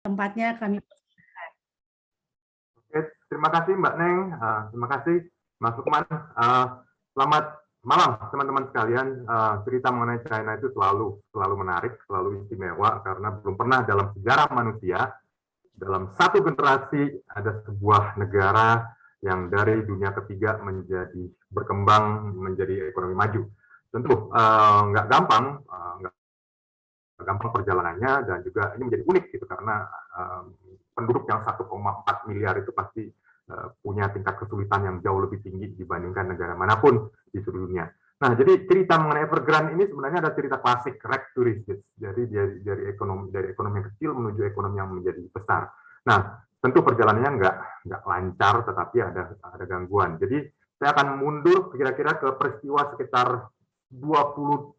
tempatnya kami. Oke, terima kasih Mbak Neng, terima kasih Mas Lukman. Selamat malam teman-teman sekalian. Cerita mengenai China itu selalu menarik, selalu istimewa karena belum pernah dalam sejarah manusia dalam satu generasi ada sebuah negara yang dari dunia ketiga menjadi berkembang menjadi ekonomi maju. Tentu nggak gampang perjalanannya, dan juga ini menjadi unik gitu karena penduduk yang 1,4 miliar itu pasti punya tingkat kesulitan yang jauh lebih tinggi dibandingkan negara manapun di seluruh dunia. Nah, jadi cerita mengenai Evergrande ini sebenarnya ada cerita klasik, rags to riches. Jadi dari ekonomi yang kecil menuju ekonomi yang menjadi besar. Nah, tentu perjalanannya nggak lancar, tetapi ada gangguan. Jadi saya akan mundur kira-kira ke peristiwa sekitar 23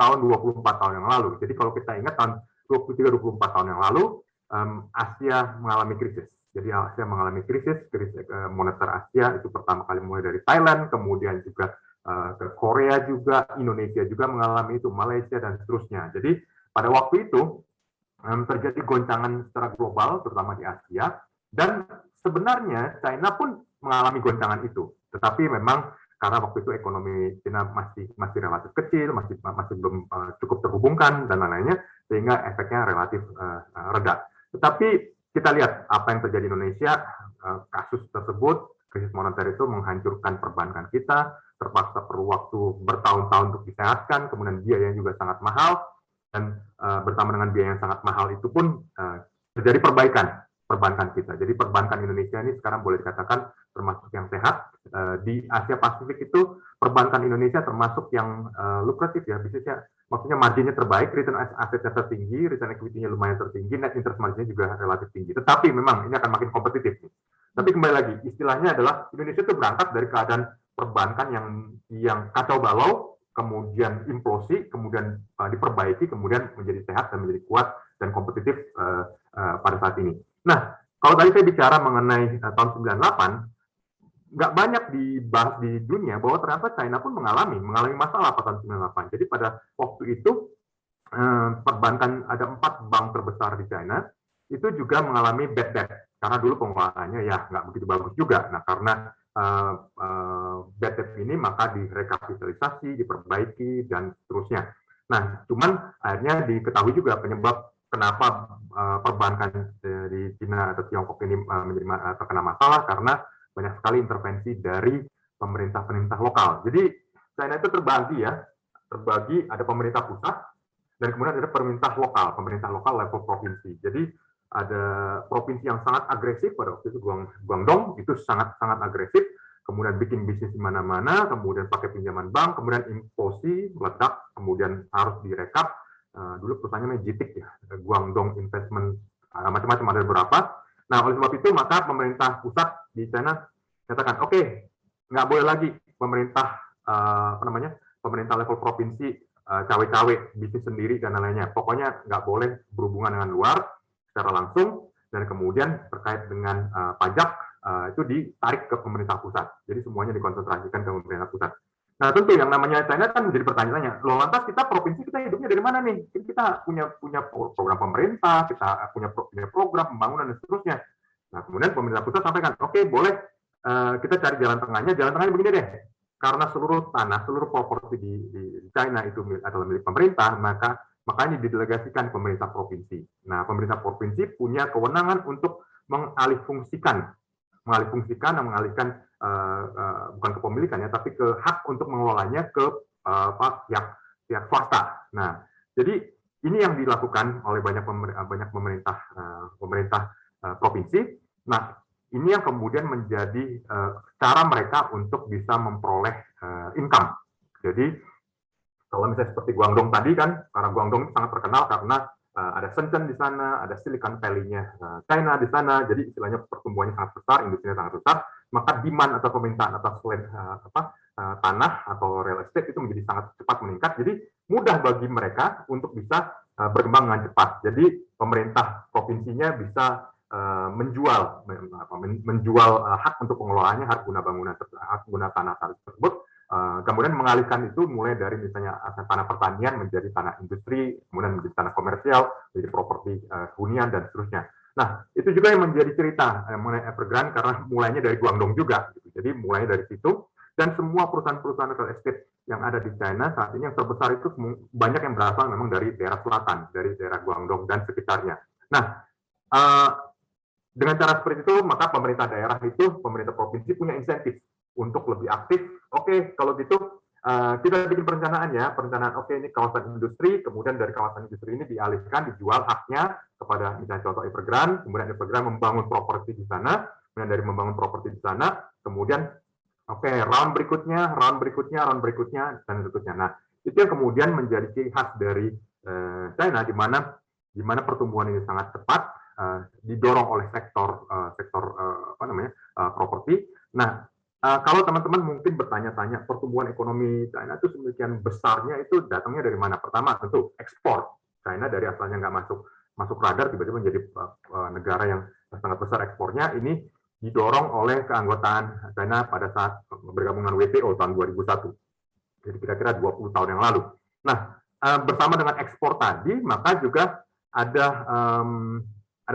tahun, 24 tahun yang lalu. Jadi kalau kita ingat tahun 23-24 tahun yang lalu, Asia mengalami krisis. Jadi Asia mengalami krisis moneter Asia itu pertama kali mulai dari Thailand, kemudian juga ke Korea juga, Indonesia juga mengalami itu, Malaysia dan seterusnya. Jadi pada waktu itu terjadi goncangan secara global, terutama di Asia, dan sebenarnya China pun mengalami goncangan itu. Tetapi memang karena waktu itu ekonomi China masih relatif kecil, masih belum cukup terhubungkan dan lain-lainnya, sehingga efeknya relatif reda. Tetapi kita lihat apa yang terjadi di Indonesia, kasus tersebut, krisis moneter itu menghancurkan perbankan kita, terpaksa perlu waktu bertahun-tahun untuk disehatkan, kemudian biayanya juga sangat mahal, dan bersama dengan biaya yang sangat mahal itu pun terjadi perbaikan perbankan kita. Jadi perbankan Indonesia ini sekarang boleh dikatakan termasuk yang sehat. Di Asia Pasifik itu perbankan Indonesia termasuk yang lukratif ya, bisnisnya, maksudnya marginnya terbaik, return asetnya tertinggi, return equity-nya lumayan tertinggi, net interest margin-nya juga relatif tinggi. Tetapi memang ini akan makin kompetitif. Tapi kembali lagi, istilahnya adalah Indonesia itu berangkat dari keadaan perbankan yang kacau balau, kemudian implosi, kemudian diperbaiki, kemudian menjadi sehat dan menjadi kuat dan kompetitif pada saat ini. Nah, kalau tadi saya bicara mengenai tahun 98, nggak banyak dibahas di dunia bahwa ternyata China pun mengalami masalah pada tahun 98. Jadi pada waktu itu perbankan, ada 4 bank terbesar di China, itu juga mengalami bad debt, karena dulu pengelolaannya ya nggak begitu bagus juga. Nah, karena bad debt ini maka direkapitalisasi, diperbaiki, dan seterusnya. Nah, cuman akhirnya diketahui juga penyebab kenapa perbankan di Cina atau Tiongkok ini terkena masalah, karena banyak sekali intervensi dari pemerintah lokal. Jadi China itu terbagi ada pemerintah pusat, dan kemudian ada pemerintah lokal level provinsi. Jadi ada provinsi yang sangat agresif pada waktu itu, Guangdong itu sangat agresif, kemudian bikin bisnis di mana-mana, kemudian pakai pinjaman bank, kemudian implosi, meledak, kemudian harus direkap. Dulu perusahaannya JITIC ya, Guangdong Investment, macam-macam ada beberapa. Nah, oleh sebab itu maka pemerintah pusat di China katakan, oke, nggak boleh lagi pemerintah pemerintah level provinsi cawe-cawe bisnis sendiri dan lainnya. Pokoknya nggak boleh berhubungan dengan luar secara langsung, dan kemudian terkait dengan pajak itu ditarik ke pemerintah pusat. Jadi semuanya dikonsentrasikan ke pemerintah pusat. Nah, tentu yang namanya China kan menjadi pertanyaan-tanya, loh lantas kita provinsi kita hidupnya dari mana nih? Kita punya program pemerintah, kita punya program pembangunan dan seterusnya. Nah, kemudian pemerintah pusat sampaikan, oke, boleh kita cari jalan tengahnya. Jalan tengahnya begini deh, karena seluruh tanah, seluruh properti di China itu adalah milik pemerintah, makanya didelegasikan pemerintah provinsi. Nah, pemerintah provinsi punya kewenangan untuk mengalihkan bukan kepemilikan ya, tapi ke hak untuk mengelolanya ke pihak swasta. Nah, jadi ini yang dilakukan oleh banyak pemerintah provinsi. Nah, ini yang kemudian menjadi cara mereka untuk bisa memperoleh income. Jadi kalau misalnya seperti Guangdong tadi kan, karena Guangdong sangat terkenal karena ada Shenzhen di sana, ada Silicon Valley-nya China di sana, jadi istilahnya pertumbuhannya sangat besar, industrinya sangat besar, maka demand atau permintaan atas tanah atau real estate itu menjadi sangat cepat meningkat, jadi mudah bagi mereka untuk bisa berkembang dengan cepat. Jadi pemerintah provinsinya bisa menjual hak untuk pengelolaannya, hak guna bangunan, hak guna tanah tersebut Kemudian mengalihkan itu mulai dari misalnya tanah pertanian menjadi tanah industri, kemudian menjadi tanah komersial, menjadi properti hunian dan seterusnya. Nah, itu juga yang menjadi cerita mengenai Evergrande karena mulainya dari Guangdong juga. Gitu. Jadi mulainya dari situ dan semua perusahaan-perusahaan real estate yang ada di China saat ini yang terbesar itu banyak yang berasal memang dari daerah selatan, dari daerah Guangdong dan sekitarnya. Nah, dengan cara seperti itu, maka pemerintah daerah itu, pemerintah provinsi punya insentif untuk lebih aktif. Oke, kalau gitu kita bikin perencanaan ya, perencanaan oke ini kawasan industri, kemudian dari kawasan industri ini dialihkan, dijual haknya kepada misalnya contoh Evergrande, kemudian Evergrande membangun properti di sana, kemudian dari membangun properti di sana, kemudian oke round berikutnya, dan seterusnya. Nah, itu yang kemudian menjadi ciri khas dari China, di mana pertumbuhan ini sangat cepat, didorong oleh sektor properti. Nah, kalau teman-teman mungkin bertanya-tanya pertumbuhan ekonomi China itu sedemikian besarnya itu datangnya dari mana? Pertama tentu ekspor. China dari asalnya nggak masuk radar tiba-tiba menjadi negara yang sangat besar ekspornya. Ini didorong oleh keanggotaan China pada saat bergabung dengan WTO tahun 2001. Jadi kira-kira 20 tahun yang lalu. Nah, bersama dengan ekspor tadi, maka juga ada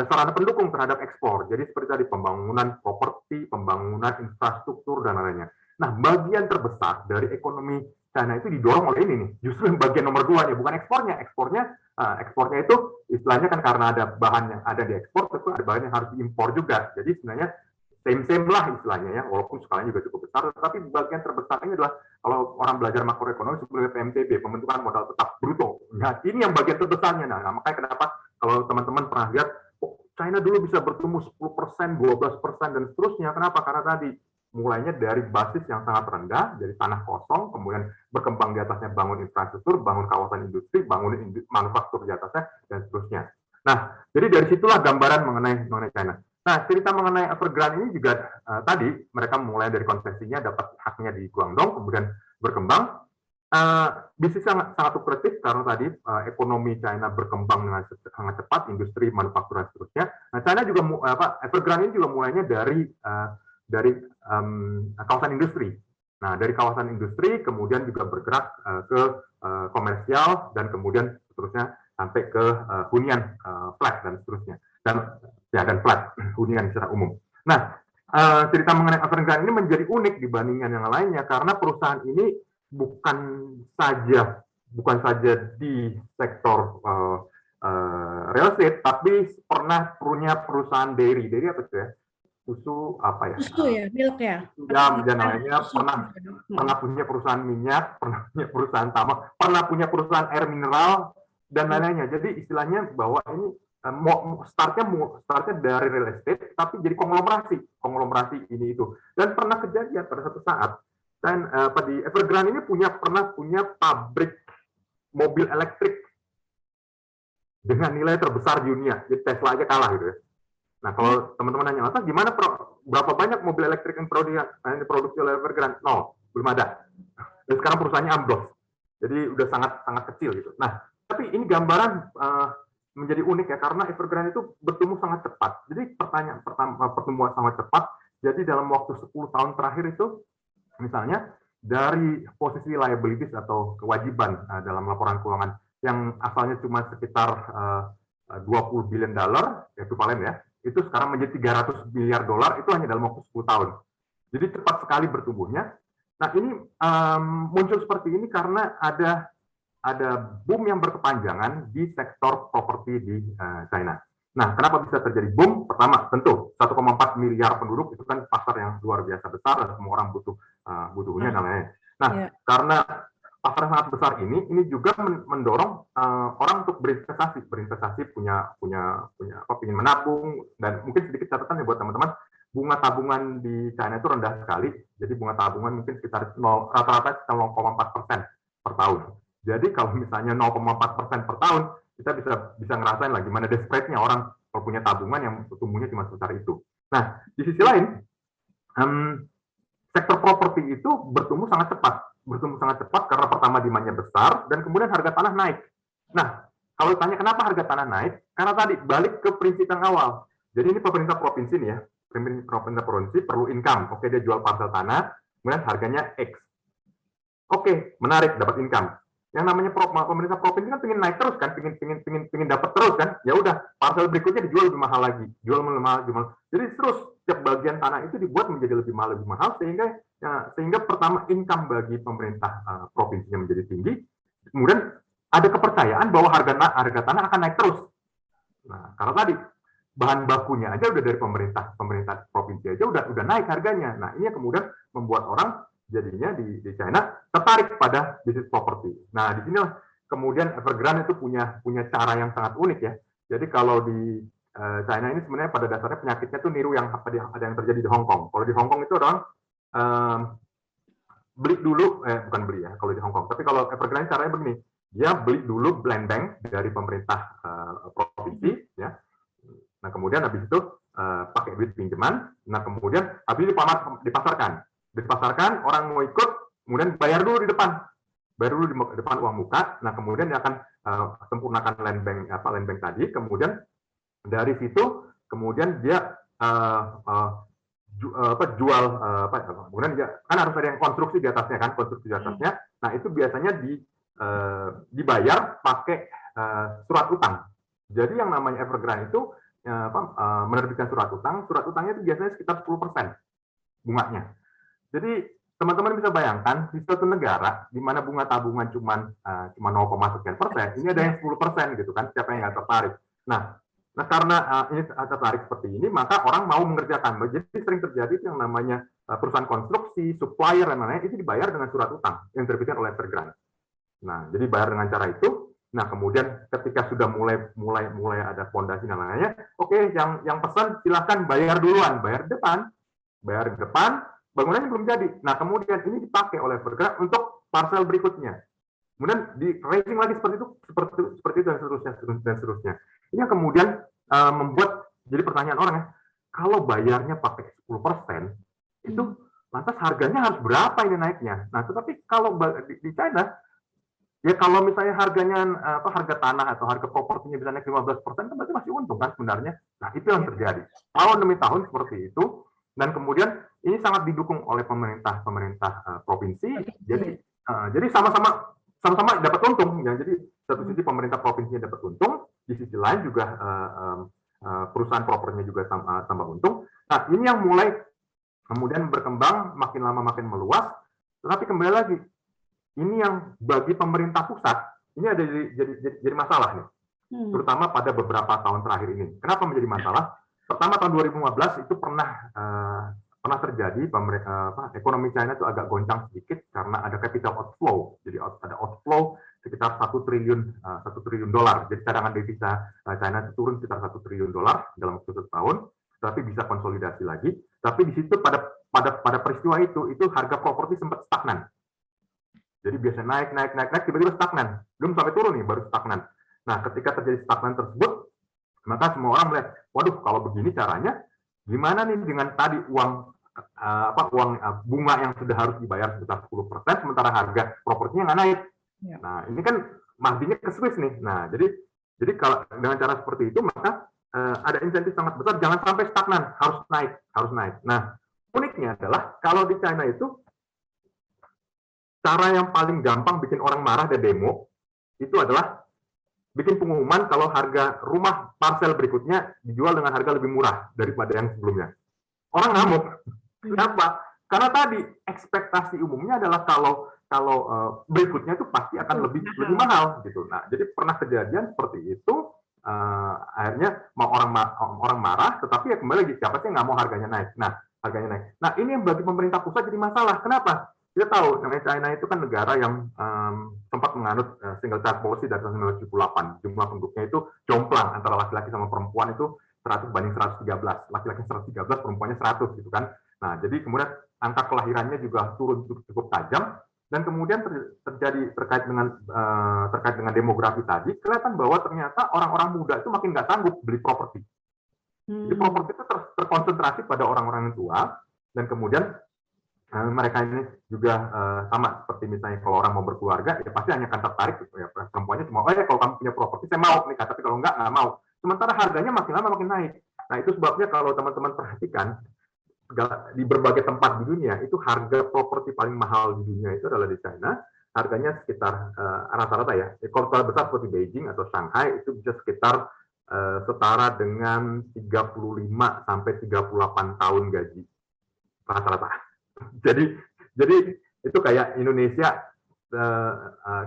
sarana pendukung terhadap ekspor. Jadi seperti tadi pembangunan properti, pembangunan infrastruktur dan lainnya. Nah, bagian terbesar dari ekonomi China itu didorong oleh ini nih. Justru yang bagian nomor 2 nya, bukan ekspornya. Ekspornya itu istilahnya kan karena ada bahan yang ada di ekspor, tentu ada bahan yang harus diimpor juga. Jadi sebenarnya same lah istilahnya ya, walaupun skalanya juga cukup besar. Tapi bagian terbesarnya adalah kalau orang belajar makroekonomi sebenarnya PMTB, pembentukan modal tetap bruto. Nah, ini yang bagian terbesarnya. Nah, makanya kenapa kalau teman-teman pernah lihat China dulu bisa bertumbuh 10%, 12%, dan seterusnya. Kenapa? Karena tadi mulainya dari basis yang sangat rendah, dari tanah kosong, kemudian berkembang di atasnya bangun infrastruktur, bangun kawasan industri, bangun manufaktur di atasnya, dan seterusnya. Nah, jadi dari situlah gambaran mengenai China. Nah, cerita mengenai Evergrande ini juga tadi mereka mulai dari konsesinya, dapat haknya di Guangdong, kemudian berkembang. Bisnis sangat lukratif karena tadi ekonomi China berkembang dengan sangat cepat, industri manufaktur dan seterusnya. Nah, China juga Evergrande ini juga mulainya dari kawasan industri. Nah, dari kawasan industri kemudian juga bergerak ke komersial dan kemudian seterusnya sampai ke hunian flat dan seterusnya. Dan flat hunian secara umum. Nah, cerita mengenai Evergrande ini menjadi unik dibandingkan yang lainnya karena perusahaan ini bukan saja di sektor real estate, tapi pernah punya perusahaan dairy apa itu ya? Susu apa ya? Susu ya, milk ya. Dan lainnya pernah punya perusahaan minyak, pernah punya perusahaan tambang, pernah punya perusahaan air mineral dan lainnya. Jadi istilahnya bahwa ini startnya dari real estate, tapi jadi konglomerasi ini itu. Dan pernah kejadian pada satu saat. Dan di Evergrande ini pernah punya pabrik mobil elektrik dengan nilai terbesar di dunia. Jadi Tesla aja kalah gitu ya. Nah, kalau teman-teman nanya, lantas gimana berapa banyak mobil elektrik yang diproduksi oleh Evergrande? No, belum ada. Dan sekarang perusahaannya ambruk. Jadi udah sangat kecil gitu. Nah, tapi ini gambaran menjadi unik ya karena Evergrande itu bertumbuh sangat cepat. Jadi pertanyaan pertama, pertumbuhan sangat cepat. Jadi dalam waktu 10 tahun terakhir itu misalnya dari posisi liabilities atau kewajiban dalam laporan keuangan yang asalnya cuma sekitar $20 billion ekuivalen ya, itu sekarang menjadi $300 miliar itu hanya dalam waktu 10 tahun. Jadi cepat sekali bertumbuhnya. Nah, ini muncul seperti ini karena ada boom yang berkepanjangan di sektor properti di China. Nah, kenapa bisa terjadi boom? Pertama, tentu 1,4 miliar penduduk itu kan pasar yang luar biasa besar dan semua orang butuhnya namanya. Nah, karena pasar sangat besar ini juga mendorong orang untuk berinvestasi punya ingin menabung. Dan mungkin sedikit catatan ya buat teman-teman, bunga tabungan di China itu rendah sekali. Jadi bunga tabungan mungkin sekitar rata-rata 0,4% per tahun. Jadi kalau misalnya 0,4% per tahun, kita bisa ngerasain lah gimana desperate-nya orang kalau punya tabungan yang tumbuhnya cuma sebesar itu. Nah, di sisi lain, sektor properti itu bertumbuh sangat cepat karena pertama demand-nya besar dan kemudian harga tanah naik. Nah, kalau tanya kenapa harga tanah naik, karena tadi balik ke prinsip yang awal. Jadi ini pemerintah provinsi nih ya, pemerintah provinsi perlu income. Oke, dia jual parcel tanah, kemudian harganya X. Oke, menarik, dapat income. Yang namanya pemerintah provinsi kan pengen naik terus kan, pengen dapat terus kan. Ya udah, parcel berikutnya dijual lebih mahal lagi, jual mahal. Jadi terus setiap bagian tanah itu dibuat menjadi lebih mahal sehingga pertama income bagi pemerintah provinsinya menjadi tinggi. Kemudian ada kepercayaan bahwa harga tanah akan naik terus. Nah, karena tadi bahan bakunya aja udah dari pemerintah provinsi aja udah naik harganya. Nah, ini yang kemudian membuat orang jadinya di China tertarik pada bisnis properti. Nah, di sini kemudian Evergrande itu punya cara yang sangat unik ya. Jadi kalau di China ini sebenarnya pada dasarnya penyakitnya tuh niru yang ada yang terjadi di Hong Kong. Kalau di Hong Kong itu orang beli dulu, bukan beli ya kalau di Hong Kong. Tapi kalau Evergrande caranya begini, dia beli dulu land bank dari pemerintah provinsi, ya. Nah kemudian habis itu pakai duit pinjaman. Nah kemudian habis itu dipasarkan, orang mau ikut, kemudian bayar dulu di depan uang muka. Nah kemudian dia akan sempurnakan land bank tadi. Kemudian dari situ kemudian dia jual kemudian dia kan harus ada yang konstruksi di atasnya kan, Nah itu biasanya dibayar pakai surat utang. Jadi yang namanya Evergrande itu menerbitkan surat utangnya itu biasanya sekitar 10% bunganya. Jadi teman-teman bisa bayangkan di suatu negara di mana bunga tabungan cuma 0,sekian%, ini ada yang 10% gitu kan, siapa yang nggak tertarik. Nah karena ini tertarik seperti ini, maka orang mau mengerjakan. Jadi sering terjadi yang namanya perusahaan konstruksi, supplier dan lain-lain itu dibayar dengan surat utang yang diterbitkan oleh Evergrande. Nah, jadi bayar dengan cara itu. Nah, kemudian ketika sudah mulai ada fondasi dan lainnya, oke, yang pesan silakan bayar duluan, bayar di depan, bangunannya belum jadi. Nah, kemudian ini dipakai oleh Evergrande untuk parcel berikutnya. Kemudian di raising lagi seperti itu dan seterusnya. Ini yang kemudian membuat jadi pertanyaan orang ya, kalau bayarnya pakai 10%, itu lantas harganya harus berapa ini naiknya? Nah, tetapi kalau di China, ya kalau misalnya harganya harga tanah atau harga propertinya bisa naik 15%, kan berarti masih untung kan sebenarnya. Nah, itu yang terjadi. Tahun demi tahun seperti itu, dan kemudian ini sangat didukung oleh pemerintah provinsi. Jadi sama-sama dapat untung ya. Jadi satu sisi pemerintah provinsinya dapat untung, di sisi lain juga perusahaan propertinya juga tambah untung. Nah, ini yang mulai kemudian berkembang makin lama makin meluas. Tetapi kembali lagi, ini yang bagi pemerintah pusat ini ada jadi masalah nih, terutama pada beberapa tahun terakhir ini. Kenapa menjadi masalah? Pertama tahun 2015 itu pernah terjadi ekonomi China itu agak goncang sedikit karena ada capital outflow. Jadi ada outflow sekitar $1 triliun. Jadi cadangan devisa China itu turun sekitar $1 triliun dalam satu tahun, tapi bisa konsolidasi lagi. Tapi di situ pada peristiwa itu harga properti sempat stagnan. Jadi biasa naik, tiba-tiba stagnan. Belum sampai turun nih, baru stagnan. Nah, ketika terjadi stagnan tersebut, maka semua orang melihat, waduh, kalau begini caranya, gimana nih dengan tadi uang bunga yang sudah harus dibayar sebesar 10%, sementara harga propertinya nggak naik. Ya. Nah, ini kan marginnya ke Swiss nih. Nah, jadi kalau dengan cara seperti itu, maka ada insentif sangat besar, jangan sampai stagnan, harus naik. Nah, uniknya adalah kalau di China itu cara yang paling gampang bikin orang marah dan demo itu adalah bikin pengumuman kalau harga rumah parcel berikutnya dijual dengan harga lebih murah daripada yang sebelumnya. Orang ngamuk. Kenapa? Karena tadi ekspektasi umumnya adalah kalau berikutnya itu pasti akan lebih mahal gitu. Nah, jadi pernah kejadian seperti itu. Akhirnya mau orang marah, tetapi ya kembali lagi siapa sih nggak mau harganya naik. Nah, ini yang bagi pemerintah pusat jadi masalah. Kenapa? Kita tahu, China itu kan negara yang sempat menganut single child policy dari tahun 1978. Jumlah penduduknya itu jomplang antara laki-laki sama perempuan itu 100 banding 113. Laki-laki 113, perempuannya 100 gitu kan. Nah, jadi kemudian angka kelahirannya juga turun cukup tajam. Dan kemudian terjadi terkait dengan demografi tadi, kelihatan bahwa ternyata orang-orang muda itu makin nggak sanggup beli properti. Jadi properti itu terkonsentrasi pada orang-orang yang tua, dan kemudian mereka ini juga sama seperti misalnya kalau orang mau berkeluarga, ya pasti hanya akan tertarik gitu ya, perempuannya cuma, kalau kamu punya properti saya mau nikah, tapi kalau nggak mau. Sementara harganya makin lama makin naik. Nah, itu sebabnya kalau teman-teman perhatikan, di berbagai tempat di dunia itu harga properti paling mahal di dunia itu adalah di China. Harganya sekitar rata-rata ya, kota besar seperti Beijing atau Shanghai itu bisa sekitar setara dengan 35 sampai 38 tahun gaji rata-rata. Jadi itu kayak Indonesia,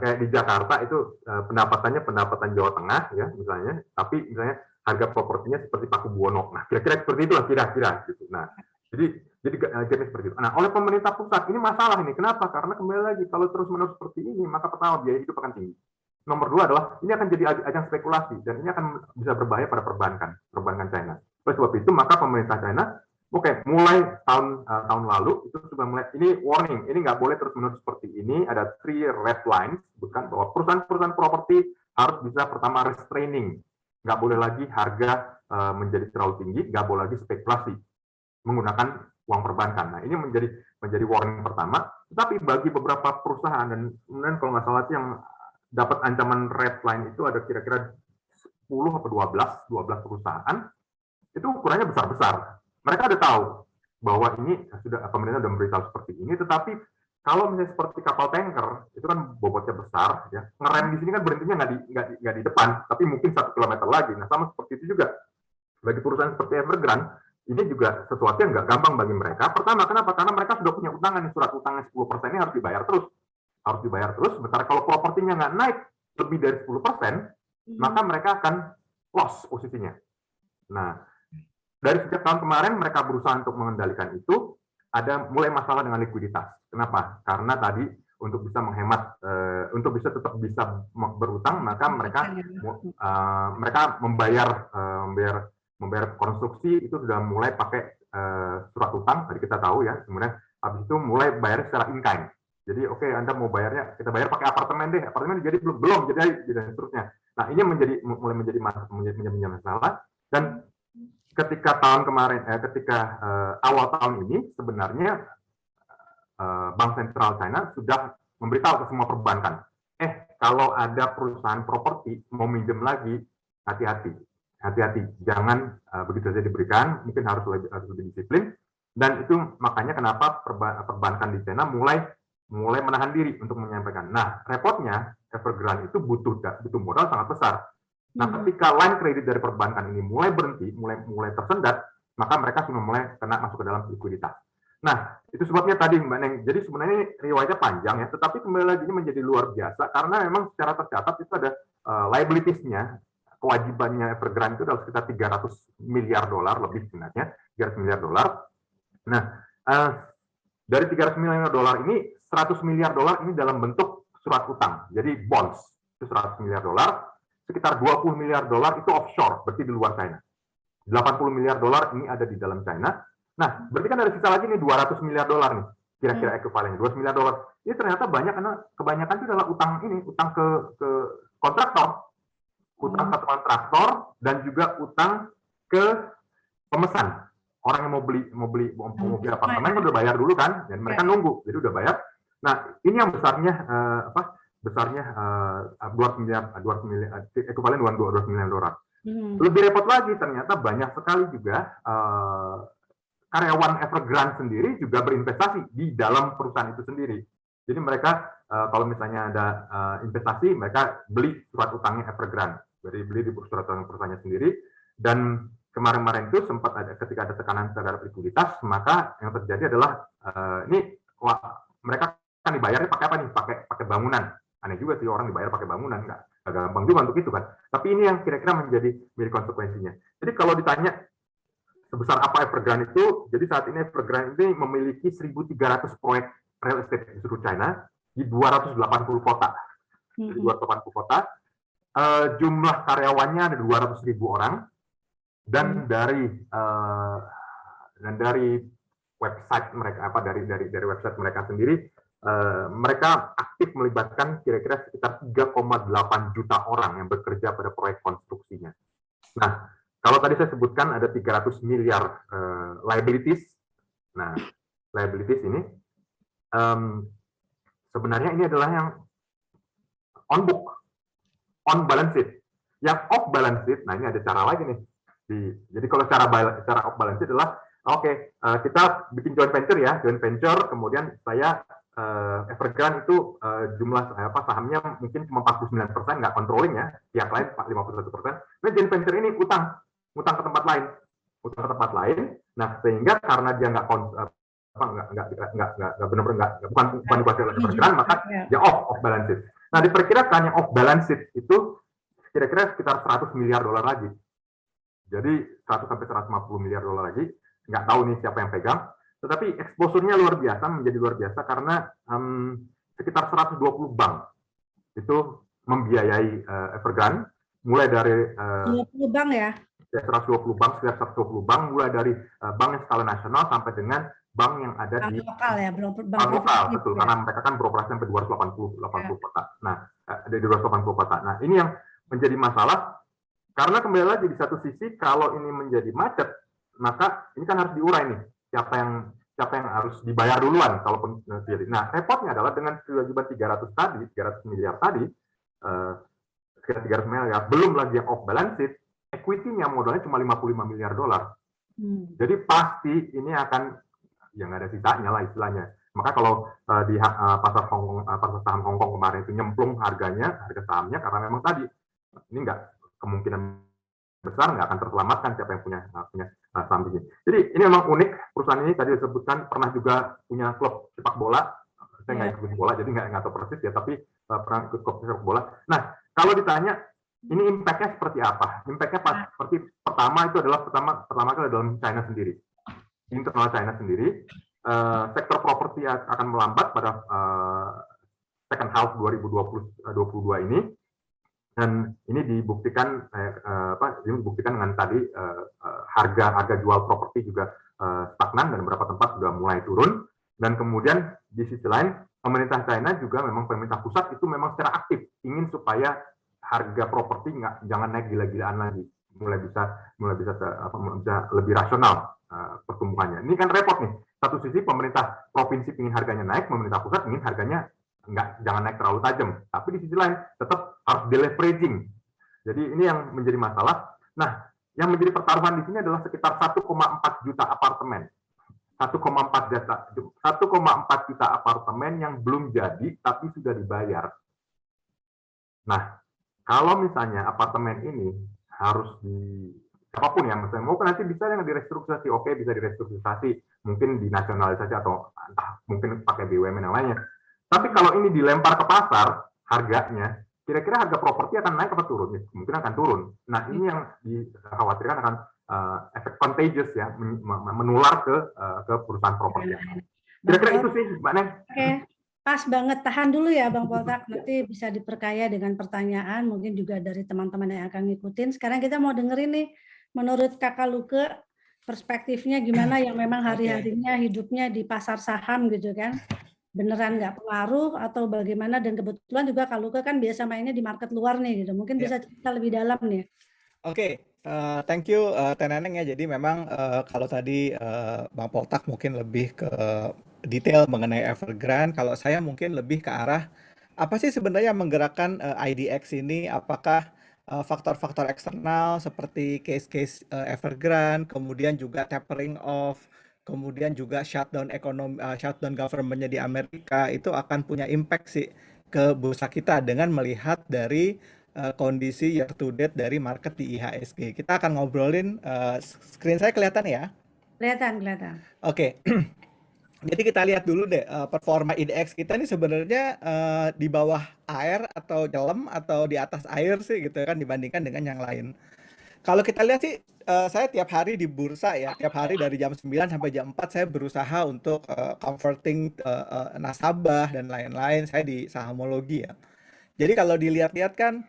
kayak di Jakarta itu pendapatan Jawa Tengah ya misalnya, tapi misalnya harga propertinya seperti Paku Buwono. Nah, kira-kira seperti itulah kira-kira gitu. Nah, jadi seperti itu. Nah, oleh pemerintah pusat ini masalah ini. Kenapa? Karena kembali lagi kalau terus-menerus seperti ini, maka pertama biaya hidup akan tinggi. Nomor dua adalah ini akan jadi ajang spekulasi dan ini akan bisa berbahaya pada perbankan China. Oleh sebab itu, maka pemerintah China mulai tahun lalu itu sudah mulai ini warning, ini nggak boleh terus-menerus seperti ini. Ada 3 red lines, bukan bahwa perusahaan-perusahaan properti harus bisa pertama restraining, nggak boleh lagi harga menjadi terlalu tinggi, nggak boleh lagi spekulasi menggunakan uang perbankan. Nah, ini menjadi warning pertama. Tetapi bagi beberapa perusahaan dan kemudian kalau nggak salah yang dapat ancaman red line itu ada kira-kira 10 atau 12 perusahaan, itu ukurannya besar-besar. Mereka udah tahu bahwa ini pemerintah sudah memberitahu seperti ini, tetapi kalau misalnya seperti kapal tanker, itu kan bobotnya besar, ya ngerem di sini kan berhentinya nggak di depan, tapi mungkin 1 kilometer lagi. Nah, sama seperti itu juga bagi perusahaan seperti Evergrande, ini juga sesuatu yang nggak gampang bagi mereka. Pertama, kenapa? Karena mereka sudah punya utangan, surat utangnya 10% ini harus dibayar terus. Sementara kalau propertinya nggak naik lebih dari 10%, maka mereka akan loss posisinya. Nah, dari sejak tahun kemarin mereka berusaha untuk mengendalikan itu, ada mulai masalah dengan likuiditas. Kenapa? Karena tadi untuk bisa menghemat, untuk bisa tetap bisa berutang, maka mereka membayar konstruksi itu sudah mulai pakai surat utang, tadi kita tahu ya. Kemudian habis itu mulai bayar secara in-kind. Jadi oke, Anda mau bayarnya, kita bayar pakai apartemen deh, apartemen jadi belum jadi dan seterusnya. Nah, ini mulai menjadi masalah. Dan ketika tahun kemarin, awal tahun ini sebenarnya Bank Sentral China sudah memberitahu ke semua perbankan, kalau ada perusahaan properti mau minjem lagi, hati-hati, jangan begitu saja diberikan, mungkin harus lebih disiplin. Dan itu makanya kenapa perbankan di China mulai menahan diri untuk menyampaikan. Nah, repotnya Evergrande itu butuh modal sangat besar. Nah, ketika line kredit dari perbankan ini mulai berhenti, mulai tersendat, maka mereka sudah mulai masuk ke dalam likuiditas. Nah, itu sebabnya tadi Mbak Neng. Jadi sebenarnya riwayatnya panjang ya, tetapi kembali lagi ini menjadi luar biasa karena memang secara tercatat itu ada liabilities-nya, kewajibannya Evergrande itu adalah sekitar $300 miliar lebih sebenarnya, $300 miliar. Nah, dari $300 miliar ini, $100 miliar ini dalam bentuk surat utang, jadi bonds. Itu $100 miliar. Sekitar $20 miliar itu offshore, berarti di luar China. $80 miliar ini ada di dalam China. Nah, berarti kan ada sisa lagi nih $200 miliar nih, kira-kira ekuivalen $200 miliar. Ini ternyata banyak karena kebanyakan itu adalah utang ke kontraktor, utang ke kontraktor dan juga utang ke pemesan. Orang yang mau beli apartemen kan udah bayar dulu kan, dan mereka nunggu, jadi udah bayar. Nah, ini yang besarnya $200 miliar, ekuivalen $200 miliar. Lebih repot lagi, ternyata banyak sekali juga karyawan Evergrande sendiri juga berinvestasi di dalam perusahaan itu sendiri. Jadi mereka kalau misalnya ada investasi, mereka beli surat utangnya Evergrande, jadi beli di surat utang perusahaannya sendiri. Dan kemarin-kemarin itu sempat ketika ada tekanan terhadap likuiditas, maka yang terjadi adalah mereka kan dibayarnya pakai apa nih? Pakai bangunan. Aneh juga sih orang dibayar pakai bangunan, nggak gampang juga untuk itu kan. Tapi ini yang kira-kira menjadi konsekuensinya. Jadi kalau ditanya sebesar apa Evergrande itu, jadi saat ini Evergrande ini memiliki 1.300 proyek real estate di seluruh China di 280 kota. Di 280 kota, jumlah karyawannya ada 200.000 orang, dan dari website mereka dari website mereka sendiri, mereka aktif melibatkan kira-kira sekitar 3,8 juta orang yang bekerja pada proyek konstruksinya. Nah, kalau tadi saya sebutkan ada 300 miliar liabilities. Nah, liabilities ini sebenarnya ini adalah yang on book, on balance sheet. Yang off balance sheet, nah ini ada cara lagi nih. Jadi kalau cara off balance sheet adalah Oke, kita bikin joint venture ya, joint venture. Kemudian saya Evergrande itu jumlah sahamnya mungkin cuma 49%, nggak controlling ya, pihak lain 51%. Nah, joint venture ini utang ke tempat lain, Nah, sehingga karena dia nggak benar-benar bukan dikuasai oleh Evergrande, maka dia off balance sheet. Nah, diperkirakan yang off balance sheet itu kira-kira sekitar $100 miliar lagi. Jadi 100 sampai 150 miliar dolar lagi. Nggak tahu nih siapa yang pegang, tetapi exposure-nya menjadi luar biasa karena sekitar 120 bank itu membiayai Evergrande, mulai dari 20 bank ya? 120 bank, sekitar 120 bank, mulai dari bank yang skala nasional sampai dengan bank yang ada di lokal ya, bank lokal, betul, ya. Karena mereka kan beroperasi sampai 280 kota. Nah, ada 280 kota. Nah, ini yang menjadi masalah karena kembali lagi di satu sisi kalau ini menjadi macet, maka ini kan harus diurai nih siapa yang harus dibayar duluan kalaupun terjadi. Nah, repotnya adalah dengan kewajiban 300 miliar tadi, sekitar 300 miliar, belum lagi yang off balance sheet, equity-nya modalnya cuma 55 miliar dolar. Jadi pasti ini akan yang ada sisanya lah istilahnya. Maka kalau di pasar saham Hong Kong kemarin itu nyemplung harga sahamnya karena memang tadi ini kemungkinan besar nggak akan terselamatkan siapa yang punya saham ini. Jadi ini memang unik perusahaan ini, tadi disebutkan pernah juga punya klub sepak bola. Saya nggak ikut bola jadi nggak tahu persis ya, tapi pernah ikut klub sepak bola. Nah, kalau ditanya ini impact-nya seperti apa? Impact-nya seperti pertama itu adalah dalam China sendiri, internal China sendiri. Sektor properti akan melambat pada second half 2022 ini. Dan ini dibuktikan dengan tadi harga jual properti juga stagnan dan beberapa tempat sudah mulai turun. Dan kemudian di sisi lain pemerintah China juga memang pemerintah pusat itu memang secara aktif ingin supaya harga properti jangan naik gila-gilaan lagi, mulai bisa lebih rasional pertumbuhannya. Ini kan repot nih. Satu sisi pemerintah provinsi ingin harganya naik, pemerintah pusat ingin harganya jangan naik terlalu tajam, tapi di sisi lain tetap harus deleveraging. Jadi ini yang menjadi masalah. Nah, yang menjadi pertaruhan di sini adalah sekitar 1,4 juta apartemen. 1,4 juta apartemen yang belum jadi tapi sudah dibayar. Nah, kalau misalnya apartemen ini harus apapun ya, misalnya mau nanti bisa yang direstrukturisasi, oke, bisa direstrukturisasi, mungkin dinasionalisasi atau entah mungkin pakai BUMN yang lainnya. Tapi kalau ini dilempar ke pasar, harganya, kira-kira harga properti akan naik atau turun? Mungkin akan turun. Nah, ini yang dikhawatirkan akan efek contagious ya, menular ke perusahaan properti. Kira-kira itu sih, Mbak Neng. Oke, pas banget. Tahan dulu ya, Bang Poltak. Nanti bisa diperkaya dengan pertanyaan, mungkin juga dari teman-teman yang akan ngikutin. Sekarang kita mau dengerin nih, menurut Kakak Luke, perspektifnya gimana yang memang hari-harinya hidupnya di pasar saham gitu kan? Beneran nggak pengaruh atau bagaimana? Dan kebetulan juga Kak Luke kan biasa mainnya di market luar nih gitu. Mungkin bisa cerita lebih dalam nih. Oke, thank you Teneneng ya. Jadi memang kalau tadi Bang Poltak mungkin lebih ke detail mengenai Evergrande, kalau saya mungkin lebih ke arah apa sih sebenarnya yang menggerakkan IDX ini? Apakah faktor-faktor eksternal seperti case-case Evergrande, kemudian juga tapering off, kemudian juga shutdown ekonomi, shutdown government-nya di Amerika itu akan punya impact sih ke bursa kita dengan melihat dari kondisi year to date dari market di IHSG. Kita akan ngobrolin, screen saya kelihatan ya? Kelihatan. Oke. Jadi kita lihat dulu deh performa IDX kita ini sebenarnya di bawah air atau nyelam atau di atas air sih gitu kan dibandingkan dengan yang lain. Kalau kita lihat sih saya tiap hari di bursa ya, tiap hari dari jam 9 sampai jam 4 saya berusaha untuk converting nasabah dan lain-lain. Saya di sahamologi ya. Jadi kalau dilihat-lihat kan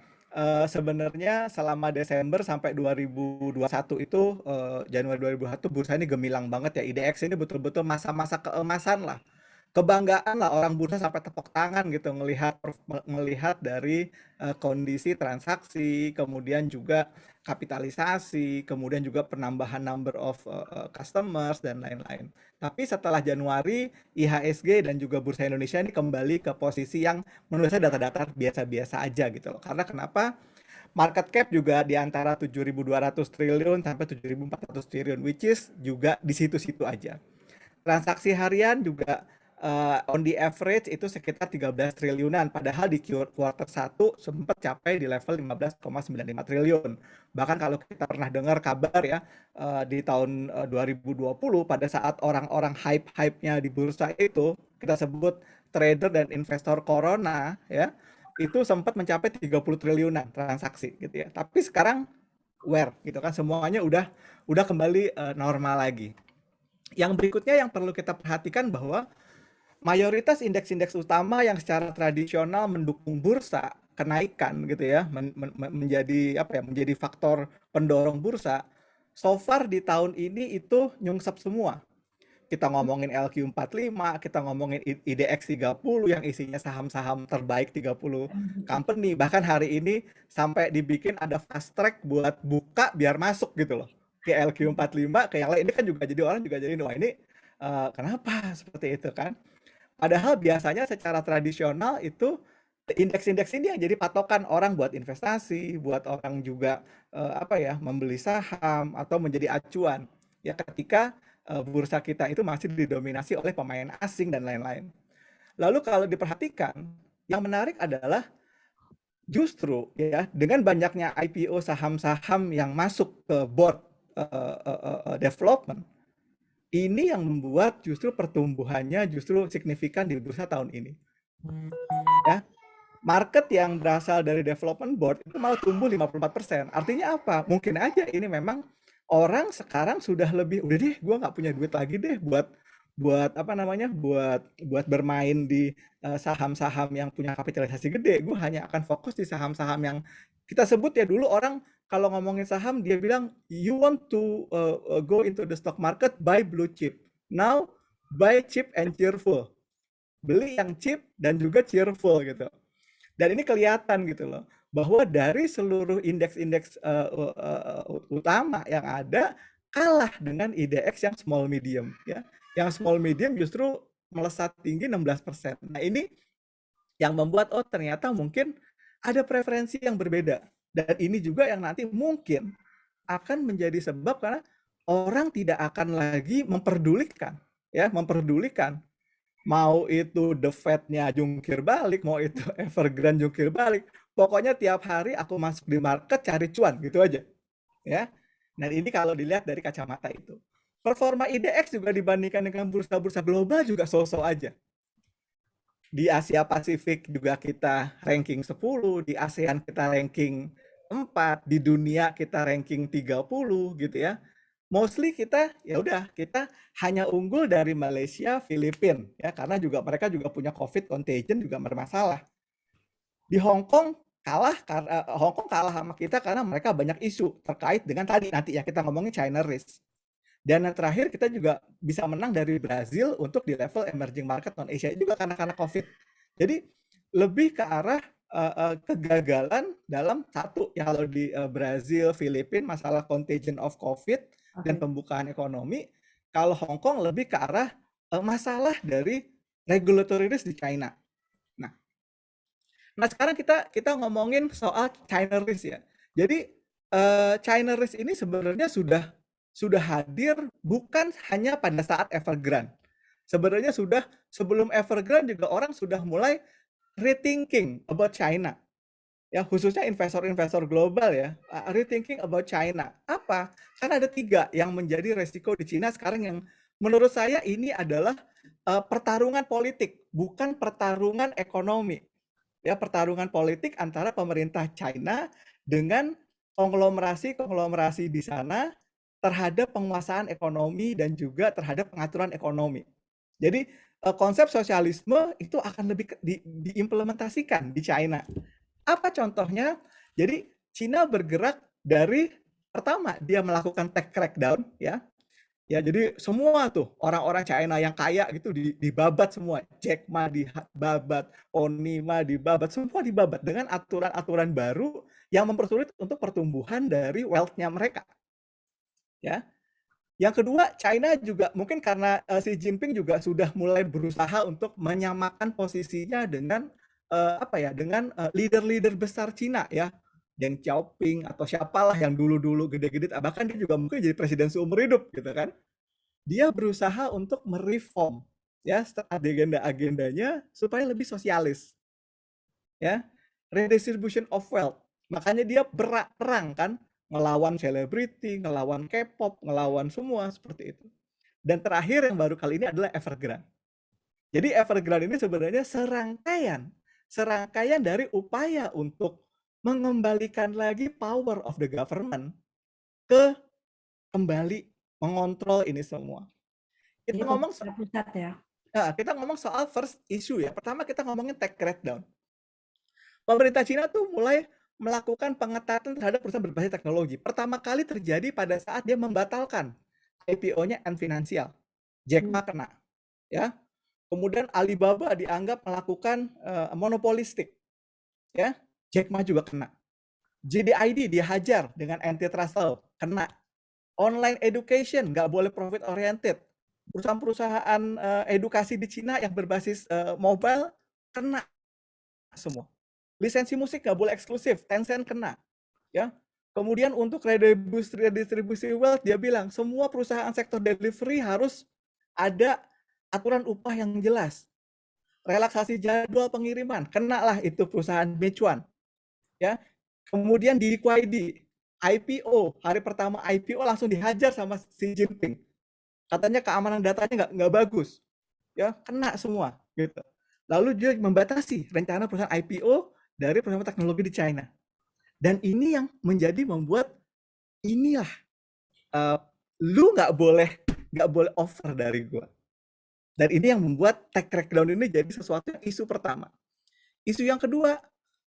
sebenarnya selama Desember sampai 2021 itu Januari 2021 bursa ini gemilang banget ya. IDX ini betul-betul masa-masa keemasan lah. Kebanggaan lah orang bursa sampai tepuk tangan gitu melihat dari kondisi transaksi, kemudian juga kapitalisasi, kemudian juga penambahan number of customers dan lain-lain. Tapi setelah Januari, IHSG dan juga Bursa Indonesia ini kembali ke posisi yang menurut saya data-data biasa-biasa aja gitu loh. Karena kenapa? Market cap juga di antara 7.200 triliun sampai 7.400 triliun, which is juga di situ-situ aja. Transaksi harian juga on the average itu sekitar 13 triliunan, padahal di kuartal 1 sempat capai di level 15,95 triliun. Bahkan kalau kita pernah dengar kabar ya, di tahun 2020 pada saat orang-orang hype-nya di bursa itu, kita sebut trader dan investor corona ya, itu sempat mencapai 30 triliunan transaksi gitu ya. Tapi sekarang gitu kan, semuanya udah kembali normal lagi. Yang berikutnya yang perlu kita perhatikan bahwa mayoritas indeks-indeks utama yang secara tradisional mendukung bursa kenaikan gitu ya, menjadi apa ya, menjadi faktor pendorong bursa, so far di tahun ini itu nyungsep semua. Kita ngomongin LQ45, kita ngomongin IDX 30 yang isinya saham-saham terbaik 30 company. Bahkan hari ini sampai dibikin ada fast track buat buka biar masuk gitu loh. Ke LQ45, ke yang lain. Ini kan juga jadi orang juga jadi, wah ini kenapa seperti itu kan? Padahal biasanya secara tradisional itu indeks-indeks ini yang jadi patokan orang buat investasi, buat orang juga apa ya, membeli saham atau menjadi acuan. Ya ketika bursa kita itu masih didominasi oleh pemain asing dan lain-lain. Lalu kalau diperhatikan, yang menarik adalah justru ya dengan banyaknya IPO saham-saham yang masuk ke board development, ini yang membuat justru pertumbuhannya justru signifikan di bursa tahun ini. Ya, market yang berasal dari development board itu malah tumbuh 54%. Artinya apa? Mungkin aja ini memang orang sekarang sudah lebih, udah deh gue nggak punya duit lagi deh buat apa namanya, buat bermain di saham-saham yang punya kapitalisasi gede. Gue hanya akan fokus di saham-saham yang kita sebut ya, dulu orang kalau ngomongin saham dia bilang you want to go into the stock market, buy blue chip. Now buy cheap and cheerful. Beli yang cheap dan juga cheerful gitu. Dan ini kelihatan gitu loh, bahwa dari seluruh indeks-indeks utama yang ada, kalah dengan IDX yang small medium ya. Yang small medium justru melesat tinggi 16%. Nah ini yang membuat ternyata mungkin ada preferensi yang berbeda. Dan ini juga yang nanti mungkin akan menjadi sebab karena orang tidak akan lagi memperdulikan mau itu The Fed-nya jungkir balik, mau itu Evergrande jungkir balik, pokoknya tiap hari aku masuk di market cari cuan gitu aja ya. Nah ini kalau dilihat dari kacamata itu, performa IDX juga dibandingkan dengan bursa-bursa global juga so-so aja. Di Asia Pasifik juga kita ranking 10, di ASEAN kita ranking 4, di dunia kita ranking 30 gitu ya. Mostly kita ya udah, kita hanya unggul dari Malaysia, Filipina ya, karena juga mereka juga punya COVID contagion juga bermasalah. Di Hong Kong kalah karena Hong Kong kalah sama kita karena mereka banyak isu terkait dengan tadi nanti ya kita ngomongin China risk. Dan yang terakhir kita juga bisa menang dari Brazil untuk di level emerging market non Asia juga karena COVID. Jadi lebih ke arah kegagalan dalam satu ya, kalau di Brazil, Filipina masalah contagion of COVID dan pembukaan ekonomi. Kalau Hong Kong lebih ke arah masalah dari regulatory risk di China. Nah sekarang kita ngomongin soal China risk ya. Jadi China risk ini sebenarnya sudah hadir bukan hanya pada saat Evergrande. Sebenarnya sudah sebelum Evergrande juga orang sudah mulai rethinking about China. Ya, khususnya investor-investor global ya, rethinking about China. Apa? Karena ada 3 yang menjadi resiko di China sekarang yang menurut saya ini adalah pertarungan politik, bukan pertarungan ekonomi. Ya, pertarungan politik antara pemerintah China dengan konglomerasi di sana terhadap penguasaan ekonomi dan juga terhadap pengaturan ekonomi. Jadi konsep sosialisme itu akan lebih diimplementasikan di China. Apa contohnya? Jadi China bergerak dari pertama dia melakukan tech crackdown ya. Ya, jadi semua tuh orang-orang China yang kaya gitu dibabat semua. Jack Ma dibabat, Oni Ma dibabat, semua dibabat dengan aturan-aturan baru yang mempersulit untuk pertumbuhan dari wealth-nya mereka. Ya. Yang kedua, China juga mungkin karena Xi Jinping juga sudah mulai berusaha untuk menyamakan posisinya dengan dengan leader-leader besar Cina ya. Deng Xiaoping atau siapalah yang dulu-dulu gede-gede, bahkan dia juga mungkin jadi presiden seumur hidup gitu kan. Dia berusaha untuk mereform ya agenda-agendanya supaya lebih sosialis ya. Redistribution of wealth. Makanya dia perang kan, ngelawan selebriti, ngelawan K-pop, ngelawan semua seperti itu. Dan terakhir yang baru kali ini adalah Evergrande. Jadi Evergrande ini sebenarnya serangkaian dari upaya untuk mengembalikan lagi power of the government ke kembali mengontrol ini semua. Jadi pusat ya. Kita ngomong soal first issue ya. Pertama kita ngomongin tech crackdown. Pemerintah Cina tuh mulai melakukan pengetatan terhadap perusahaan berbasis teknologi. Pertama kali terjadi pada saat dia membatalkan IPO-nya Ant Financial. Jack Ma kena. Ya. Kemudian Alibaba dianggap melakukan monopolistik. Ya. Jack Ma juga kena. JDID dihajar dengan antitrust law, kena. Online education nggak boleh profit oriented. Perusahaan-perusahaan edukasi di Cina yang berbasis mobile kena semua. Lisensi musik nggak boleh eksklusif, Tencent kena. Ya. Kemudian untuk redistribusi wealth, dia bilang semua perusahaan sektor delivery harus ada aturan upah yang jelas. Relaksasi jadwal pengiriman, kena lah itu perusahaan Meituan. Ya. Kemudian di BYD, IPO, hari pertama IPO langsung dihajar sama Xi Jinping. Katanya keamanan datanya nggak bagus. Ya, kena semua gitu. Lalu dia membatasi rencana perusahaan IPO dari perusahaan teknologi di China. Dan ini yang membuat inilah lu nggak boleh offer dari gua. Dan ini yang membuat tech crackdown ini jadi sesuatu yang isu pertama. Isu yang kedua,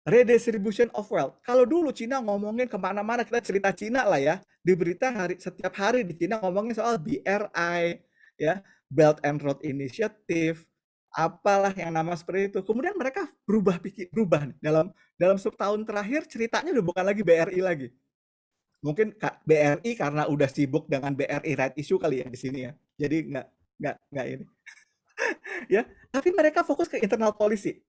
redistribution of wealth. Kalau dulu Cina ngomongin kemana-mana, kita cerita Cina lah ya, di berita setiap hari di Cina ngomongin soal BRI, ya, Belt and Road Initiative, apalah yang nama seperti itu. Kemudian mereka berubah nih. Dalam setahun terakhir ceritanya udah bukan lagi BRI lagi. Mungkin BRI karena udah sibuk dengan BRI right issue kali ya di sini ya. Jadi nggak ini. Ya, tapi mereka fokus ke internal policy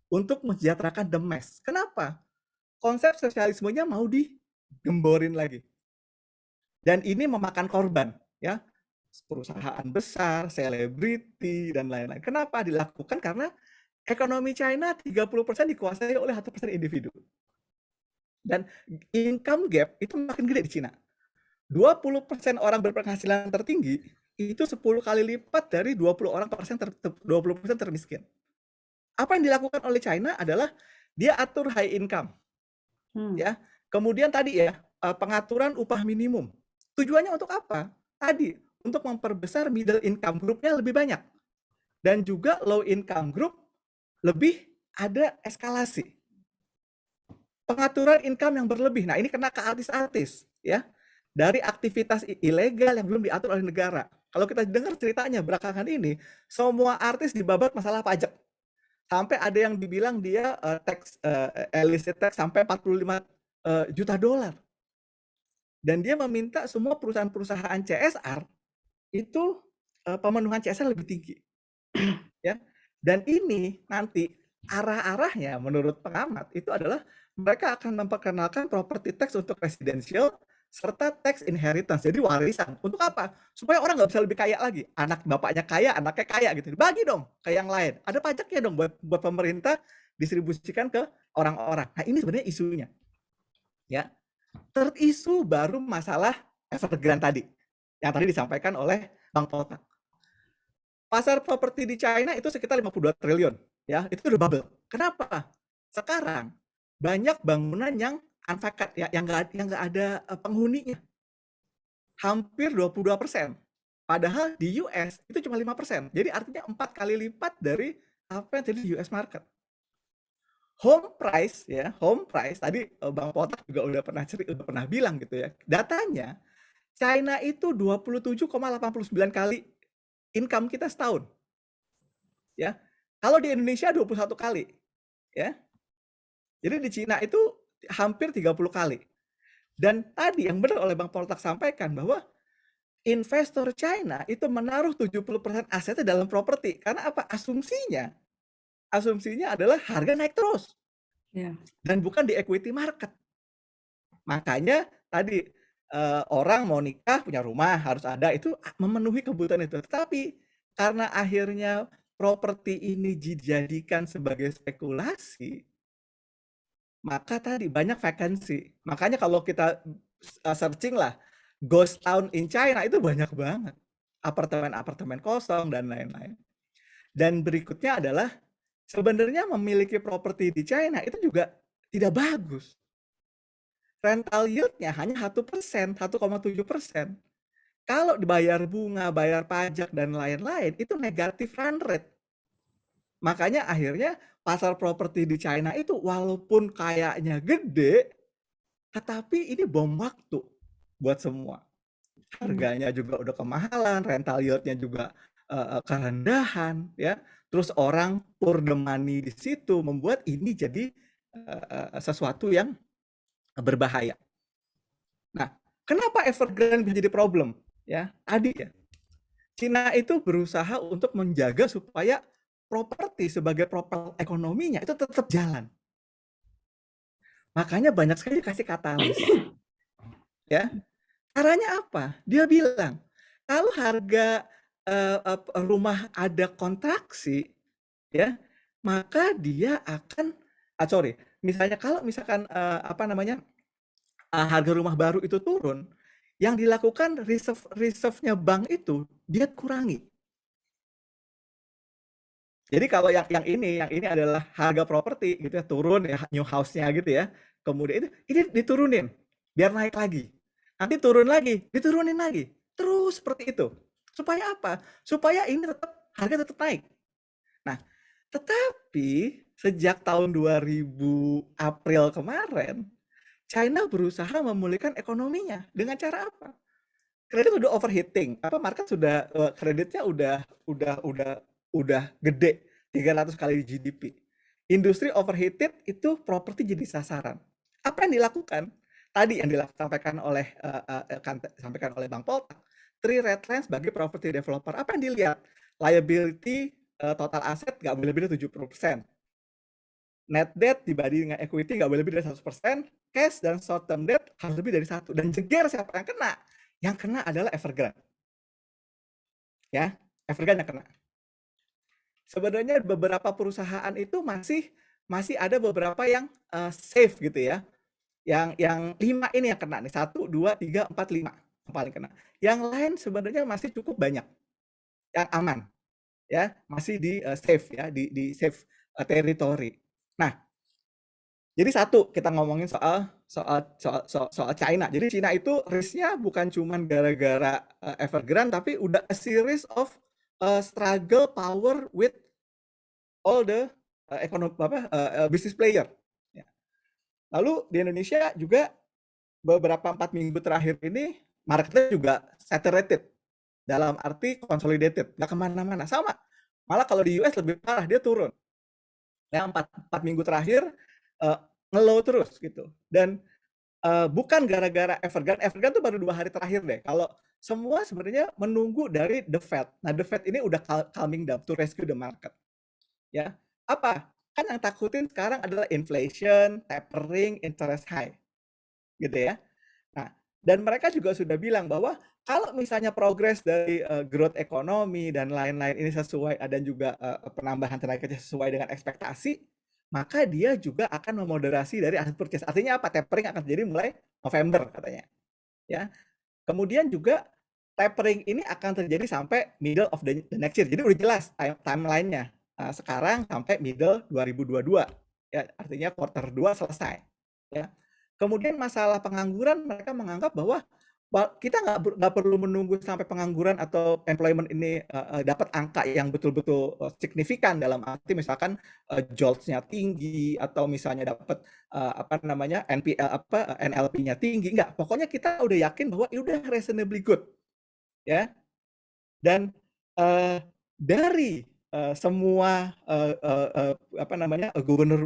untuk mensejahterakan the mass. Kenapa? Konsep sosialismenya mau digemborin lagi. Dan ini memakan korban, ya. Perusahaan besar, selebriti, dan lain-lain. Kenapa dilakukan? Karena ekonomi China 30% dikuasai oleh 1% individu. Dan income gap itu makin gede di China. 20% orang berpenghasilan tertinggi itu 10 kali lipat dari 20% termiskin. Apa yang dilakukan oleh China adalah dia atur high income. Ya. Kemudian tadi ya, pengaturan upah minimum. Tujuannya untuk apa? Tadi untuk memperbesar middle income group-nya lebih banyak. Dan juga low income group lebih ada eskalasi. Pengaturan income yang berlebih. Nah, ini kena ke artis-artis, ya. Dari aktivitas ilegal yang belum diatur oleh negara. Kalau kita dengar ceritanya belakangan ini, semua artis dibabat masalah pajak. Sampai ada yang dibilang dia illicit tax sampai 45 juta dolar. Dan dia meminta semua perusahaan-perusahaan CSR itu pemenuhan CSR lebih tinggi. Ya. Dan ini nanti arah-arahnya menurut pengamat itu adalah mereka akan memperkenalkan property tax untuk residential serta tax inheritance, jadi warisan. Untuk apa? Supaya orang nggak bisa lebih kaya lagi. Anak bapaknya kaya, anaknya kaya gitu. Bagi dong ke yang lain. Ada pajaknya dong buat pemerintah distribusikan ke orang-orang. Nah, ini sebenarnya isunya. Ya. Third isu baru masalah Evergrande tadi. Yang tadi disampaikan oleh Bang Poltak. Pasar properti di China itu sekitar 52 triliun. Ya, itu udah bubble. Kenapa? Sekarang banyak bangunan yang unvacant, ya, yang nggak ada penghuninya. Hampir 22%. Padahal di US itu cuma 5%. Jadi artinya 4 kali lipat dari apa yang terjadi di US market. Home price ya, home price tadi Bang Potak juga udah pernah bilang gitu ya. Datanya China itu 27,89 kali income kita setahun. Ya. Kalau di Indonesia 21 kali. Ya. Jadi di Cina itu hampir 30 kali. Dan tadi yang benar oleh Bang Poltak sampaikan bahwa investor China itu menaruh 70% asetnya dalam properti. Karena apa? Asumsinya adalah harga naik terus. Ya. Dan bukan di equity market. Makanya tadi orang mau nikah punya rumah harus ada, itu memenuhi kebutuhan itu. Tetapi karena akhirnya properti ini dijadikan sebagai spekulasi, maka tadi banyak vacancy. Makanya kalau kita searching lah ghost town in China itu banyak banget. Apartemen-apartemen kosong dan lain-lain. Dan berikutnya adalah sebenarnya memiliki properti di China itu juga tidak bagus. Rental yield-nya hanya 1%, 1,7%. Kalau dibayar bunga, bayar pajak, dan lain-lain, itu negatif run rate. Makanya akhirnya pasar properti di China itu walaupun kayaknya gede, tetapi ini bom waktu buat semua. Harganya juga udah kemahalan, rental yield-nya juga kerendahan, ya. Terus orang pour the money di situ membuat ini jadi sesuatu yang berbahaya. Nah, kenapa Evergrande menjadi problem? Ya, Adi ya. Cina itu berusaha untuk menjaga supaya properti sebagai propel ekonominya itu tetap jalan. Makanya banyak sekali kasih katalis. Ya, caranya apa? Dia bilang kalau harga rumah ada kontraksi, ya, maka dia akan, misalnya kalau misalkan harga rumah baru itu turun, yang dilakukan reserve-nya bank itu dia kurangi. Jadi kalau yang ini adalah harga properti gitu ya, turun ya, new house-nya gitu ya. Kemudian ini diturunin biar naik lagi. Nanti turun lagi, diturunin lagi. Terus seperti itu. Supaya apa? Supaya ini harga tetap naik. Nah, tetapi sejak tahun 2000 April kemarin, China berusaha memulihkan ekonominya dengan cara apa? Kredit udah overheating, market sudah kreditnya udah gede 300 kali GDP. Industri overheated itu properti jadi sasaran. Apa yang dilakukan? Tadi yang disampaikan oleh Bang Poltak, 3 red lines bagi property developer. Apa yang dilihat? Liability total aset nggak boleh lebih dari 70%. Net debt dibanding dengan equity nggak boleh lebih dari 100%. Cash dan short term debt harus lebih dari 1. Dan jeger siapa yang kena? Yang kena adalah Evergrande. Ya, Evergrande yang kena. Sebenarnya beberapa perusahaan itu masih ada beberapa yang safe gitu ya. Yang 5 ini yang kena nih. 1, 2, 3, 4, 5 yang paling kena. Yang lain sebenarnya masih cukup banyak yang aman. Ya, masih di safe ya, di safe territory. Nah, jadi satu kita ngomongin soal China. Jadi China itu risknya bukan cuma gara-gara Evergrande, tapi udah a series of struggle power with all the business player. Ya. Lalu di Indonesia juga beberapa 4 minggu terakhir ini marketnya juga saturated, dalam arti consolidated, nggak kemana-mana. Sama, malah kalau di US lebih parah, dia turun. Ya, 4 minggu terakhir ngelow terus gitu. Dan bukan gara-gara Evergrande tuh baru 2 hari terakhir deh. Kalau semua sebenarnya menunggu dari The Fed. Nah, The Fed ini udah calming down to rescue the market. Ya, apa? Kan yang takutin sekarang adalah inflation, tapering, interest high. Gitu ya. Nah, dan mereka juga sudah bilang bahwa kalau misalnya progres dari growth ekonomi dan lain-lain ini sesuai, dan juga penambahan tenaga kerja sesuai dengan ekspektasi, maka dia juga akan memoderasi dari asset purchase. Artinya apa? Tapering akan terjadi mulai November katanya. Ya. Kemudian juga tapering ini akan terjadi sampai middle of the next year. Jadi udah jelas timeline-nya. Sekarang sampai middle 2022. Ya, artinya quarter 2 selesai. Ya. Kemudian masalah pengangguran, mereka menganggap bahwa kita nggak perlu menunggu sampai pengangguran atau employment ini dapat angka yang betul-betul signifikan, dalam arti misalkan jobs-nya tinggi atau misalnya dapat NLP-nya tinggi. Enggak, pokoknya kita udah yakin bahwa ini udah reasonably good, ya. Dan dari semua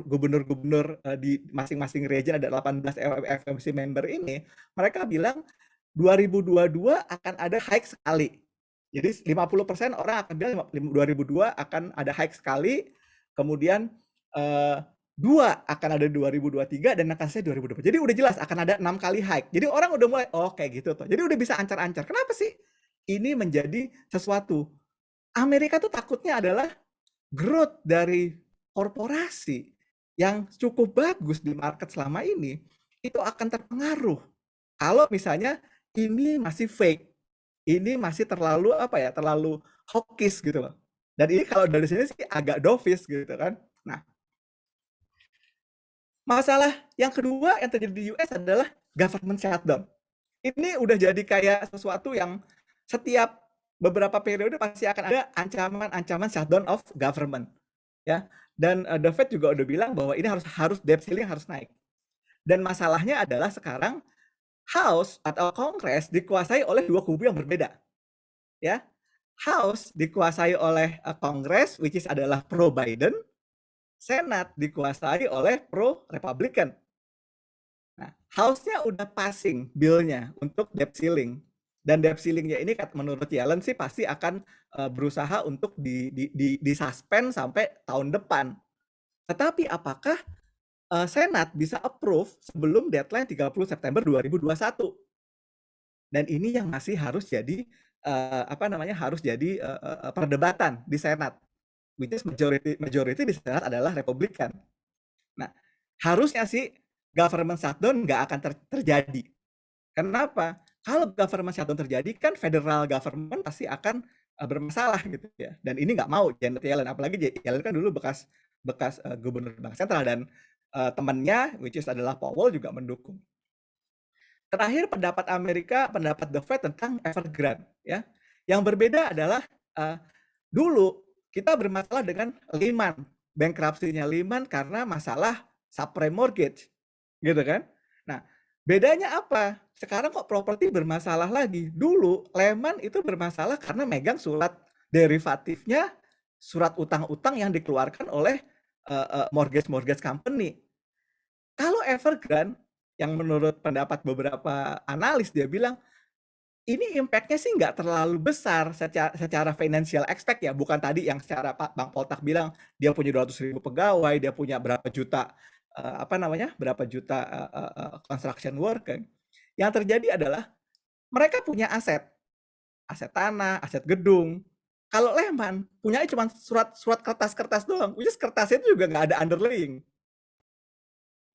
gubernur di masing-masing region, ada 18 FOMC member ini, mereka bilang 2022 akan ada hike sekali. Jadi 50% orang akan bilang 2022 akan ada hike sekali. Kemudian 2 akan ada 2023 dan akan selesai 2024. Jadi udah jelas akan ada 6 kali hike. Jadi orang udah mulai, oh kayak gitu tuh. Jadi udah bisa ancar-ancar. Kenapa sih? Ini menjadi sesuatu. Amerika tuh takutnya adalah growth dari korporasi yang cukup bagus di market selama ini, itu akan terpengaruh. Kalau misalnya ini masih fake, ini masih terlalu apa ya, terlalu hawkish gitu loh. Dan ini kalau dari sini sih agak dovish gitu kan. Nah, masalah yang kedua yang terjadi di US adalah government shutdown. Ini udah jadi kayak sesuatu yang setiap beberapa periode pasti akan ada ancaman-ancaman shutdown of government, ya. Dan The Fed juga udah bilang bahwa ini harus debt ceiling harus naik. Dan masalahnya adalah sekarang House atau Kongres dikuasai oleh dua kubu yang berbeda, ya. House dikuasai oleh Kongres, which is adalah pro Biden, Senat dikuasai oleh pro Republican. Nah, House-nya udah passing bill-nya untuk debt ceiling. Dan debt ceiling-nya ini menurut Yellen sih pasti akan berusaha untuk disuspend sampai tahun depan. Tetapi apakah Senat bisa approve sebelum deadline 30 September 2021? Dan ini yang masih harus jadi perdebatan di Senat. Which is majority di Senat adalah Republikan. Nah, harusnya sih government shutdown nggak akan terjadi. Kenapa? Kalau government shutdown terjadi kan federal government pasti akan bermasalah gitu ya. Dan ini nggak mau Janet Yellen, apalagi Yellen kan dulu bekas gubernur bank sentral dan temannya which is adalah Powell juga mendukung. Terakhir pendapat The Fed tentang Evergrande ya. Yang berbeda adalah dulu kita bermasalah dengan Lehman, bankruptcy-nya Lehman karena masalah subprime mortgage, gitu kan? Nah, bedanya apa? Sekarang kok properti bermasalah lagi. Dulu Lehman itu bermasalah karena megang surat derivatifnya, surat utang-utang yang dikeluarkan oleh mortgage company. Kalau Evergrande, yang menurut pendapat beberapa analis dia bilang, ini impact-nya sih nggak terlalu besar secara financial aspect ya, bukan tadi yang secara Bang Poltak bilang dia punya 200.000 pegawai, dia punya berapa juta construction worker. Yang terjadi adalah mereka punya aset tanah, aset gedung. Kalau Lehman punya cuma surat kertas-kertas doang, which is kertasnya itu juga nggak ada underlying.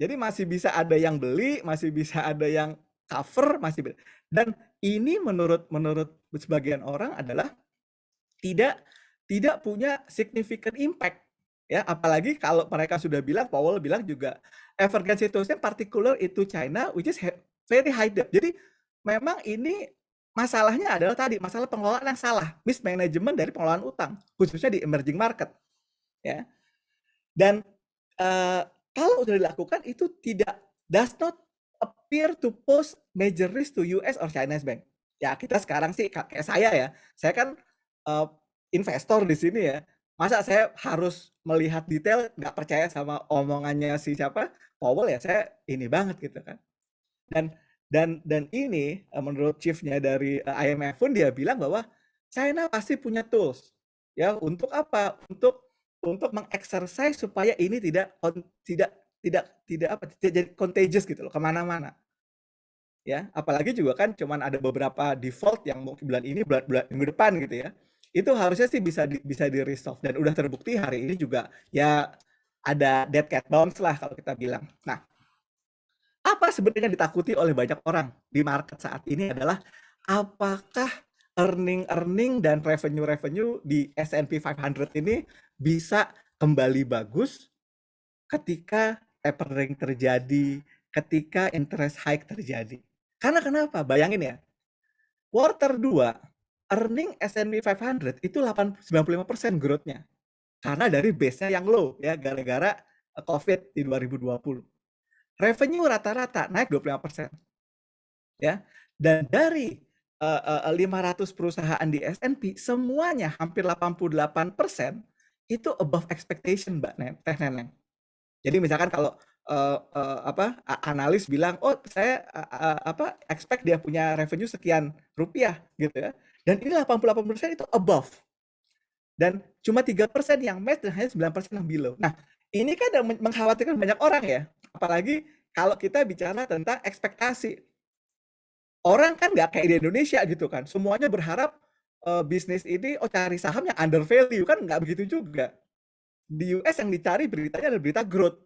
Jadi masih bisa ada yang beli, masih bisa ada yang cover, dan ini menurut sebagian orang adalah tidak punya significant impact ya, apalagi kalau mereka sudah bilang, Powell bilang juga Evergrande situation particular itu China which is very high debt. Jadi memang ini masalahnya adalah tadi masalah pengelolaan yang salah, mismanagement dari pengelolaan utang khususnya di emerging market ya. Dan kalau sudah dilakukan itu does not appear to pose major risk to US or Chinese bank. Ya kita sekarang sih kayak saya ya, saya kan investor di sini ya. Masa saya harus melihat detail, nggak percaya sama omongannya si siapa Powell ya, saya ini banget gitu kan. Dan ini menurut chiefnya dari IMF pun dia bilang bahwa China pasti punya tools ya untuk apa? Untuk mengexercise supaya ini tidak jadi contagious gitu loh kemana-mana ya, apalagi juga kan cuman ada beberapa default yang mungkin bulan ini bulan minggu depan gitu ya, itu harusnya sih bisa di resolve dan udah terbukti hari ini juga ya ada dead cat bounce lah kalau kita bilang. Nah, apa sebenarnya ditakuti oleh banyak orang di market saat ini adalah apakah earning dan revenue di S&P 500 ini bisa kembali bagus ketika tapering terjadi, ketika interest hike terjadi. Karena kenapa? Bayangin ya, quarter 2, earning S&P 500 itu 95% growth-nya. Karena dari base-nya yang low, ya gara-gara COVID di 2020. Revenue rata-rata naik 25%. Ya, dan dari 500 perusahaan di S&P, semuanya hampir 88% itu above expectation, Mbak Teh Neneng. Jadi misalkan kalau analis bilang, oh saya expect dia punya revenue sekian rupiah gitu ya, dan ini 88% itu above, dan cuma 3% yang match dan hanya 9% yang below. Nah Ini kan yang mengkhawatirkan banyak orang ya, apalagi kalau kita bicara tentang ekspektasi. Orang kan nggak kayak di Indonesia gitu kan, semuanya berharap, bisnis ini, cari saham yang under value, kan nggak begitu juga. Di US yang dicari beritanya adalah berita growth.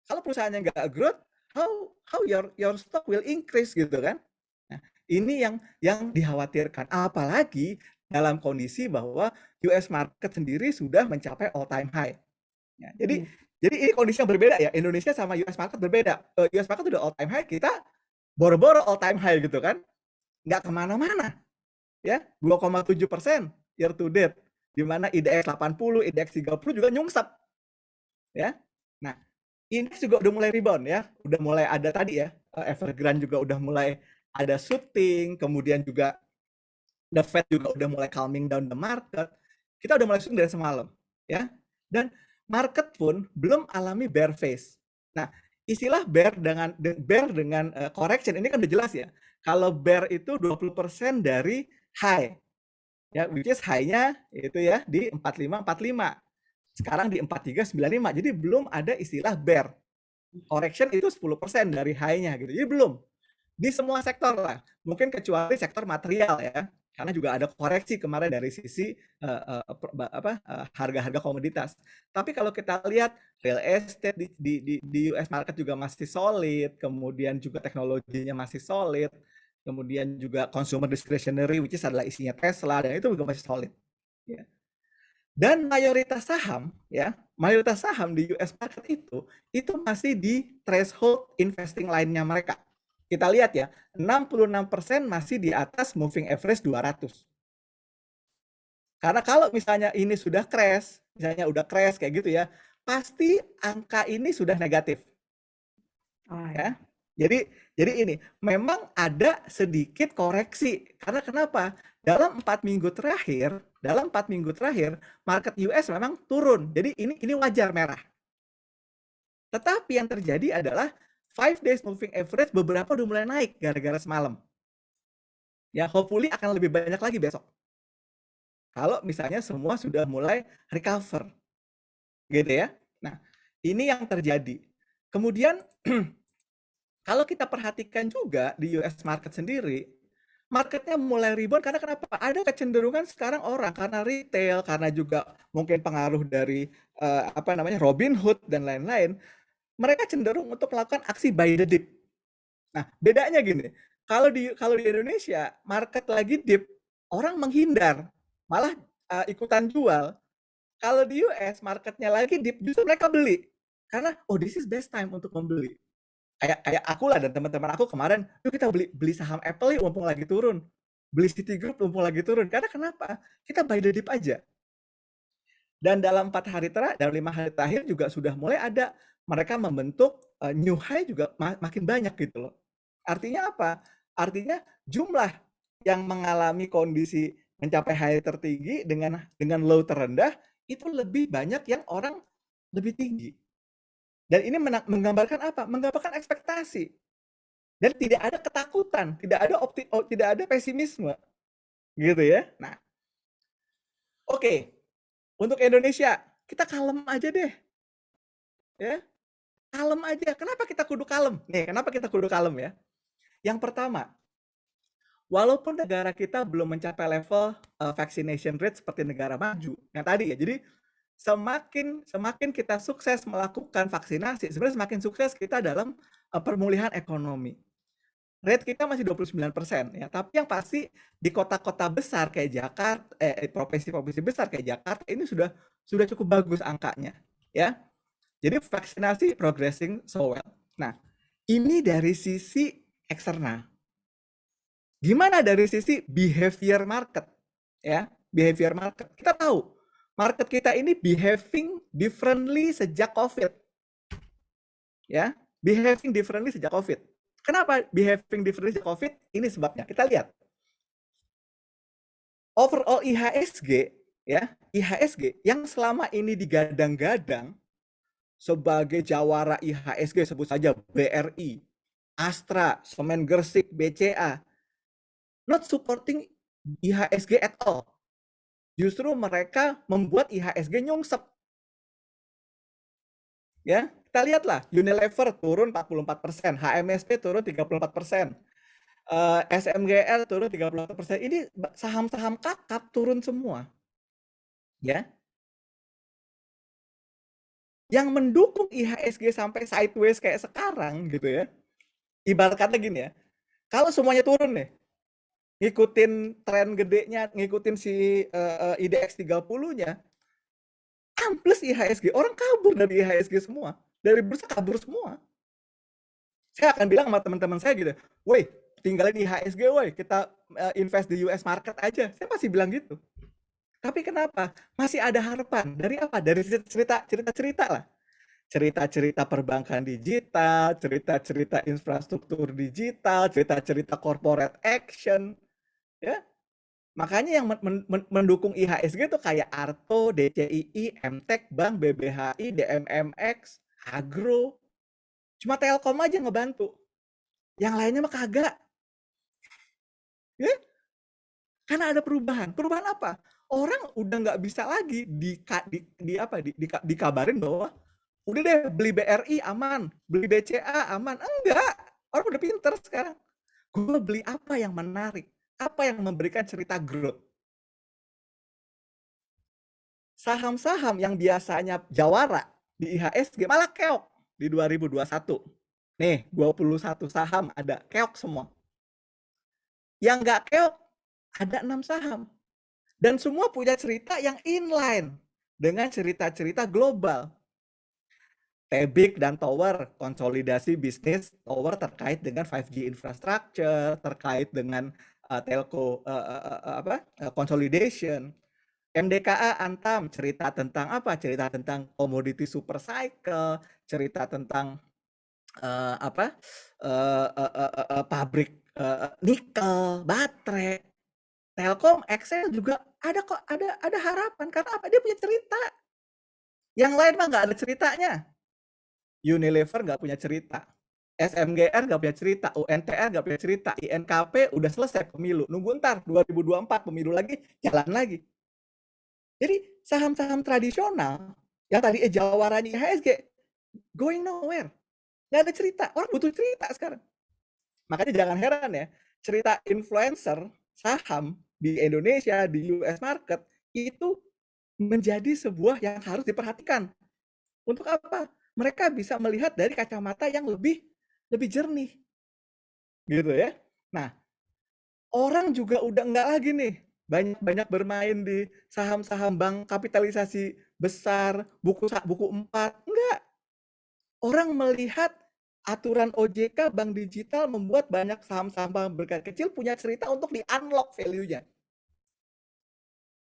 Kalau perusahaannya nggak growth, how your stock will increase gitu kan. Nah, ini yang dikhawatirkan, apalagi dalam kondisi bahwa US market sendiri sudah mencapai all time high. Ya, jadi ini kondisi yang berbeda ya, Indonesia sama US market berbeda. US market udah all time high, kita boro-boro all time high gitu kan, nggak kemana-mana. Ya, 2,7% year to date, di mana IDX 80, IDX 30 juga nyungsep. Ya. Nah, indeks juga udah mulai rebound ya, udah mulai ada tadi ya, Evergrande juga udah mulai ada shooting, kemudian juga the Fed juga udah mulai calming down the market. Kita udah mulai shooting dari semalam, ya. Dan market pun belum alami bear phase. Nah, istilah bear dengan correction ini kan udah jelas ya. Kalau bear itu 20% dari high. Ya, which is high-nya itu ya di 4545. Sekarang di 4395. Jadi belum ada istilah bear. Correction itu 10% dari high-nya gitu. Jadi belum. Di semua sektor lah. Mungkin kecuali sektor material ya. Karena juga ada koreksi kemarin dari sisi harga-harga komoditas. Tapi kalau kita lihat real estate di US market juga masih solid, kemudian juga teknologinya masih solid, kemudian juga consumer discretionary which is adalah isinya Tesla, dan itu juga masih solid. Ya. Dan mayoritas saham di US market itu masih di threshold investing line-nya mereka. Kita lihat ya, 66% masih di atas moving average 200. Karena kalau misalnya ini sudah crash, misalnya udah crash kayak gitu ya, pasti angka ini sudah negatif. Ya. Jadi ini memang ada sedikit koreksi. Karena kenapa? Dalam 4 minggu terakhir, market US memang turun. Jadi ini wajar merah. Tetapi yang terjadi adalah 5 days moving average beberapa udah mulai naik gara-gara semalam. Ya, hopefully akan lebih banyak lagi besok. Kalau misalnya semua sudah mulai recover. Gitu ya. Nah, ini yang terjadi. Kemudian kalau kita perhatikan juga di US market sendiri, marketnya mulai rebound karena kenapa? Ada kecenderungan sekarang orang karena retail, karena juga mungkin pengaruh dari Robinhood dan lain-lain, mereka cenderung untuk melakukan aksi buy the dip. Nah, bedanya gini, kalau di Indonesia market lagi dip, orang menghindar, malah ikutan jual. Kalau di US marketnya lagi dip, justru mereka beli karena this is best time untuk membeli. Kayak aku lah dan teman-teman aku kemarin, yuk kita beli saham Apple yuk mumpung lagi turun, beli Citigroup mumpung lagi turun. Karena kenapa? Kita buy the dip aja. Dan dalam 5 hari terakhir juga sudah mulai ada mereka membentuk new high juga makin banyak gitu loh. Artinya apa? Artinya jumlah yang mengalami kondisi mencapai high tertinggi dengan low terendah itu lebih banyak yang orang lebih tinggi. Dan ini menggambarkan apa? Menggambarkan ekspektasi. Dan tidak ada ketakutan, tidak ada pesimisme. Gitu ya. Nah, oke. Untuk Indonesia, kita kalem aja deh. Ya. Kalem aja. Kenapa kita kudu kalem? Nih, kenapa kita kudu kalem ya? Yang pertama, walaupun negara kita belum mencapai level vaccination rate seperti negara maju yang tadi ya. Jadi semakin kita sukses melakukan vaksinasi, sebenarnya semakin sukses kita dalam pemulihan ekonomi. Rate kita masih 29% ya, tapi yang pasti di kota-kota besar kayak Jakarta, provinsi-provinsi besar kayak Jakarta ini sudah cukup bagus angkanya, ya. Jadi vaksinasi progressing so well. Nah, ini dari sisi eksternal. Gimana dari sisi behavior market? Ya, behavior market. Kita tahu market kita ini behaving differently sejak COVID. Ya, behaving differently sejak COVID. Kenapa behaving differently sejak COVID? Ini sebabnya. Kita lihat. Overall IHSG, ya, IHSG yang selama ini digadang-gadang sebagai jawara IHSG, sebut saja BRI, Astra, Semen Gresik, BCA, not supporting IHSG at all. Justru mereka membuat IHSG nyungsep. Ya, kita lihatlah Unilever turun 44%, HMSP turun 34%, SMGR turun 34%. Ini saham-saham kakap turun semua. Ya. Yang mendukung IHSG sampai sideways kayak sekarang gitu ya. Ibarat kata gini ya, kalau semuanya turun nih, ngikutin tren gedenya, ngikutin si IDX 30-nya, ambles IHSG, orang kabur dari IHSG semua, dari bursa kabur semua. Saya akan bilang sama teman-teman saya gitu, woi tinggalin IHSG, woi kita invest di US market aja. Saya pasti bilang gitu. Tapi kenapa? Masih ada harapan. Dari apa? Dari cerita-cerita lah. Cerita-cerita perbankan digital, cerita-cerita infrastruktur digital, cerita-cerita corporate action, ya. Makanya yang mendukung IHSG itu kayak Arto, DCII, MTEK Bank, BBHI, DMMX, Agro. Cuma Telkom aja ngebantu. Yang lainnya mah kagak. Ya? Karena ada perubahan. Perubahan apa? Orang udah nggak bisa lagi dikabarin bahwa udah deh beli BRI aman, beli BCA aman. Enggak. Orang udah pinter sekarang. Gue beli apa yang menarik? Apa yang memberikan cerita growth? Saham-saham yang biasanya jawara di IHSG malah keok di 2021. Nih, 21 saham ada keok semua. Yang nggak keok ada 6 saham. Dan semua punya cerita yang inline dengan cerita-cerita global. Tebik dan Tower konsolidasi bisnis Tower terkait dengan 5G infrastructure, terkait dengan telco consolidation. MDKA Antam cerita tentang apa? Cerita tentang commodity super cycle, cerita tentang pabrik nikel, baterai. Telkom, Excel juga ada kok, ada harapan karena apa? Dia punya cerita. Yang lain mah nggak ada ceritanya. Unilever nggak punya cerita, SMGR nggak punya cerita, UNTR nggak punya cerita, INKP udah selesai pemilu, nunggu ntar 2024 pemilu lagi, jalan lagi. Jadi saham-saham tradisional yang tadi jawarannya IHSG going nowhere, nggak ada cerita. Orang butuh cerita sekarang. Makanya jangan heran ya, cerita influencer saham di Indonesia, di US market itu menjadi sebuah yang harus diperhatikan. Untuk apa? Mereka bisa melihat dari kacamata yang lebih jernih. Gitu ya. Nah, orang juga udah enggak lagi nih banyak bermain di saham-saham bank kapitalisasi besar, buku 4. Enggak. Orang melihat aturan OJK bank digital membuat banyak saham-saham bank bergerak kecil punya cerita untuk di-unlock value-nya.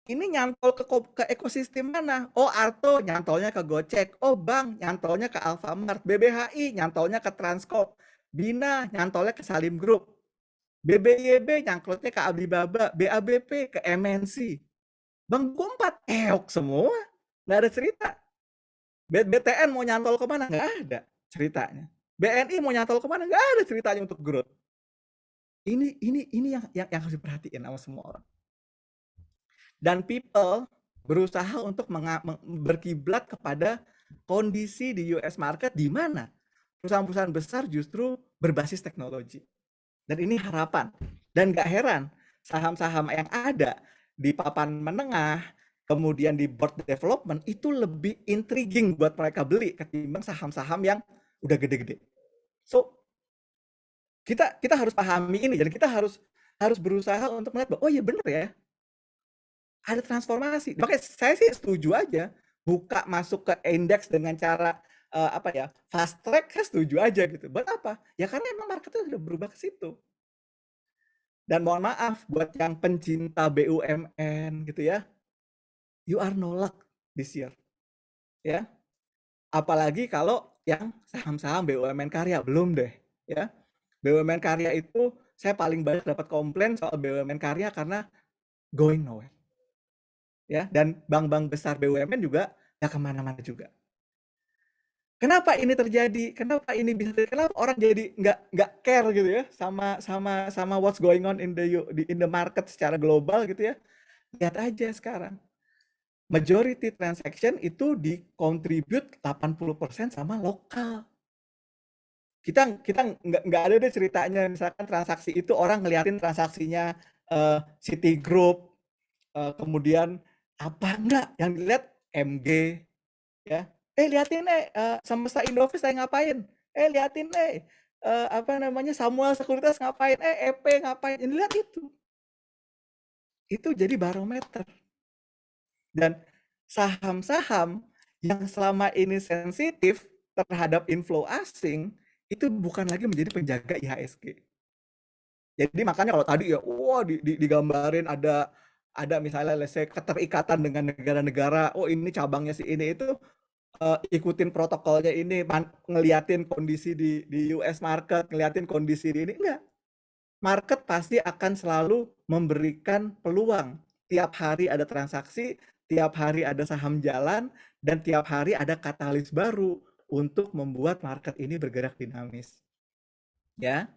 Ini nyantol ke ekosistem mana? Oh, Arto nyantolnya ke Gojek. Oh, Bank nyantolnya ke Alfamart. BBHI nyantolnya ke Transcorp. Bina nyantolnya ke Salim Group. BBYB nyantolnya ke Alibaba. BABP ke MNC. Bank Buku 4 eok semua. Nggak ada cerita. BTN mau nyantol kemana? Nggak ada ceritanya. BNI mau nyantol kemana? Nggak ada ceritanya untuk growth. Ini yang harus diperhatiin sama semua orang. Dan people berusaha untuk berkiblat kepada kondisi di US market di mana perusahaan-perusahaan besar justru berbasis teknologi. Dan ini harapan. Dan gak heran, saham-saham yang ada di papan menengah, kemudian di board development, itu lebih intriguing buat mereka beli ketimbang saham-saham yang udah gede-gede. So, kita harus pahami ini, dan kita harus berusaha untuk melihat bahwa, oh iya bener ya, ada transformasi. Makanya saya sih setuju aja buka masuk ke indeks dengan cara fast track, saya setuju aja gitu. Buat apa? Ya karena emang marketnya sudah berubah ke situ. Dan mohon maaf buat yang pencinta BUMN gitu ya, you are no luck this year. Ya. Apalagi kalau yang saham-saham BUMN karya belum deh, ya. BUMN karya itu saya paling banyak dapat komplain soal BUMN karya karena going nowhere. Ya, dan bank-bank besar BUMN juga nggak kemana-mana juga. Kenapa ini terjadi? Kenapa ini bisa terjadi? Kenapa orang jadi nggak care gitu ya sama what's going on in the market secara global gitu ya? Lihat aja sekarang. majority transaction itu di-contribute 80% sama lokal. Kita nggak ada deh ceritanya misalkan transaksi itu orang ngeliatin transaksinya Citigroup, kemudian apa enggak yang dilihat MG ya. Liatin Semesta Indovis saya ngapain? Liatin apa namanya Samuel Sekuritas ngapain? EP ngapain? Ini lihat itu. Itu jadi barometer. Dan saham-saham yang selama ini sensitif terhadap inflow asing itu bukan lagi menjadi penjaga IHSG. Jadi makanya kalau tadi ya, wah digambarin ada misalnya let's say keterikatan dengan negara-negara, oh ini cabangnya si ini itu ikutin protokolnya ini, ngeliatin kondisi di US market, ngeliatin kondisi di ini, enggak. Market pasti akan selalu memberikan peluang. Tiap hari ada transaksi, tiap hari ada saham jalan, dan tiap hari ada katalis baru untuk membuat market ini bergerak dinamis. Ya.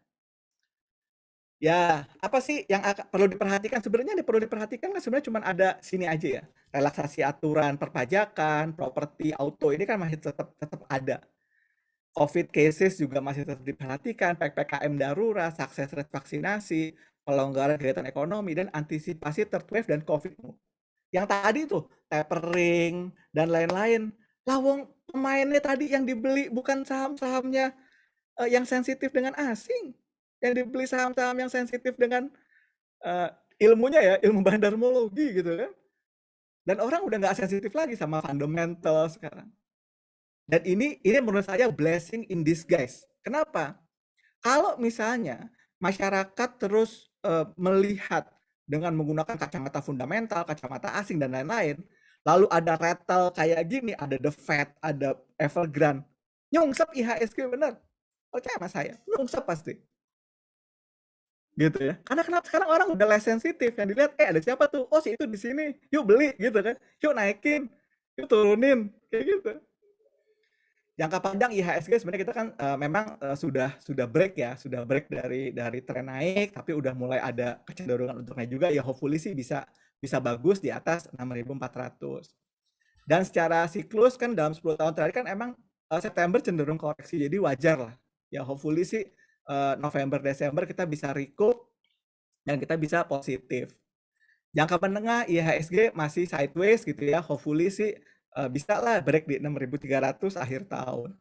Ya, apa sih yang perlu diperhatikan? Sebenarnya yang perlu diperhatikan kan sebenarnya cuma ada sini aja ya. Relaksasi aturan perpajakan, properti, auto ini kan masih tetap ada. COVID cases juga masih tetap diperhatikan, PPKM darurat, sukses rate vaksinasi, pelonggaran kegiatan ekonomi, dan antisipasi third wave dan COVID. Yang tadi tuh, tapering, dan lain-lain. Lawong pemainnya tadi yang dibeli bukan saham-sahamnya yang sensitif dengan asing. Yang dibeli saham-saham yang sensitif dengan ilmunya ya, ilmu bandarmologi gitu kan. Dan orang udah nggak sensitif lagi sama fundamental sekarang. Dan ini menurut saya blessing in disguise. Kenapa? Kalau misalnya masyarakat terus melihat dengan menggunakan kacamata fundamental, kacamata asing, dan lain-lain, lalu ada rattle kayak gini, ada The Fed, ada Evergrande, nyungsep IHSG bener. Percaya sama saya, nyungsep pasti. Gitu ya. Karena kenapa sekarang orang udah less sensitif, yang dilihat ada siapa tuh, oh si itu di sini, yuk beli gitu kan, yuk naikin, yuk turunin, kayak gitu. Jangka panjang IHSG sebenarnya kita kan memang sudah break ya, sudah break dari tren naik, tapi udah mulai ada kecenderungan untuk naik juga ya, hopefully sih bisa bagus di atas 6.400. Dan secara siklus kan dalam 10 tahun terakhir kan emang September cenderung koreksi, jadi wajar lah. Ya hopefully sih November Desember kita bisa recoup dan kita bisa positif. Jangka menengah IHSG masih sideways gitu ya, hopefully sih bisa lah break di 6.300 akhir tahun.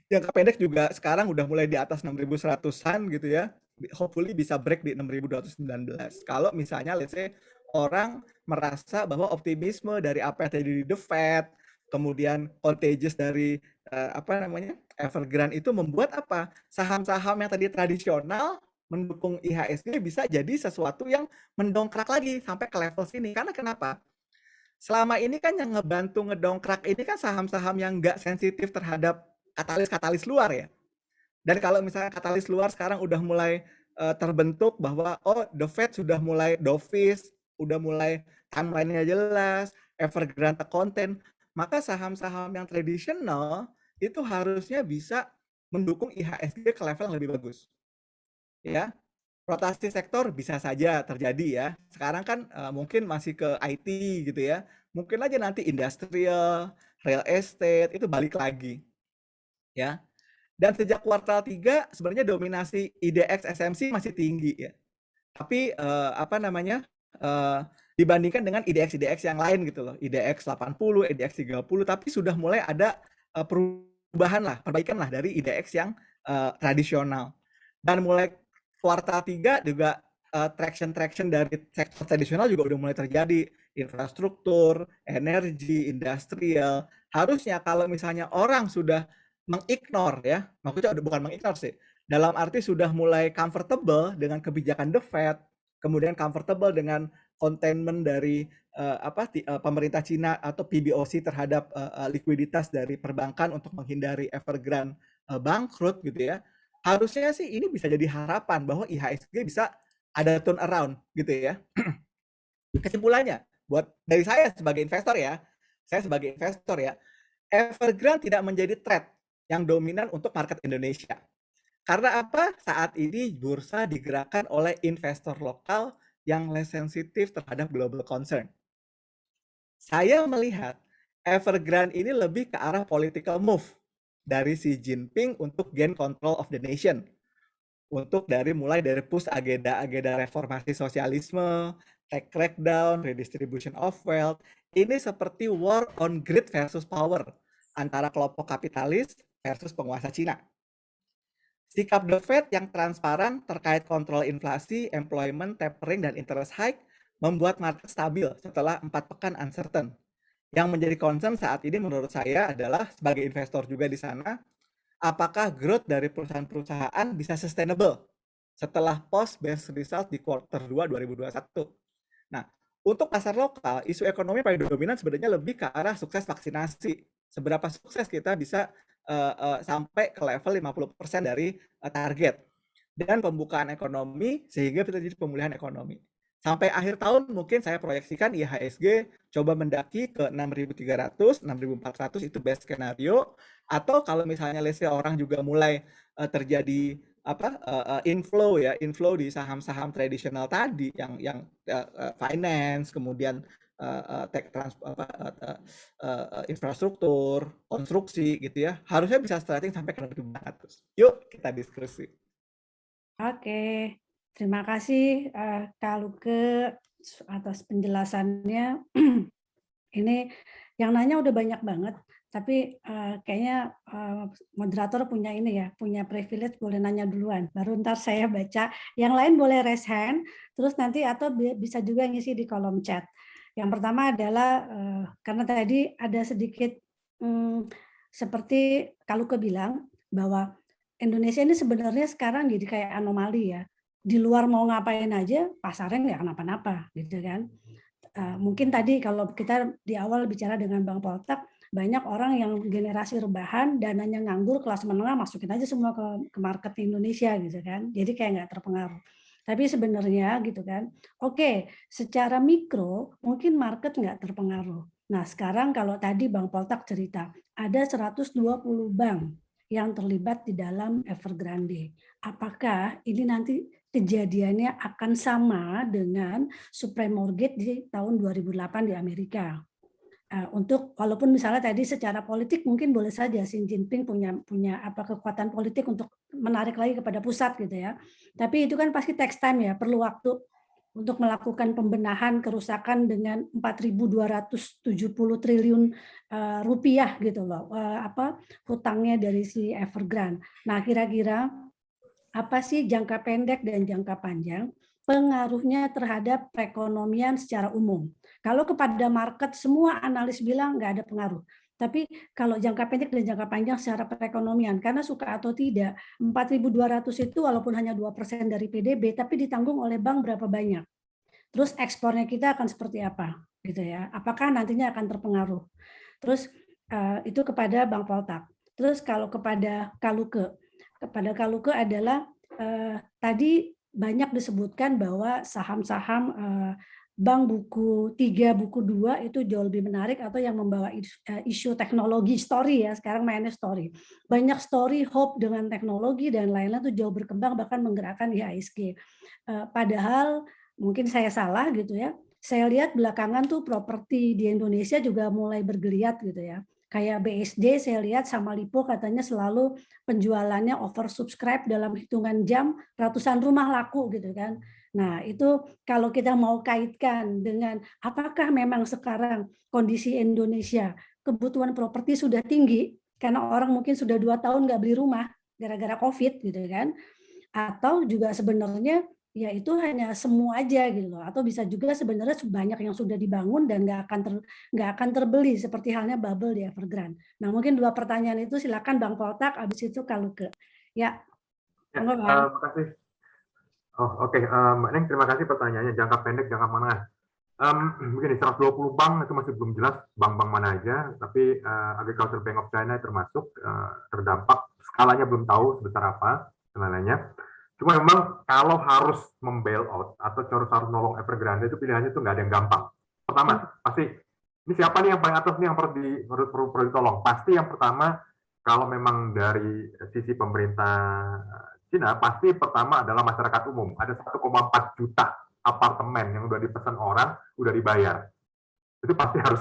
Jangka pendek juga sekarang udah mulai di atas 6.100-an gitu ya, hopefully bisa break di 6.219. Kalau misalnya let's say orang merasa bahwa optimisme dari apa yang terjadi di The Fed, kemudian contagious dari Evergrande itu membuat apa? Saham-saham yang tadi tradisional mendukung IHSG bisa jadi sesuatu yang mendongkrak lagi sampai ke level sini. Karena kenapa? Selama ini kan yang ngebantu ngedongkrak ini kan saham-saham yang nggak sensitif terhadap katalis-katalis luar ya. Dan kalau misalnya katalis luar sekarang udah mulai terbentuk bahwa The Fed sudah mulai dovish, udah mulai timeline-nya jelas, Evergrande konten, maka saham-saham yang tradisional itu harusnya bisa mendukung IHSG ke level yang lebih bagus. Ya, rotasi sektor bisa saja terjadi ya. Sekarang kan mungkin masih ke IT gitu ya. Mungkin aja nanti industrial, real estate itu balik lagi. Ya. Dan sejak kuartal 3 sebenarnya dominasi IDX SMC masih tinggi ya. Tapi dibandingkan dengan IDX yang lain gitu loh. IDX 80, IDX 30, tapi sudah mulai ada perubahan lah, perbaikan lah dari IDX yang tradisional. Dan mulai kuartal 3 juga traction dari sektor tradisional juga udah mulai terjadi, infrastruktur, energi, industrial. Harusnya kalau misalnya orang sudah mengignore ya, maksudnya bukan mengignore sih, dalam arti sudah mulai comfortable dengan kebijakan The Fed, kemudian comfortable dengan containment dari pemerintah Cina atau PBOC terhadap likuiditas dari perbankan untuk menghindari Evergrande bangkrut gitu ya. Harusnya sih ini bisa jadi harapan bahwa IHSG bisa ada turn around gitu ya. Kesimpulannya, buat dari saya sebagai investor ya, Evergrande tidak menjadi threat yang dominan untuk market Indonesia. Karena apa? Saat ini bursa digerakkan oleh investor lokal yang less sensitif terhadap global concern. Saya melihat Evergrande ini lebih ke arah political move dari Xi Jinping untuk gain control of the nation. Untuk mulai dari push agenda-agenda reformasi sosialisme, tax crackdown, redistribution of wealth. Ini seperti war on greed versus power antara kelompok kapitalis versus penguasa Cina. Sikap The Fed yang transparan terkait kontrol inflasi, employment, tapering, dan interest hike membuat market stabil setelah 4 pekan uncertain. Yang menjadi concern saat ini menurut saya adalah sebagai investor juga di sana, apakah growth dari perusahaan-perusahaan bisa sustainable setelah post best result di quarter 2 2021. Nah, untuk pasar lokal, isu ekonomi paling dominan sebenarnya lebih ke arah sukses vaksinasi. Seberapa sukses kita bisa sampai ke level 50% dari target. Dan pembukaan ekonomi sehingga bisa jadi pemulihan ekonomi. Sampai akhir tahun mungkin saya proyeksikan IHSG coba mendaki ke 6.300, 6.400 itu best skenario. Atau kalau misalnya let's say orang juga mulai terjadi inflow di saham-saham tradisional tadi yang finance, kemudian infrastruktur, konstruksi gitu ya, harusnya bisa starting sampai ke 6.400. Yuk kita diskusi. Oke, terima kasih Kak Luke atas penjelasannya. Ini yang nanya udah banyak banget, tapi kayaknya moderator punya ini ya, punya privilege boleh nanya duluan, baru ntar saya baca. Yang lain boleh raise hand, terus nanti atau bisa juga ngisi di kolom chat. Yang pertama adalah karena tadi ada sedikit seperti kalau bilang bahwa Indonesia ini sebenarnya sekarang jadi kayak anomali ya. Di luar mau ngapain aja, pasarnya nggak kenapa-napa, gitu kan. Mungkin tadi kalau kita di awal bicara dengan Bang Poltak, banyak orang yang generasi rebahan, dananya nganggur, kelas menengah, masukin aja semua ke market Indonesia gitu kan. Jadi kayak nggak terpengaruh. Tapi sebenarnya gitu kan, oke, secara mikro mungkin market nggak terpengaruh. Nah sekarang kalau tadi Bang Poltak cerita, ada 120 bank yang terlibat di dalam Evergrande. Apakah ini nanti kejadiannya akan sama dengan subprime mortgage di tahun 2008 di Amerika? Untuk walaupun misalnya tadi secara politik mungkin boleh saja Xi Jinping punya kekuatan politik untuk menarik lagi kepada pusat gitu ya. Tapi itu kan pasti takes time ya, perlu waktu untuk melakukan pembenahan kerusakan dengan 4.270 triliun rupiah gitu loh, hutangnya dari si Evergrande. Nah, kira-kira apa sih jangka pendek dan jangka panjang pengaruhnya terhadap perekonomian secara umum? Kalau kepada market semua analis bilang nggak ada pengaruh. Tapi kalau jangka pendek dan jangka panjang secara perekonomian, karena suka atau tidak, 4.200 itu walaupun hanya 2% dari PDB, tapi ditanggung oleh bank berapa banyak. Terus ekspornya kita akan seperti apa, gitu ya? Apakah nantinya akan terpengaruh? Terus itu kepada Bang Poltak. Terus kalau kepada Kaluke adalah tadi banyak disebutkan bahwa saham-saham bank buku 3, buku 2 itu jauh lebih menarik atau yang membawa isu teknologi story ya, sekarang mainnya story. Banyak story hope dengan teknologi dan lain-lain itu jauh berkembang bahkan menggerakkan IHSG. Padahal mungkin saya salah gitu ya. Saya lihat belakangan tuh properti di Indonesia juga mulai bergeliat gitu ya. Kayak BSD saya lihat sama Lipo katanya selalu penjualannya oversubscribe dalam hitungan jam ratusan rumah laku gitu kan. Nah itu kalau kita mau kaitkan dengan apakah memang sekarang kondisi Indonesia kebutuhan properti sudah tinggi karena orang mungkin sudah 2 tahun nggak beli rumah gara-gara COVID gitu kan. Atau juga sebenarnya ya itu hanya semu aja gitu loh, atau bisa juga sebenarnya banyak yang sudah dibangun dan nggak akan terbeli seperti halnya bubble di Evergrande. Nah mungkin 2 pertanyaan itu silakan Bang Poltak, habis itu Kaluke. Ya, monggo Bang. Terima kasih. Oke, Mbak Neng, terima kasih pertanyaannya. Jangka pendek, jangka menengah. Begini, 120 bank itu masih belum jelas bank-bank mana aja, tapi Agricultural Bank of China termasuk terdampak. Skalanya belum tahu sebesar apa skalanya. Cuma memang kalau harus membail out atau harus nolong Evergrande itu pilihannya itu nggak ada yang gampang. Pertama, pasti ini siapa nih yang paling atas nih yang perlu ditolong? Pasti yang pertama kalau memang dari sisi pemerintah Cina pasti pertama adalah masyarakat umum. Ada 1,4 juta apartemen yang udah dipesan orang, udah dibayar. Itu pasti harus,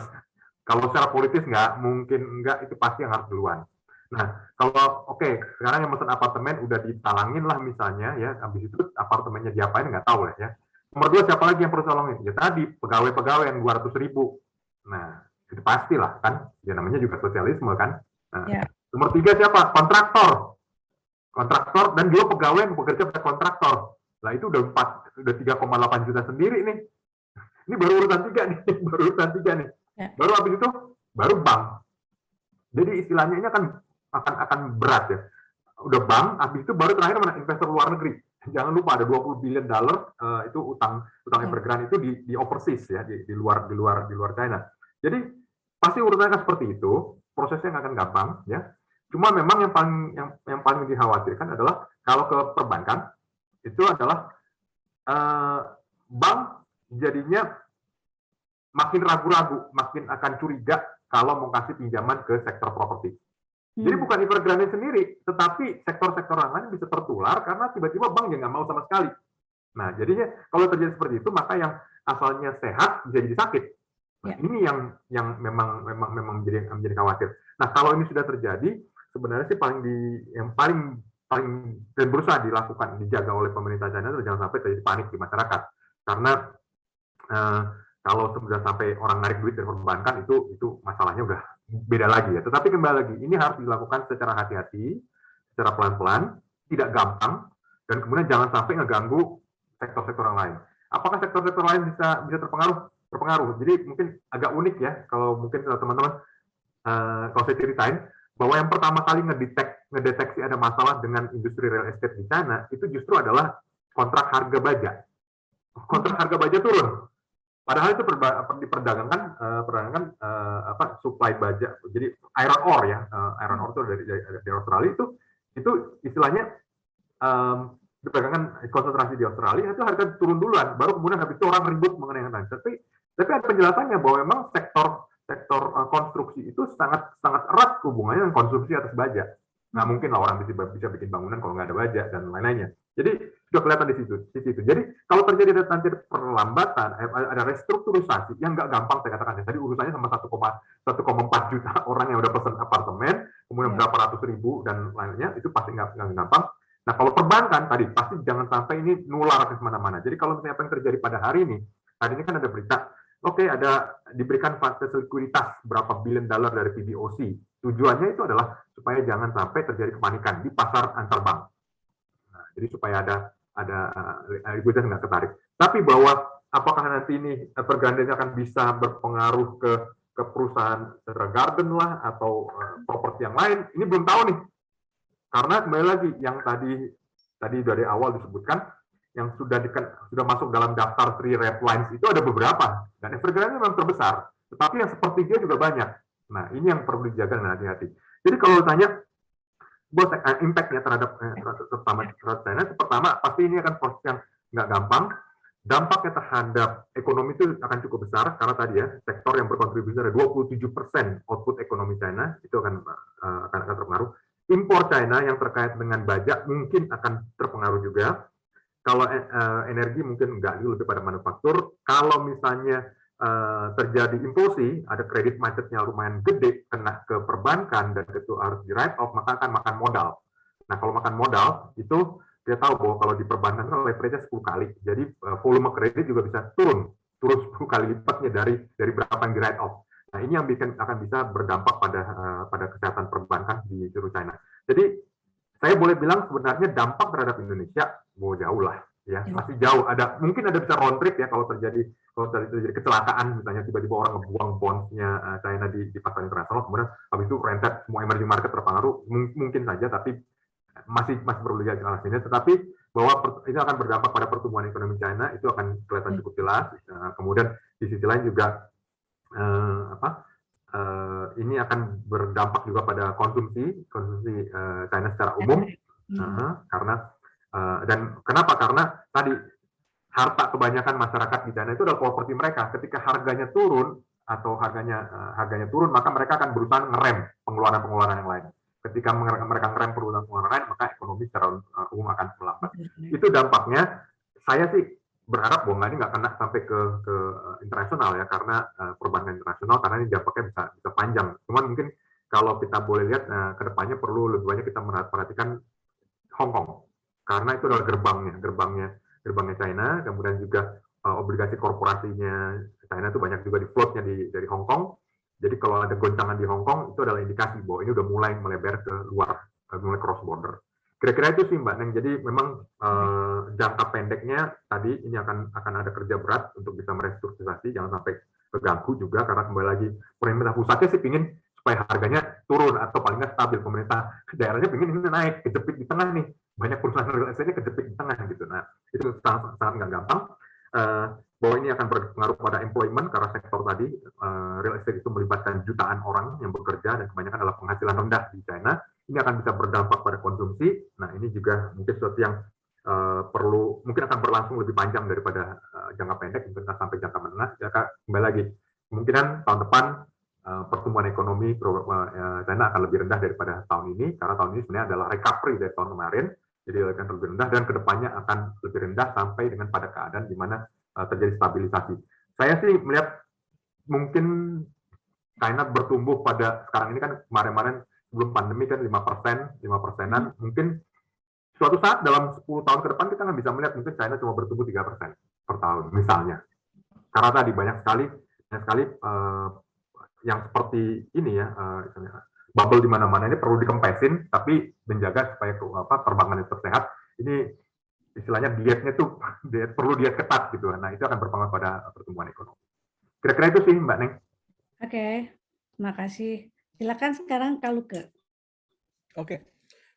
kalau secara politis nggak mungkin enggak, itu pasti yang harus duluan. Nah, kalau sekarang yang pesan apartemen udah ditalangin lah misalnya ya, habis itu apartemennya diapain nggak tahu lah ya. Nomor 2 siapa lagi yang perlu tolongin? Ya tadi pegawai-pegawai yang 200.000. Nah, itu pastilah kan, ya namanya juga sosialisme kan. Nah, nomor 3 siapa? Kontraktor, dan juga pegawai yang bekerja pada kontraktor. Nah itu udah 3,8 juta sendiri nih. Ini baru urutan 3 nih, Baru habis itu baru bank. Jadi istilahnya ini akan berat ya. Udah bank, habis itu baru terakhir mana investor luar negeri. Jangan lupa ada $20 billion itu utang Evergrande itu di overseas ya, di luar China. Jadi pasti urutannya seperti itu, prosesnya nggak akan gampang ya. Cuma memang yang paling dikhawatirkan adalah kalau ke perbankan itu adalah bank jadinya makin ragu-ragu, makin akan curiga kalau mau kasih pinjaman ke sektor properti. Jadi bukan Evergrande sendiri, tetapi sektor-sektor lain bisa tertular karena tiba-tiba bank yang nggak mau sama sekali. Nah, jadinya kalau terjadi seperti itu, maka yang asalnya sehat bisa jadi sakit. Nah, ini yang memang menjadi khawatir. Nah, kalau ini sudah terjadi, sebenarnya sih yang paling dan berusaha dilakukan, dijaga oleh pemerintah China, jangan sampai terjadi panik di masyarakat. Karena kalau sudah sampai orang narik duit dari perbankan itu masalahnya udah beda lagi ya. Tetapi kembali lagi, ini harus dilakukan secara hati-hati, secara pelan-pelan, tidak gampang, dan kemudian jangan sampai ngeganggu sektor-sektor yang lain. Apakah sektor-sektor lain bisa terpengaruh? Terpengaruh. Jadi mungkin agak unik ya, kalau mungkin teman-teman, kalau saya ceritain, bahwa yang pertama kali ngedeteksi ada masalah dengan industri real estate di China, itu justru adalah kontrak harga baja. Kontrak harga baja turun. Padahal itu diperdagangkan supply baja. Jadi iron ore ya, iron ore itu dari Australia itu istilahnya diperdagangkan konsentrasi di Australia, itu harga turun duluan, baru kemudian habis itu orang ribut mengenai yang lain. Tapi ada penjelasannya bahwa memang sektor konstruksi itu sangat erat hubungannya dengan konsumsi atas baja. Nggak mungkin lah orang bisa bikin bangunan kalau nggak ada baja dan lain-lainnya. Jadi sudah kelihatan di situ. Jadi kalau terjadi nanti perlambatan, ada restrukturisasi yang nggak gampang saya katakan ya. Tadi urusannya sama 1,4 juta orang yang udah pesan apartemen, kemudian berapa ratus ribu dan lainnya, itu pasti nggak gampang. Nah kalau perbankan tadi pasti jangan sampai ini nular ke mana-mana. Jadi kalau misalnya apa yang terjadi pada hari ini kan ada berita, ada diberikan fasilitas likuiditas berapa billion dollar dari PBOC. Tujuannya itu adalah supaya jangan sampai terjadi kepanikan di pasar antar bank. Nah, jadi supaya ada likuiditas nggak ketarik. Tapi bahwa apakah nanti ini Evergrande akan bisa berpengaruh ke perusahaan Garden lah atau properti yang lain, ini belum tahu nih. Karena kembali lagi yang tadi dari awal disebutkan, yang sudah masuk dalam daftar 3 red lines itu ada beberapa, dan Evergrande memang terbesar, tetapi yang seperti dia juga banyak. Nah, ini yang perlu dijaga dengan hati-hati. Jadi kalau tanya, impact-nya terhadap China, pertama pasti ini akan proses yang nggak gampang. Dampaknya terhadap ekonomi itu akan cukup besar, karena tadi ya, sektor yang berkontribusi ada 27% output ekonomi China, itu akan terpengaruh. Impor China yang terkait dengan baja mungkin akan terpengaruh juga. Kalau energi mungkin enggak, lebih pada manufaktur. Kalau misalnya terjadi inflasi, ada kredit macetnya lumayan gede, kena ke perbankan, dan itu harus di write off, maka akan makan modal. Nah, kalau makan modal, itu kita tahu bahwa kalau di perbankan kan leverage-nya 10 kali. Jadi volume kredit juga bisa turun 10 kali lipatnya dari berapa yang di write off. Nah, ini yang akan bisa berdampak pada kesehatan perbankan di seluruh China. Jadi saya boleh bilang sebenarnya dampak terhadap Indonesia jauh lah, ya masih jauh. Mungkin ada bisa round trip ya kalau terjadi kecelakaan, misalnya tiba-tiba orang ngebuang bonds-nya China di pasar internasional, kemudian habis itu rentet semua emerging market terpengaruh, mungkin saja, tapi masih perlu dijelaskan ini. Tetapi bahwa ini akan berdampak pada pertumbuhan ekonomi China itu akan kelihatan cukup jelas. Kemudian di sisi lain juga ini akan berdampak juga pada konsumsi China secara umum, karena dan kenapa? Karena tadi harta kebanyakan masyarakat di China itu adalah properti mereka. Ketika harganya turun atau harganya turun, maka mereka akan berusaha ngerem pengeluaran yang lain. Ketika mereka ngerem pengeluaran lain, maka ekonomi secara umum akan melambat. Itu dampaknya. Saya sih berharap bahwa ini nggak kena sampai ke internasional ya, karena perbankan internasional, karena ini dampaknya bisa panjang. Cuman mungkin kalau kita boleh lihat ke depannya perlu lebih banyak kita perhatikan Hong Kong, karena itu adalah gerbangnya China, kemudian juga obligasi korporasinya China itu banyak juga di floatnya dari Hong Kong. Jadi kalau ada goncangan di Hong Kong, itu adalah indikasi bahwa ini udah mulai melebar ke luar, mulai cross border. Kira-kira itu sih Mbak Neng. Jadi memang jangka pendeknya tadi ini akan ada kerja berat untuk bisa merestrukturisasi, jangan sampai keganggu juga, karena kembali lagi pemerintah pusatnya sih pingin supaya harganya turun atau paling nggak stabil. Pemerintah daerahnya pingin ini naik, kejepit di tengah nih, banyak perusahaan real estate-nya kejepit di tengah gitu. Nah itu sangat nggak gampang. Bahwa ini akan berpengaruh pada employment, karena sektor tadi real estate itu melibatkan jutaan orang yang bekerja dan kebanyakan adalah penghasilan rendah di China. Ini akan bisa berdampak pada konsumsi. Nah ini juga mungkin sesuatu yang mungkin akan berlangsung lebih panjang daripada jangka pendek, mungkin akan sampai jangka menengah. Ya, kembali lagi, kemungkinan tahun depan pertumbuhan ekonomi China akan lebih rendah daripada tahun ini, karena tahun ini sebenarnya adalah recovery dari tahun kemarin, jadi akan lebih rendah, dan kedepannya akan lebih rendah sampai dengan pada keadaan di mana terjadi stabilisasi. Saya sih melihat mungkin China bertumbuh pada sekarang ini kan, kemarin-kemarin sebelum pandemi kan 5%, mungkin suatu saat dalam 10 tahun ke depan kita nggak bisa melihat mungkin China cuma bertumbuh 3% per tahun misalnya. Karena tadi banyak sekali yang seperti ini ya, bubble di mana-mana ini perlu dikempesin, tapi menjaga supaya perbankan itu sehat. Ini istilahnya dietnya tuh perlu diet ketat gitu. Nah itu akan berpengaruh pada pertumbuhan ekonomi. Kira-kira itu sih Mbak Neng. Oke, terima kasih. Silakan sekarang Kak Luke. Oke,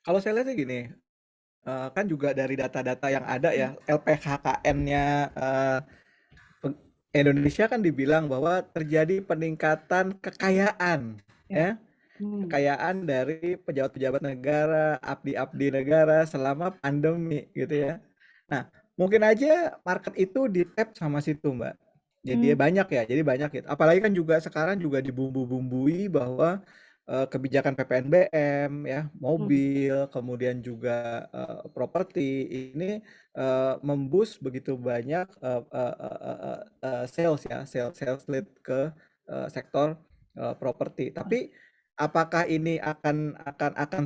kalau saya lihat gini, kan juga dari data-data yang ada ya, LPHKN-nya Indonesia kan dibilang bahwa terjadi peningkatan kekayaan, ya. Kekayaan dari pejabat-pejabat negara, abdi-abdi negara selama pandemi gitu ya. Nah, mungkin aja market itu di-tap sama situ, Mbak. Jadi banyak ya, jadi banyak gitu. Apalagi kan juga sekarang juga dibumbu-bumbui bahwa kebijakan PPNBM ya, mobil, kemudian juga properti ini memboost begitu banyak sales ya, sales lead ke sektor properti. Tapi apakah ini akan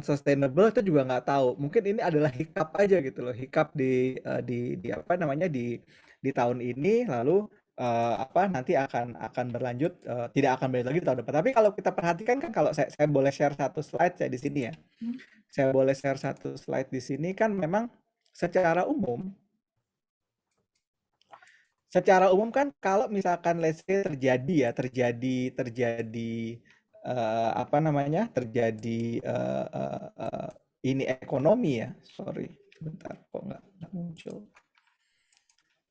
sustainable itu juga nggak tahu. Mungkin ini adalah hiccup aja gitu loh, hiccup di apa namanya di tahun ini, lalu nanti akan berlanjut, tidak akan balik lagi di tahun depan. Tapi kalau kita perhatikan kan, kalau saya boleh share satu slide saya di sini ya. Saya boleh share satu slide di sini kan, memang secara umum kan kalau misalkan let's say terjadi apa namanya, terjadi ini ekonomi ya, sorry sebentar kok nggak muncul.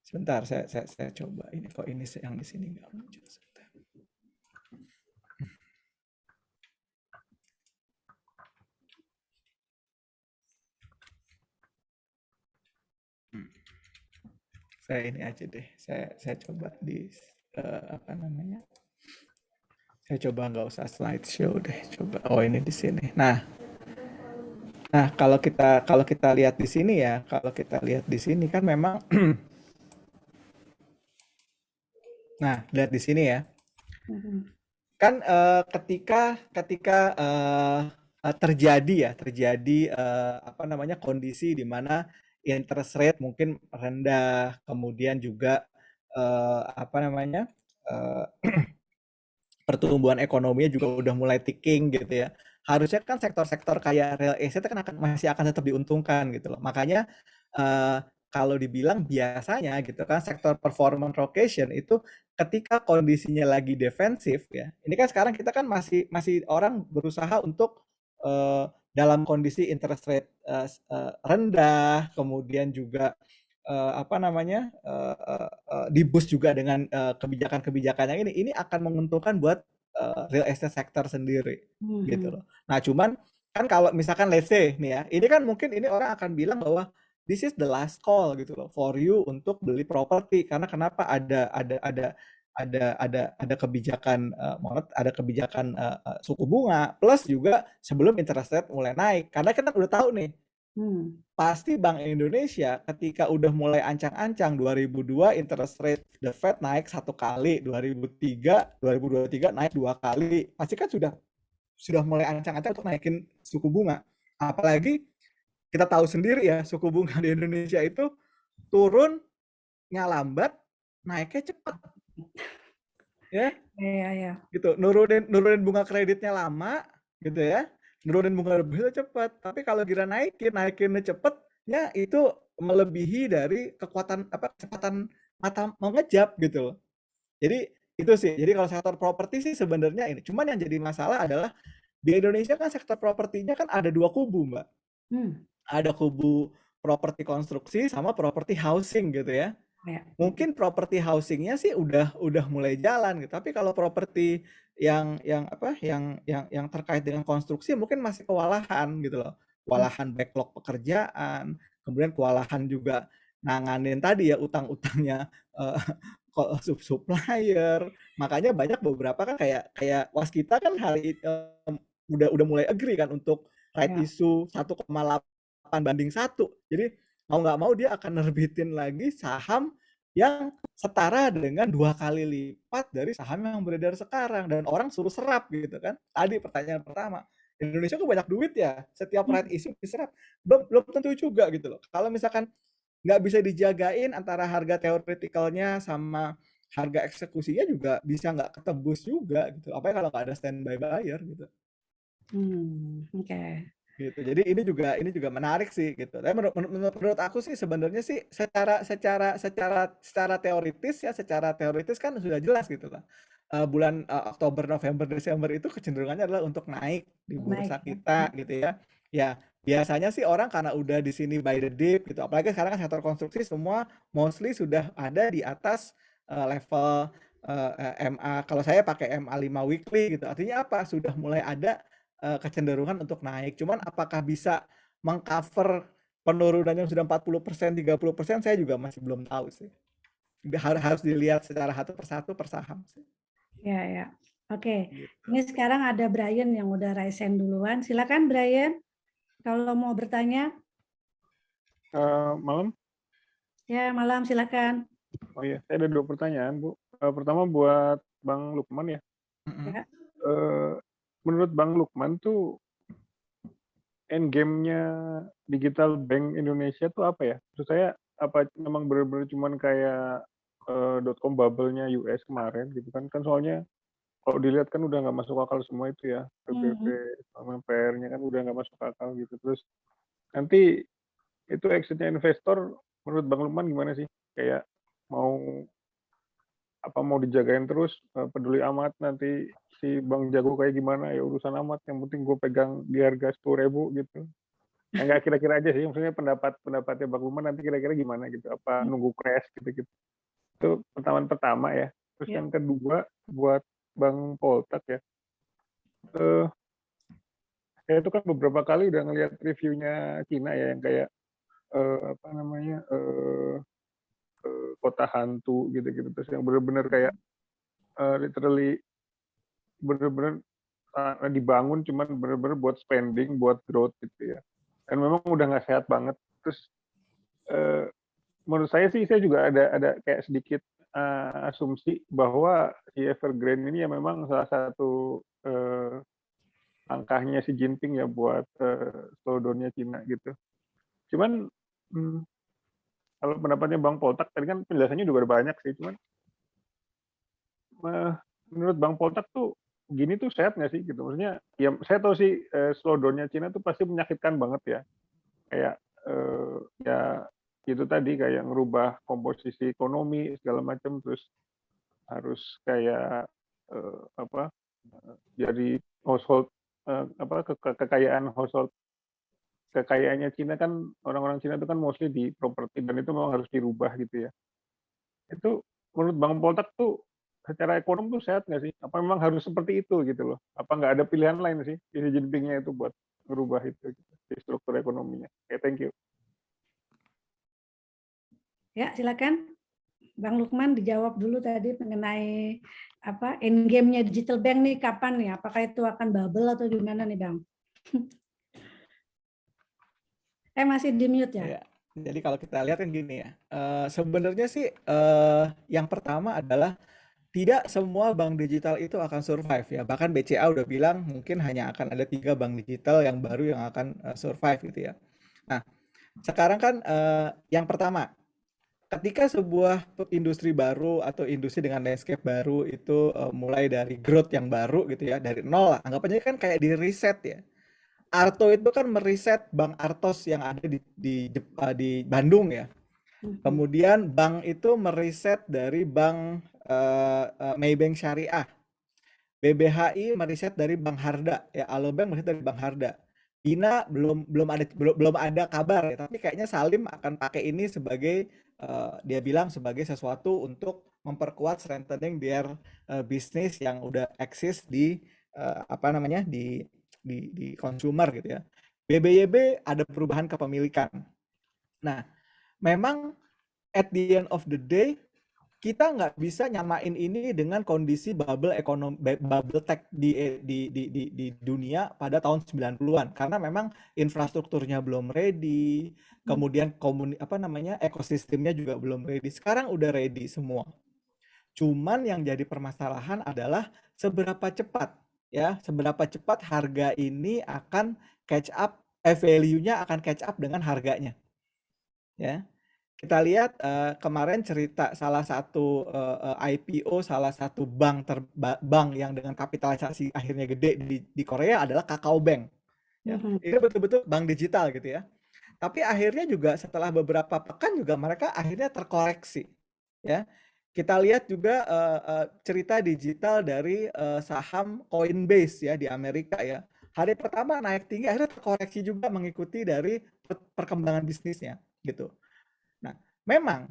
Sebentar, saya coba ini, kok ini yang di sini nggak muncul. Sebentar. Saya ini aja deh, saya coba di apa namanya? Saya coba nggak usah slideshow deh, coba. Oh ini di sini. Nah kalau kita lihat di sini ya, kalau kita lihat di sini kan memang nah, lihat di sini ya. Kan ketika terjadi apa namanya, kondisi di mana interest rate mungkin rendah, kemudian juga apa namanya, pertumbuhan ekonominya juga udah mulai ticking gitu ya. Harusnya kan sektor-sektor kayak real estate kan masih akan tetap diuntungkan gitu loh. Makanya kalau dibilang biasanya gitu kan, sektor performance rotation itu ketika kondisinya lagi defensif ya. Ini kan sekarang kita kan masih orang berusaha untuk dalam kondisi interest rate rendah, kemudian juga apa namanya, di boost juga dengan kebijakan-kebijakan yang ini akan menguntungkan buat real estate sector sendiri gitu loh. Nah cuman kan kalau misalkan let's say nih ya, ini kan mungkin ini orang akan bilang bahwa this is the last call gitu loh for you untuk beli properti, karena kenapa ada kebijakan ada kebijakan suku bunga, plus juga sebelum interest rate mulai naik, karena kita udah tahu nih Pasti Bank Indonesia ketika udah mulai ancang-ancang 2002 interest rate the Fed naik 1 kali, 2023 naik 2 kali, pasti kan sudah mulai ancang-ancang untuk naikin suku bunga. Apalagi kita tahu sendiri ya, suku bunga di Indonesia itu turunnya lambat, naiknya cepat. Ya, Iya. gitu. Nurunin bunga kreditnya lama, gitu ya. Nurunin bunga depositnya cepat. Tapi kalau kira naikinnya cepat, ya itu melebihi dari kecepatan mata mengejap gitu loh. Jadi itu sih. Jadi kalau sektor properti sih sebenarnya ini. Cuman yang jadi masalah adalah di Indonesia kan sektor propertinya kan ada 2 kubu, Mbak. Ada kubu properti konstruksi sama properti housing gitu ya. Mungkin properti housingnya sih udah mulai jalan gitu. Tapi kalau properti yang terkait dengan konstruksi mungkin masih kewalahan gitu loh. Kewalahan backlog pekerjaan, kemudian kewalahan juga nanganin tadi ya utang-utangnya supplier. Makanya banyak beberapa kan kayak waskita kan udah mulai agree kan untuk right issue 1,8:1. Jadi mau nggak mau dia akan nerbitin lagi saham yang setara dengan 2 kali lipat dari saham yang beredar sekarang, dan orang suruh serap gitu kan. Tadi pertanyaan pertama, Indonesia kok banyak duit ya, setiap right issue diserap. Belum tentu juga gitu loh. Kalau misalkan nggak bisa dijagain antara harga teoretikalnya sama harga eksekusinya juga bisa nggak ketebus juga gitu. Apalagi kalau nggak ada standby buyer gitu. Oke. Gitu. Jadi ini juga menarik sih gitu. Tapi menurut aku sih sebenarnya sih secara teoritis kan sudah jelas gitu lah. Bulan Oktober, November, Desember itu kecenderungannya adalah untuk naik di bursa kita gitu ya. Ya, biasanya sih orang karena udah di sini by the dip gitu. Apalagi sekarang kan sektor konstruksi semua mostly sudah ada di atas level MA. Kalau saya pakai MA 5 weekly gitu. Artinya apa? Sudah mulai ada kecenderungan untuk naik. Cuman apakah bisa mengcover penurunan yang sudah 40%, 30%, saya juga masih belum tahu sih. Harus dilihat secara satu persatu per saham sih. Ya. Oke. Gitu. Ini sekarang ada Brian yang udah raise hand duluan. Silakan Brian, kalau mau bertanya. Malam. Ya, malam, silakan. Oh iya, saya ada 2 pertanyaan, Bu. Pertama buat Bang Lukman ya. Ya. Menurut Bang Lukman tuh endgame-nya digital bank Indonesia tuh apa ya? Maksud saya apa memang benar-benar cuman kayak .com bubble-nya US kemarin gitu kan? Kan soalnya kalau dilihat kan udah nggak masuk akal semua itu ya. PBB sama PR-nya kan udah nggak masuk akal gitu. Terus nanti itu exit-nya investor menurut Bang Lukman gimana sih? Kayak mau dijagain terus, peduli amat nanti si Bang Jago kayak gimana ya urusan amat, yang penting gue pegang di harga 10.000 gitu. Enggak, kira-kira aja sih, maksudnya pendapatnya Bang Lukman nanti kira-kira gimana gitu, apa nunggu crash gitu. Itu pertama ya. Terus yang kedua buat Bang Poltak ya. Saya itu kan beberapa kali udah ngeliat reviewnya Cina ya yang kayak kota hantu gitu-gitu, terus yang bener-bener kayak literally bener-bener dibangun cuman bener-bener buat spending, buat growth gitu ya. Dan memang udah nggak sehat banget. Terus menurut saya sih, saya juga ada kayak sedikit asumsi bahwa si Evergrande ini ya memang salah satu langkahnya si Jinping ya buat slowdown-nya Cina gitu. Cuman kalau pendapatnya Bang Poltak tadi kan penjelasannya juga ada banyak sih, cuman menurut Bang Poltak tuh gini tuh sehat nggak sih gitu? Maksudnya ya saya tahu sih slowdown-nya Cina tuh pasti menyakitkan banget ya. Kayak ya itu tadi kayak ngerubah komposisi ekonomi segala macam, terus harus kayak jadi household kekayaannya Cina kan, orang-orang Cina itu kan mostly di properti, dan itu memang harus dirubah gitu ya. Itu menurut Bang Poltak tuh secara ekonomi tuh sehat nggak sih? Apa memang harus seperti itu gitu loh? Apa nggak ada pilihan lain sih Xi Jinping-nya itu buat merubah itu gitu, di struktur ekonominya? Oke, thank you. Ya, silakan. Bang Lukman dijawab dulu tadi mengenai endgame-nya digital bank nih kapan nih? Apakah itu akan bubble atau gimana nih Bang? Masih di mute ya? Ya. Jadi kalau kita lihat kan gini ya, sebenarnya sih yang pertama adalah tidak semua bank digital itu akan survive ya. Bahkan BCA udah bilang mungkin hanya akan ada 3 bank digital yang baru yang akan survive gitu ya. Nah, sekarang kan yang pertama, ketika sebuah industri baru atau industri dengan landscape baru itu mulai dari growth yang baru gitu ya, dari nol lah, anggap aja kan kayak di reset ya. Arto itu kan meriset Bank Artos yang ada di Bandung ya. Kemudian bank itu meriset dari Bank Maybank Syariah. BBHI meriset dari Bank Harda ya, Alobank meriset dari Bank Harda. Bina belum ada kabar ya, tapi kayaknya Salim akan pakai ini sebagai dia bilang sebagai sesuatu untuk memperkuat strengthening their bisnis yang udah eksis di apa namanya di consumer gitu ya. BBYB ada perubahan kepemilikan. Nah, memang at the end of the day kita nggak bisa nyamain ini dengan kondisi bubble ekonomi, bubble tech di dunia pada tahun 90-an karena memang infrastrukturnya belum ready, kemudian ekosistemnya juga belum ready. Sekarang udah ready semua. Cuman yang jadi permasalahan adalah seberapa cepat harga ini akan catch up, value-nya akan catch up dengan harganya. Ya. Kita lihat kemarin cerita salah satu IPO salah satu bank yang dengan kapitalisasi akhirnya gede di Korea adalah Kakao Bank. Ya. Ini betul-betul bank digital gitu ya. Tapi akhirnya juga setelah beberapa pekan juga mereka akhirnya terkoreksi. Ya. Kita lihat juga cerita digital dari saham Coinbase ya di Amerika ya. Hari pertama naik tinggi, akhirnya terkoreksi juga mengikuti dari perkembangan bisnisnya gitu. Nah, memang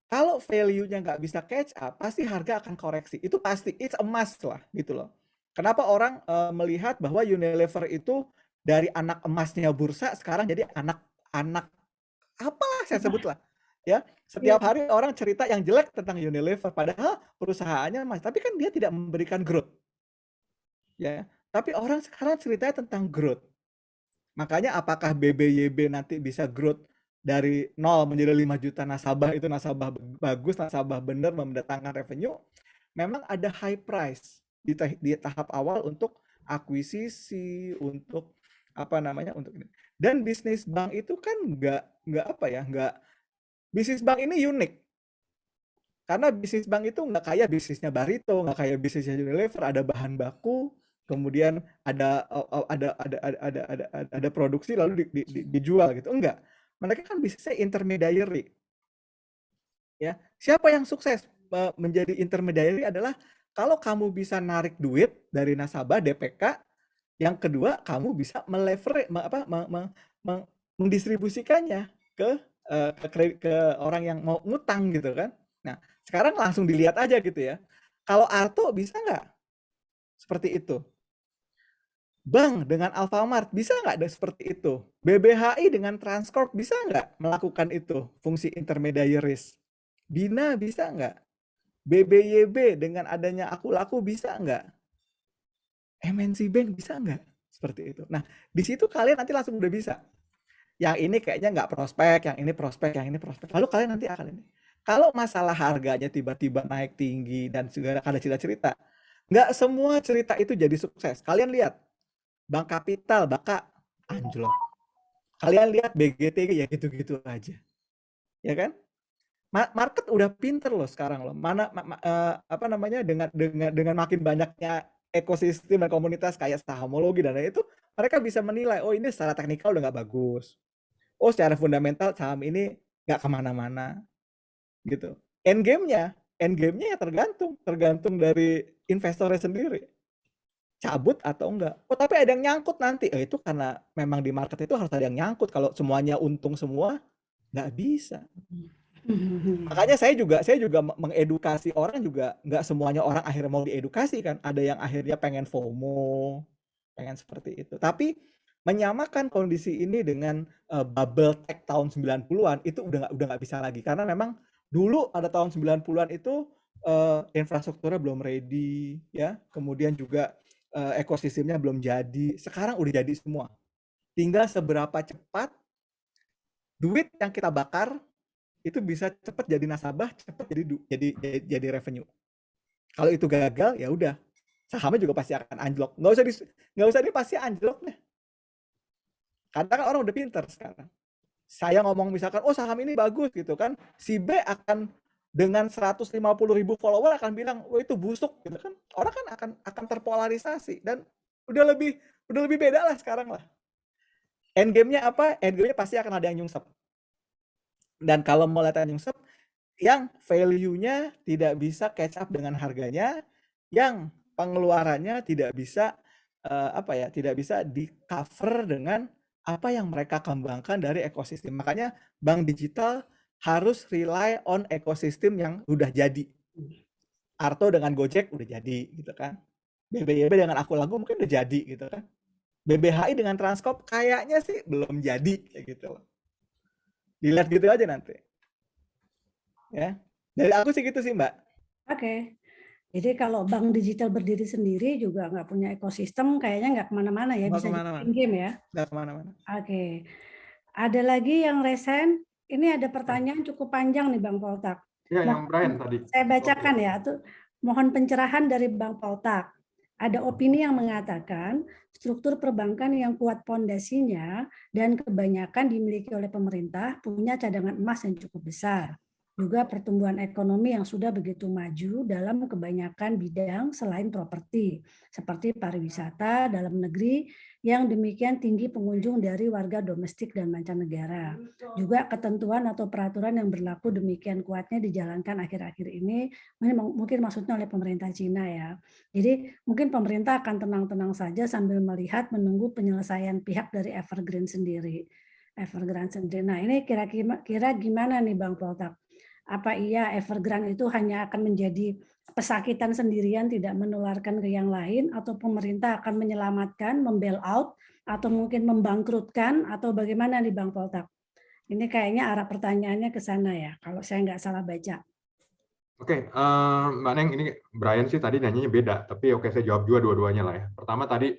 kalau value-nya nggak bisa catch up, pasti harga akan koreksi. Itu pasti, it's a must lah gitu loh. Kenapa orang melihat bahwa Unilever itu dari anak emasnya bursa sekarang jadi anak apalah saya sebut lah. Ya, setiap hari orang cerita yang jelek tentang Unilever, padahal perusahaannya emas, tapi kan dia tidak memberikan growth. Ya, tapi orang sekarang ceritanya tentang growth. Makanya apakah BBYB nanti bisa growth dari 0 menjadi 5 juta nasabah, itu nasabah bagus, nasabah benar mendatangkan revenue, memang ada high price di tahap awal untuk akuisisi, untuk apa namanya, untuk ini. Dan bisnis bank itu kan bisnis bank ini unik. Karena bisnis bank itu nggak kayak bisnisnya Barito, nggak kayak bisnisnya Unilever, ada bahan baku, kemudian ada produksi lalu dijual gitu. Enggak. Mereka kan bisnisnya intermediary. Ya, siapa yang sukses menjadi intermediary adalah kalau kamu bisa narik duit dari nasabah DPK, yang kedua kamu bisa mendistribusikannya ke orang yang mau ngutang gitu kan. Nah, sekarang langsung dilihat aja gitu ya. Kalau Arto bisa nggak seperti itu? Bank dengan Alfamart bisa nggak ada seperti itu? BBHI dengan Transcorp bisa nggak melakukan itu, fungsi intermediaries? Bina bisa nggak? BBYB dengan adanya Aku Laku bisa nggak? MNC Bank bisa nggak? Seperti itu. Nah, di situ kalian nanti langsung udah bisa. Yang ini kayaknya nggak prospek, yang ini prospek, yang ini prospek. Lalu kalian nanti akan ini. Kalau masalah harganya tiba-tiba naik tinggi dan segala ada cerita-cerita, nggak semua cerita itu jadi sukses. Kalian lihat, Bank Kapital, Baka, anjlok. Kalian lihat BGTG ya gitu-gitu aja. Ya kan? Market udah pinter loh sekarang loh. Dengan makin banyaknya ekosistem dan komunitas kayak sahamologi dan lain itu, mereka bisa menilai, oh ini secara teknikal udah nggak bagus. Oh secara fundamental saham ini nggak kemana-mana. Gitu. Endgame-nya ya tergantung dari investornya sendiri. Cabut atau enggak. Oh tapi ada yang nyangkut nanti. Itu karena memang di market itu harus ada yang nyangkut. Kalau semuanya untung semua, nggak bisa. Makanya saya juga mengedukasi orang juga, nggak semuanya orang akhirnya mau diedukasi kan. Ada yang akhirnya pengen FOMO, pengen seperti itu. Tapi menyamakan kondisi ini dengan bubble tech tahun 90-an itu udah nggak bisa lagi. Karena memang dulu pada tahun 90-an itu infrastrukturnya belum ready, ya. Kemudian juga ekosistemnya belum jadi. Sekarang udah jadi semua. Tinggal seberapa cepat duit yang kita bakar itu bisa cepat jadi nasabah, cepat jadi revenue. Kalau itu gagal, ya udah, sahamnya juga pasti akan anjlok. Nggak usah pasti anjlok deh. Karena kan orang udah pinter sekarang. Saya ngomong misalkan, oh saham ini bagus gitu kan, si B akan dengan 150.000 follower akan bilang, oh itu busuk gitu kan. Orang kan akan terpolarisasi dan udah lebih beda lah sekarang lah. Endgame-nya apa? Endgame-nya pasti akan ada yang nyungsep. Dan kalau mau lihat yang nyungsep, yang value-nya tidak bisa catch up dengan harganya, yang pengeluarannya tidak bisa tidak bisa di-cover dengan apa yang mereka kembangkan dari ekosistem. Makanya bank digital harus rely on ekosistem yang udah jadi. Arto dengan Gojek udah jadi gitu kan. BBYB dengan Akulago mungkin udah jadi gitu kan. BBHI dengan Transkop kayaknya sih belum jadi kayak gitu loh. Dilihat gitu aja nanti. Ya. Dari aku sih gitu sih, Mbak. Oke. Jadi kalau bank digital berdiri sendiri juga nggak punya ekosistem, kayaknya nggak kemana-mana ya, Nggak bisa kemana-mana. jadi game ya. Nggak kemana-mana. Oke. Ada lagi yang resen, ini ada pertanyaan cukup panjang nih Bang Poltak. Iya, yang Brian tadi. Saya bacakan ya, tuh mohon pencerahan dari Bang Poltak. Ada opini yang mengatakan struktur perbankan yang kuat pondasinya dan kebanyakan dimiliki oleh pemerintah punya cadangan emas yang cukup besar. Juga pertumbuhan ekonomi yang sudah begitu maju dalam kebanyakan bidang selain properti, seperti pariwisata dalam negeri yang demikian tinggi pengunjung dari warga domestik dan mancanegara. Juga ketentuan atau peraturan yang berlaku demikian kuatnya dijalankan akhir-akhir ini, mungkin maksudnya oleh pemerintah Cina ya. Jadi mungkin pemerintah akan tenang-tenang saja sambil melihat menunggu penyelesaian pihak dari Evergrande sendiri. Nah ini kira-kira gimana nih Bang Poltak? Apa iya Evergrande itu hanya akan menjadi pesakitan sendirian tidak menularkan ke yang lain, atau pemerintah akan menyelamatkan, membail out, atau mungkin membangkrutkan, atau bagaimana nih Bang Poltak? Ini kayaknya arah pertanyaannya ke sana ya, kalau saya nggak salah baca. Oke, Mbak Neng, ini Brian sih tadi nanyanya beda, tapi oke saya jawab dua-duanya lah ya. Pertama tadi,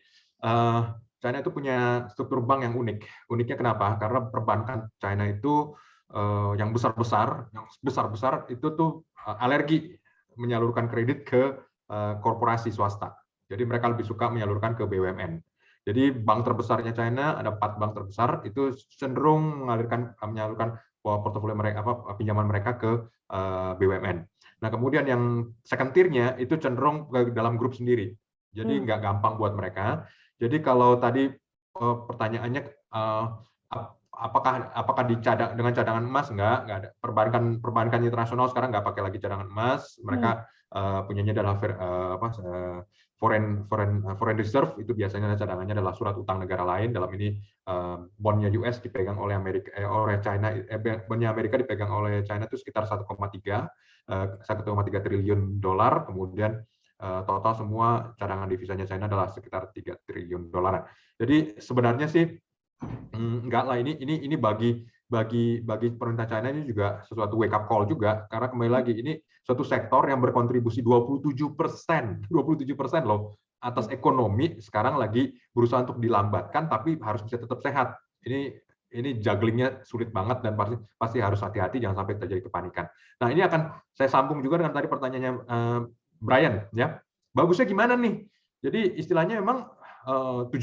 China itu punya struktur bank yang unik. Uniknya kenapa? Karena perbankan China itu yang besar-besar itu tuh alergi menyalurkan kredit ke korporasi swasta. Jadi mereka lebih suka menyalurkan ke BUMN. Jadi bank terbesarnya China, ada 4 bank terbesar, itu cenderung menyalurkan portofolio mereka, pinjaman mereka ke BUMN. Nah kemudian yang second tier-nya itu cenderung ke dalam grup sendiri. Jadi nggak gampang buat mereka. Jadi kalau tadi pertanyaannya apakah dengan cadangan emas, nggak ada. Perbankan internasional sekarang nggak pakai lagi cadangan emas, mereka punyanya adalah foreign reserve, itu biasanya cadangannya adalah surat utang negara lain. Dalam ini bondnya US dipegang oleh China, bondnya Amerika dipegang oleh China itu sekitar 1,3 triliun dolar, kemudian total semua cadangan devisanya China adalah sekitar 3 triliun dolar. Jadi sebenarnya sih enggak lah, ini bagi pemerintah China ini juga sesuatu wake up call juga, karena kembali lagi ini suatu sektor yang berkontribusi 27% loh atas ekonomi, sekarang lagi berusaha untuk dilambatkan tapi harus bisa tetap sehat. Ini jugglingnya sulit banget dan pasti harus hati-hati, jangan sampai terjadi kepanikan. Nah ini akan saya sambung juga dengan tadi pertanyaannya Brian ya. Bagusnya gimana nih? Jadi istilahnya memang 70%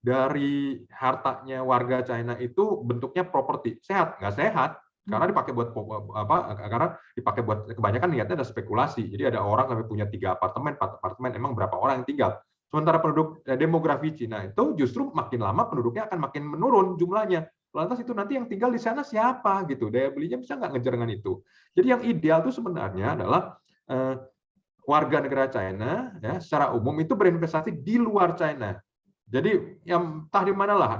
dari hartanya warga China itu bentuknya properti. Sehat? Nggak sehat, karena dipakai buat kebanyakan niatnya ada spekulasi. Jadi ada orang sampai punya 3 apartemen, 4 apartemen, emang berapa orang yang tinggal. Sementara penduduk demografi Cina itu justru makin lama penduduknya akan makin menurun jumlahnya. Lantas itu nanti yang tinggal di sana siapa gitu? Daya belinya bisa nggak ngejar dengan itu? Jadi yang ideal itu sebenarnya adalah warga negara China ya secara umum itu berinvestasi di luar China. Jadi yang entah di mana lah,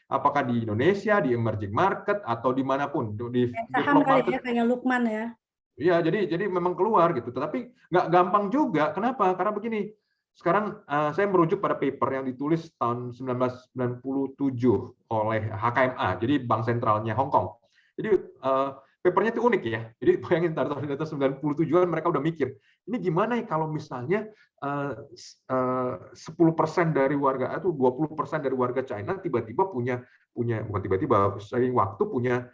apakah di Indonesia, di emerging market atau dimanapun di saham kali ya, kayak Lukman ya. Iya, jadi memang keluar gitu. Tetapi nggak gampang juga. Kenapa? Karena begini. Sekarang saya merujuk pada paper yang ditulis tahun 1997 oleh HKMA, jadi Bank Sentralnya Hong Kong. Jadi papernya itu unik ya. Jadi bayangin dari tahun 1997 mereka udah mikir, ini gimana ya kalau misalnya 10% dari warga atau 20% dari warga China tiba-tiba punya bukan tiba-tiba seiring waktu punya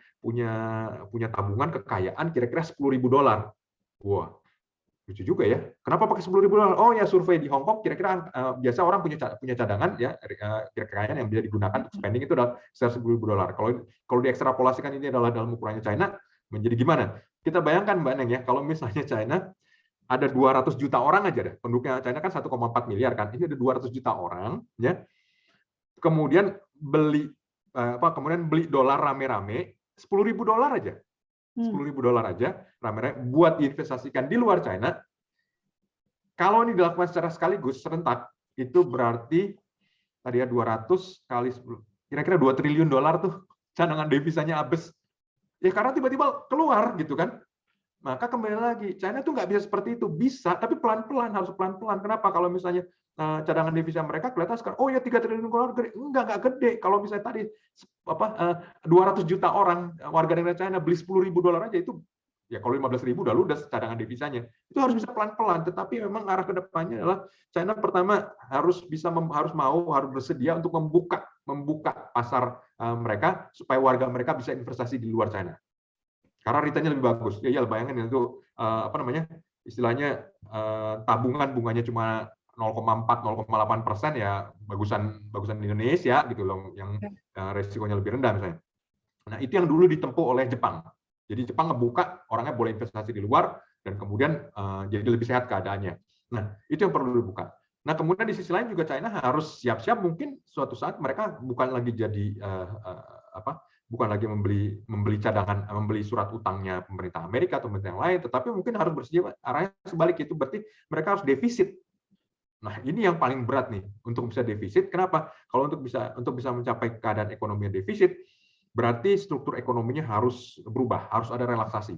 tabungan kekayaan kira-kira $10.000. Wah, lucu juga ya. Kenapa pakai $10.000? Oh ya, survei di Hong Kong kira-kira biasa orang punya cadangan ya, kekayaan yang bisa digunakan untuk spending itu adalah sekitar $10.000. Kalau diekstrapolasikan ini adalah dalam ukurannya China, menjadi gimana? Kita bayangkan Mbak Neng ya, kalau misalnya China ada 200 juta orang aja deh. Penduduknya China kan 1,4 miliar kan. Ini ada 200 juta orang ya. Kemudian beli dolar rame-rame $10.000 aja. $10.000 aja rame-rame buat diinvestasikan di luar China. Kalau ini dilakukan secara sekaligus serentak, itu berarti tadi ya 200 kali 10, kira-kira $2 triliun tuh cadangan devisanya habis. Ya karena tiba-tiba keluar gitu kan. Maka kembali lagi, China tuh nggak bisa seperti itu. Bisa, tapi pelan-pelan, harus pelan-pelan. Kenapa? Kalau misalnya cadangan devisa mereka kelihatan sekarang, oh ya $3 triliun gede. Nggak gede. Kalau misalnya tadi 200 juta orang warga negara China beli $10.000 aja, itu ya kalau 15.000 udah ludes cadangan devisanya. Itu harus bisa pelan-pelan. Tetapi memang arah ke depannya adalah China pertama harus bersedia untuk membuka pasar mereka supaya warga mereka bisa investasi di luar China. Karena returnnya lebih bagus. Ya bayangin itu istilahnya tabungan bunganya cuma 0,4-0,8% ya bagusan Indonesia gitu loh, yang resikonya lebih rendah misalnya. Nah itu yang dulu ditempuh oleh Jepang. Jadi Jepang ngebuka orangnya boleh investasi di luar dan kemudian jadi lebih sehat keadaannya. Nah itu yang perlu dibuka. Nah kemudian di sisi lain juga China harus siap-siap mungkin suatu saat mereka bukan lagi membeli cadangan, membeli surat utangnya pemerintah Amerika atau pemerintah yang lain, tetapi mungkin harus bersedia arahnya sebalik, itu berarti mereka harus defisit. Nah, ini yang paling berat nih untuk bisa defisit. Kenapa? Kalau untuk bisa mencapai keadaan ekonomi yang defisit, berarti struktur ekonominya harus berubah, harus ada relaksasi,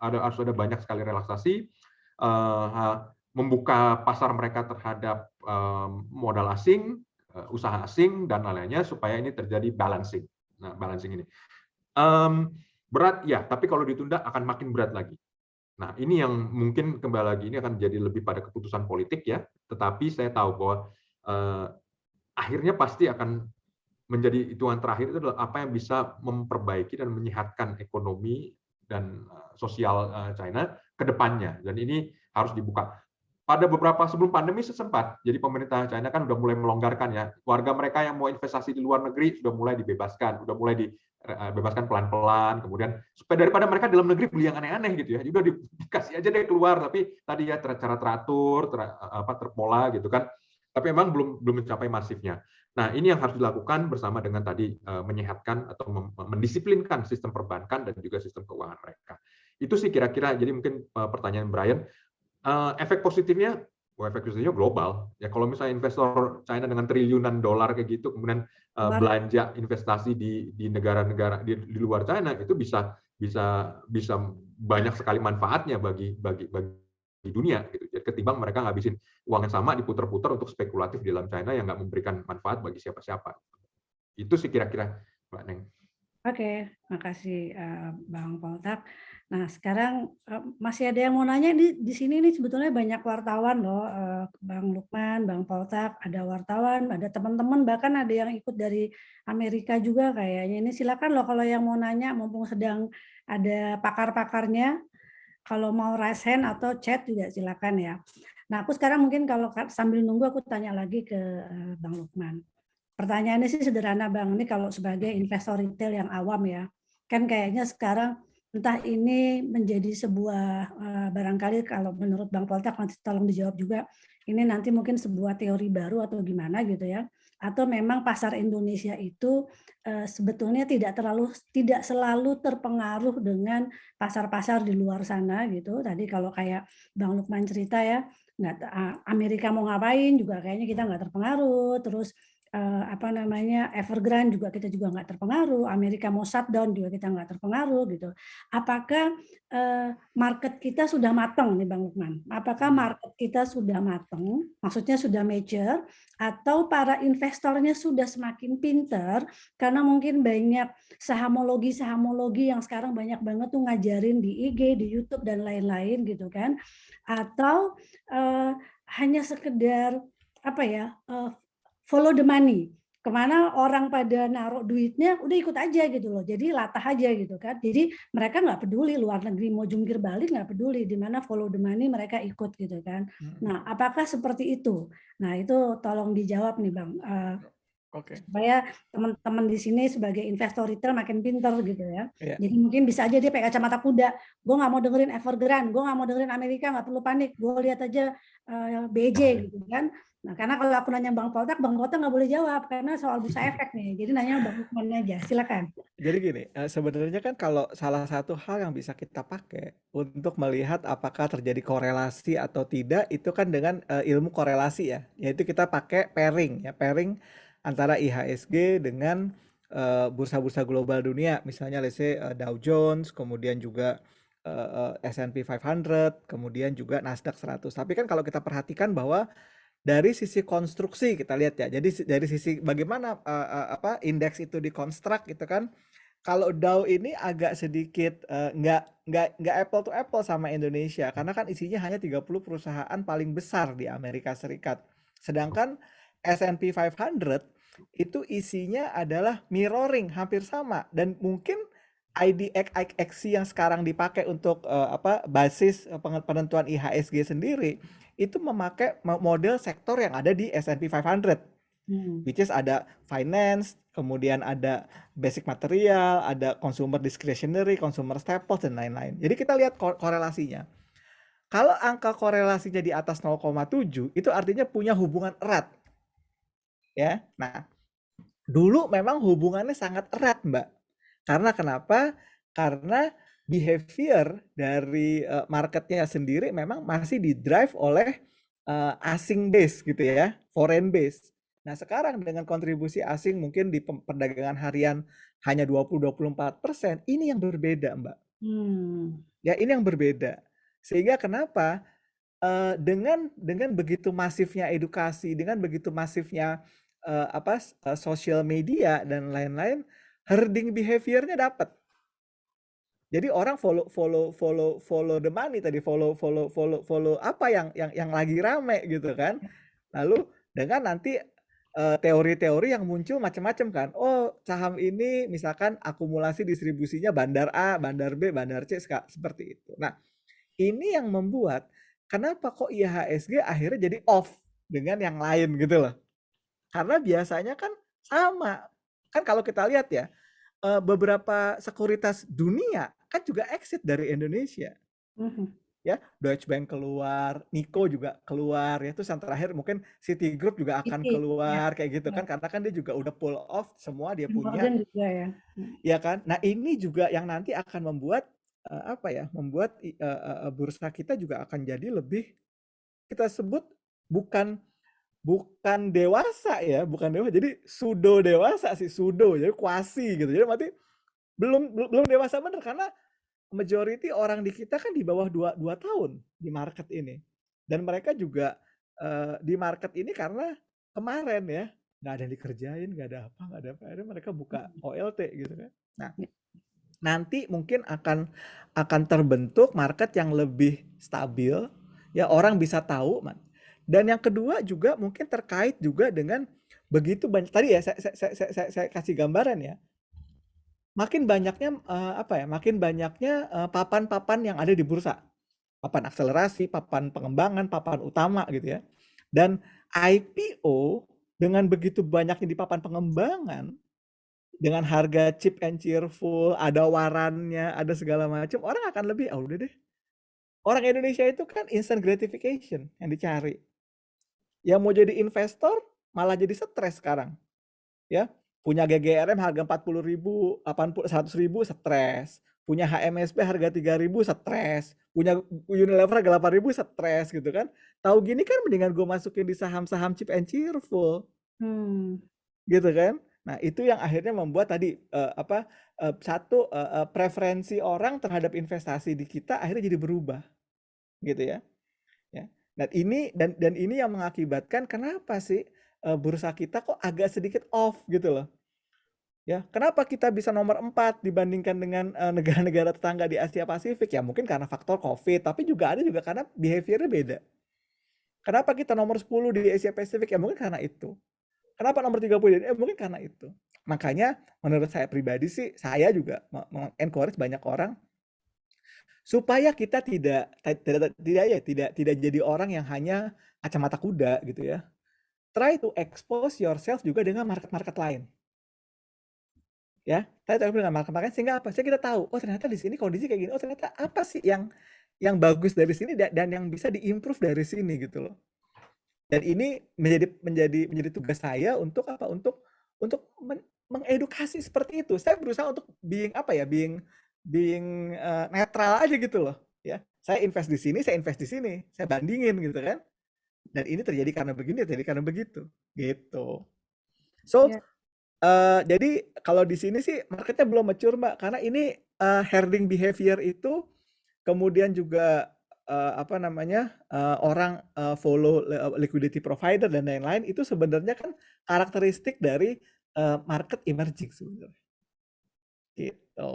harus ada banyak sekali relaksasi, membuka pasar mereka terhadap modal asing, usaha asing dan lainnya supaya ini terjadi balancing. Nah, balancing ini berat ya, tapi kalau ditunda akan makin berat lagi. Nah, ini yang mungkin kembali lagi ini akan jadi lebih pada keputusan politik ya. Tetapi saya tahu bahwa akhirnya pasti akan menjadi hitungan terakhir itu adalah apa yang bisa memperbaiki dan menyehatkan ekonomi dan sosial China ke depannya. Dan ini harus dibuka. Pada beberapa sebelum pandemi sempat, jadi pemerintah China kan udah mulai melonggarkan ya. Warga mereka yang mau investasi di luar negeri sudah mulai dibebaskan, udah mulai dibebaskan pelan-pelan. Kemudian supaya daripada mereka dalam negeri beli yang aneh-aneh gitu ya, juga dikasih aja deh keluar. Tapi tadi ya secara teratur, terpola gitu kan. Tapi memang belum mencapai masifnya. Nah ini yang harus dilakukan bersama dengan tadi menyehatkan atau mendisiplinkan sistem perbankan dan juga sistem keuangan mereka. Itu sih kira-kira. Jadi mungkin pertanyaan Brian. Efek positifnya global ya. Kalau misalnya investor China dengan triliunan dolar kayak gitu kemudian belanja investasi di negara-negara di luar China, itu bisa banyak sekali manfaatnya bagi dunia gitu. Jadi ketimbang mereka ngabisin uang yang sama diputar-putar untuk spekulatif di dalam China yang nggak memberikan manfaat bagi siapa-siapa. Itu sih kira-kira Mbak Neng. Oke, makasih Bang Poltak. Nah, sekarang masih ada yang mau nanya di sini nih, sebetulnya banyak wartawan loh, Bang Lukman, Bang Poltak, ada wartawan, ada teman-teman, bahkan ada yang ikut dari Amerika juga kayaknya. Ini silakan loh kalau yang mau nanya, mumpung sedang ada pakar-pakarnya, kalau mau raise hand atau chat juga silakan ya. Nah, aku sekarang mungkin kalau sambil nunggu aku tanya lagi ke Bang Lukman. Pertanyaannya sih sederhana Bang, ini kalau sebagai investor retail yang awam ya, kan kayaknya sekarang entah ini menjadi sebuah barangkali kalau menurut Bang Poltak nanti tolong dijawab juga, ini nanti mungkin sebuah teori baru atau gimana gitu ya, atau memang pasar Indonesia itu sebetulnya tidak selalu terpengaruh dengan pasar-pasar di luar sana gitu. Tadi kalau kayak Bang Lukman cerita ya, Amerika mau ngapain juga kayaknya kita nggak terpengaruh, terus apa namanya, Evergrande juga kita juga nggak terpengaruh, Amerika mau shutdown juga kita nggak terpengaruh gitu. Apakah market kita sudah matang nih Bang Lukman? Apakah market kita sudah matang, maksudnya sudah mature, atau para investornya sudah semakin pinter karena mungkin banyak sahamologi yang sekarang banyak banget tuh ngajarin di IG, di YouTube dan lain-lain gitu kan? Atau hanya sekedar apa ya, follow the money, kemana orang pada naruh duitnya udah ikut aja gitu loh, jadi latah aja gitu kan. Jadi mereka nggak peduli luar negeri mau jungkir balik, nggak peduli di mana follow the money mereka ikut gitu kan. Nah apakah seperti itu? Nah itu tolong dijawab nih Bang, Oke. supaya teman-teman di sini sebagai investor retail makin pinter gitu ya. Iya. Jadi mungkin bisa aja dia pakai kacamata kuda, gue nggak mau dengerin Evergrande, gue nggak mau dengerin Amerika, nggak perlu panik, gue lihat aja BJ gitu kan. Nah karena kalau aku nanya Bang Poltak nggak boleh jawab karena soal bursa efek nih. Jadi nanya Bang Lukman aja, silakan. Jadi gini, sebenarnya kan kalau salah satu hal yang bisa kita pakai untuk melihat apakah terjadi korelasi atau tidak itu kan dengan ilmu korelasi ya, yaitu kita pakai pairing ya, pairing antara IHSG dengan bursa-bursa global dunia, misalnya let's say Dow Jones, kemudian juga S&P 500, kemudian juga Nasdaq 100. Tapi kan kalau kita perhatikan bahwa dari sisi konstruksi kita lihat ya. Jadi dari sisi bagaimana indeks itu dikonstruk gitu kan. Kalau Dow ini agak sedikit nggak apple to apple sama Indonesia karena kan isinya hanya 30 perusahaan paling besar di Amerika Serikat. Sedangkan S&P 500 itu isinya adalah mirroring hampir sama dan mungkin IDX yang sekarang dipakai untuk basis penentuan IHSG sendiri itu memakai model sektor yang ada di S&P 500, which is ada finance, kemudian ada basic material, ada consumer discretionary, consumer staples, dan lain-lain. Jadi kita lihat korelasinya. Kalau angka korelasinya di atas 0,7, itu artinya punya hubungan erat. Ya, nah, dulu memang hubungannya sangat erat, Mbak. Karena kenapa? Karena behavior dari marketnya sendiri memang masih di-drive oleh asing base gitu ya, foreign base. Nah sekarang dengan kontribusi asing mungkin di perdagangan harian hanya 20-24%, ini yang berbeda Mbak. Ya ini yang berbeda. Sehingga kenapa dengan begitu masifnya edukasi, dengan begitu masifnya social media dan lain-lain, herding behavior-nya dapat. Jadi orang follow the money tadi, follow apa yang lagi rame gitu kan. Lalu dengan nanti teori-teori yang muncul macam-macam kan. Oh, saham ini misalkan akumulasi distribusinya bandar A, bandar B, bandar C seperti itu. Nah, ini yang membuat kenapa kok IHSG akhirnya jadi off dengan yang lain gitu loh. Karena biasanya kan sama. Kan kalau kita lihat ya, beberapa sekuritas dunia kan juga exit dari Indonesia. Ya, Deutsche Bank keluar, Nikko juga keluar ya. Terus yang terakhir mungkin Citigroup juga akan keluar kayak gitu kan karena kan dia juga udah pull off semua dia punya. Juga ya. Ya kan? Nah, ini juga yang nanti akan membuat membuat bursa kita juga akan jadi lebih kita sebut bukan dewasa ya, bukan dewasa. Jadi pseudo dewasa sih, pseudo. Jadi kuasi gitu. Jadi berarti belum dewasa bener karena majority orang di kita kan di bawah 2 tahun di market ini. Dan mereka juga di market ini karena kemarin ya nggak ada yang dikerjain, nggak ada apa. Akhirnya mereka buka OLT gitu kan. Nah, nanti mungkin akan terbentuk market yang lebih stabil, ya orang bisa tahu. Dan yang kedua juga mungkin terkait juga dengan begitu banyak tadi ya saya kasih gambaran ya. Makin banyaknya papan-papan yang ada di bursa. Papan akselerasi, papan pengembangan, papan utama gitu ya. Dan IPO dengan begitu banyaknya di papan pengembangan dengan harga cheap and cheerful, ada warannya, ada segala macam, orang akan lebih udah deh. Orang Indonesia itu kan instant gratification yang dicari. Yang mau jadi investor malah jadi stres sekarang. Ya, punya GGRM harga 40.000, 100.000 stres. Punya HMSP harga 3.000 stres. Punya Unilever harga 8.000 stres gitu kan. Tahu gini kan mendingan gue masukin di saham-saham cheap and cheerful. gitu kan. Nah, itu yang akhirnya membuat tadi preferensi orang terhadap investasi di kita akhirnya jadi berubah, gitu ya. Ya. Dan ini yang mengakibatkan kenapa sih bursa kita kok agak sedikit off gitu loh. Ya, kenapa kita bisa nomor 4 dibandingkan dengan negara-negara tetangga di Asia Pasifik? Ya mungkin karena faktor COVID, tapi juga karena behavior-nya beda. Kenapa kita nomor 10 di Asia Pasifik? Ya mungkin karena itu. Kenapa nomor 30? Mungkin karena itu. Makanya menurut saya pribadi sih, saya juga encourage banyak orang supaya kita tidak jadi orang yang hanya kacamata kuda gitu ya. Try to expose yourself juga dengan market-market lain. Ya, try to expose dengan market-market sehingga apa? Sehingga kita tahu, oh ternyata di sini kondisi kayak gini. Oh ternyata apa sih yang bagus dari sini dan yang bisa diimprove dari sini gitu loh. Dan ini menjadi tugas saya untuk apa? Untuk mengedukasi seperti itu. Saya berusaha untuk being netral aja gitu loh, ya. Saya invest di sini, saya bandingin gitu kan. Dan ini terjadi karena begini, terjadi karena begitu, gitu. So, Ya. jadi kalau di sini sih marketnya belum mature, Mbak, karena ini herding behavior itu kemudian juga orang follow liquidity provider dan lain-lain itu sebenarnya kan karakteristik dari market emerging sebenarnya. Gitu.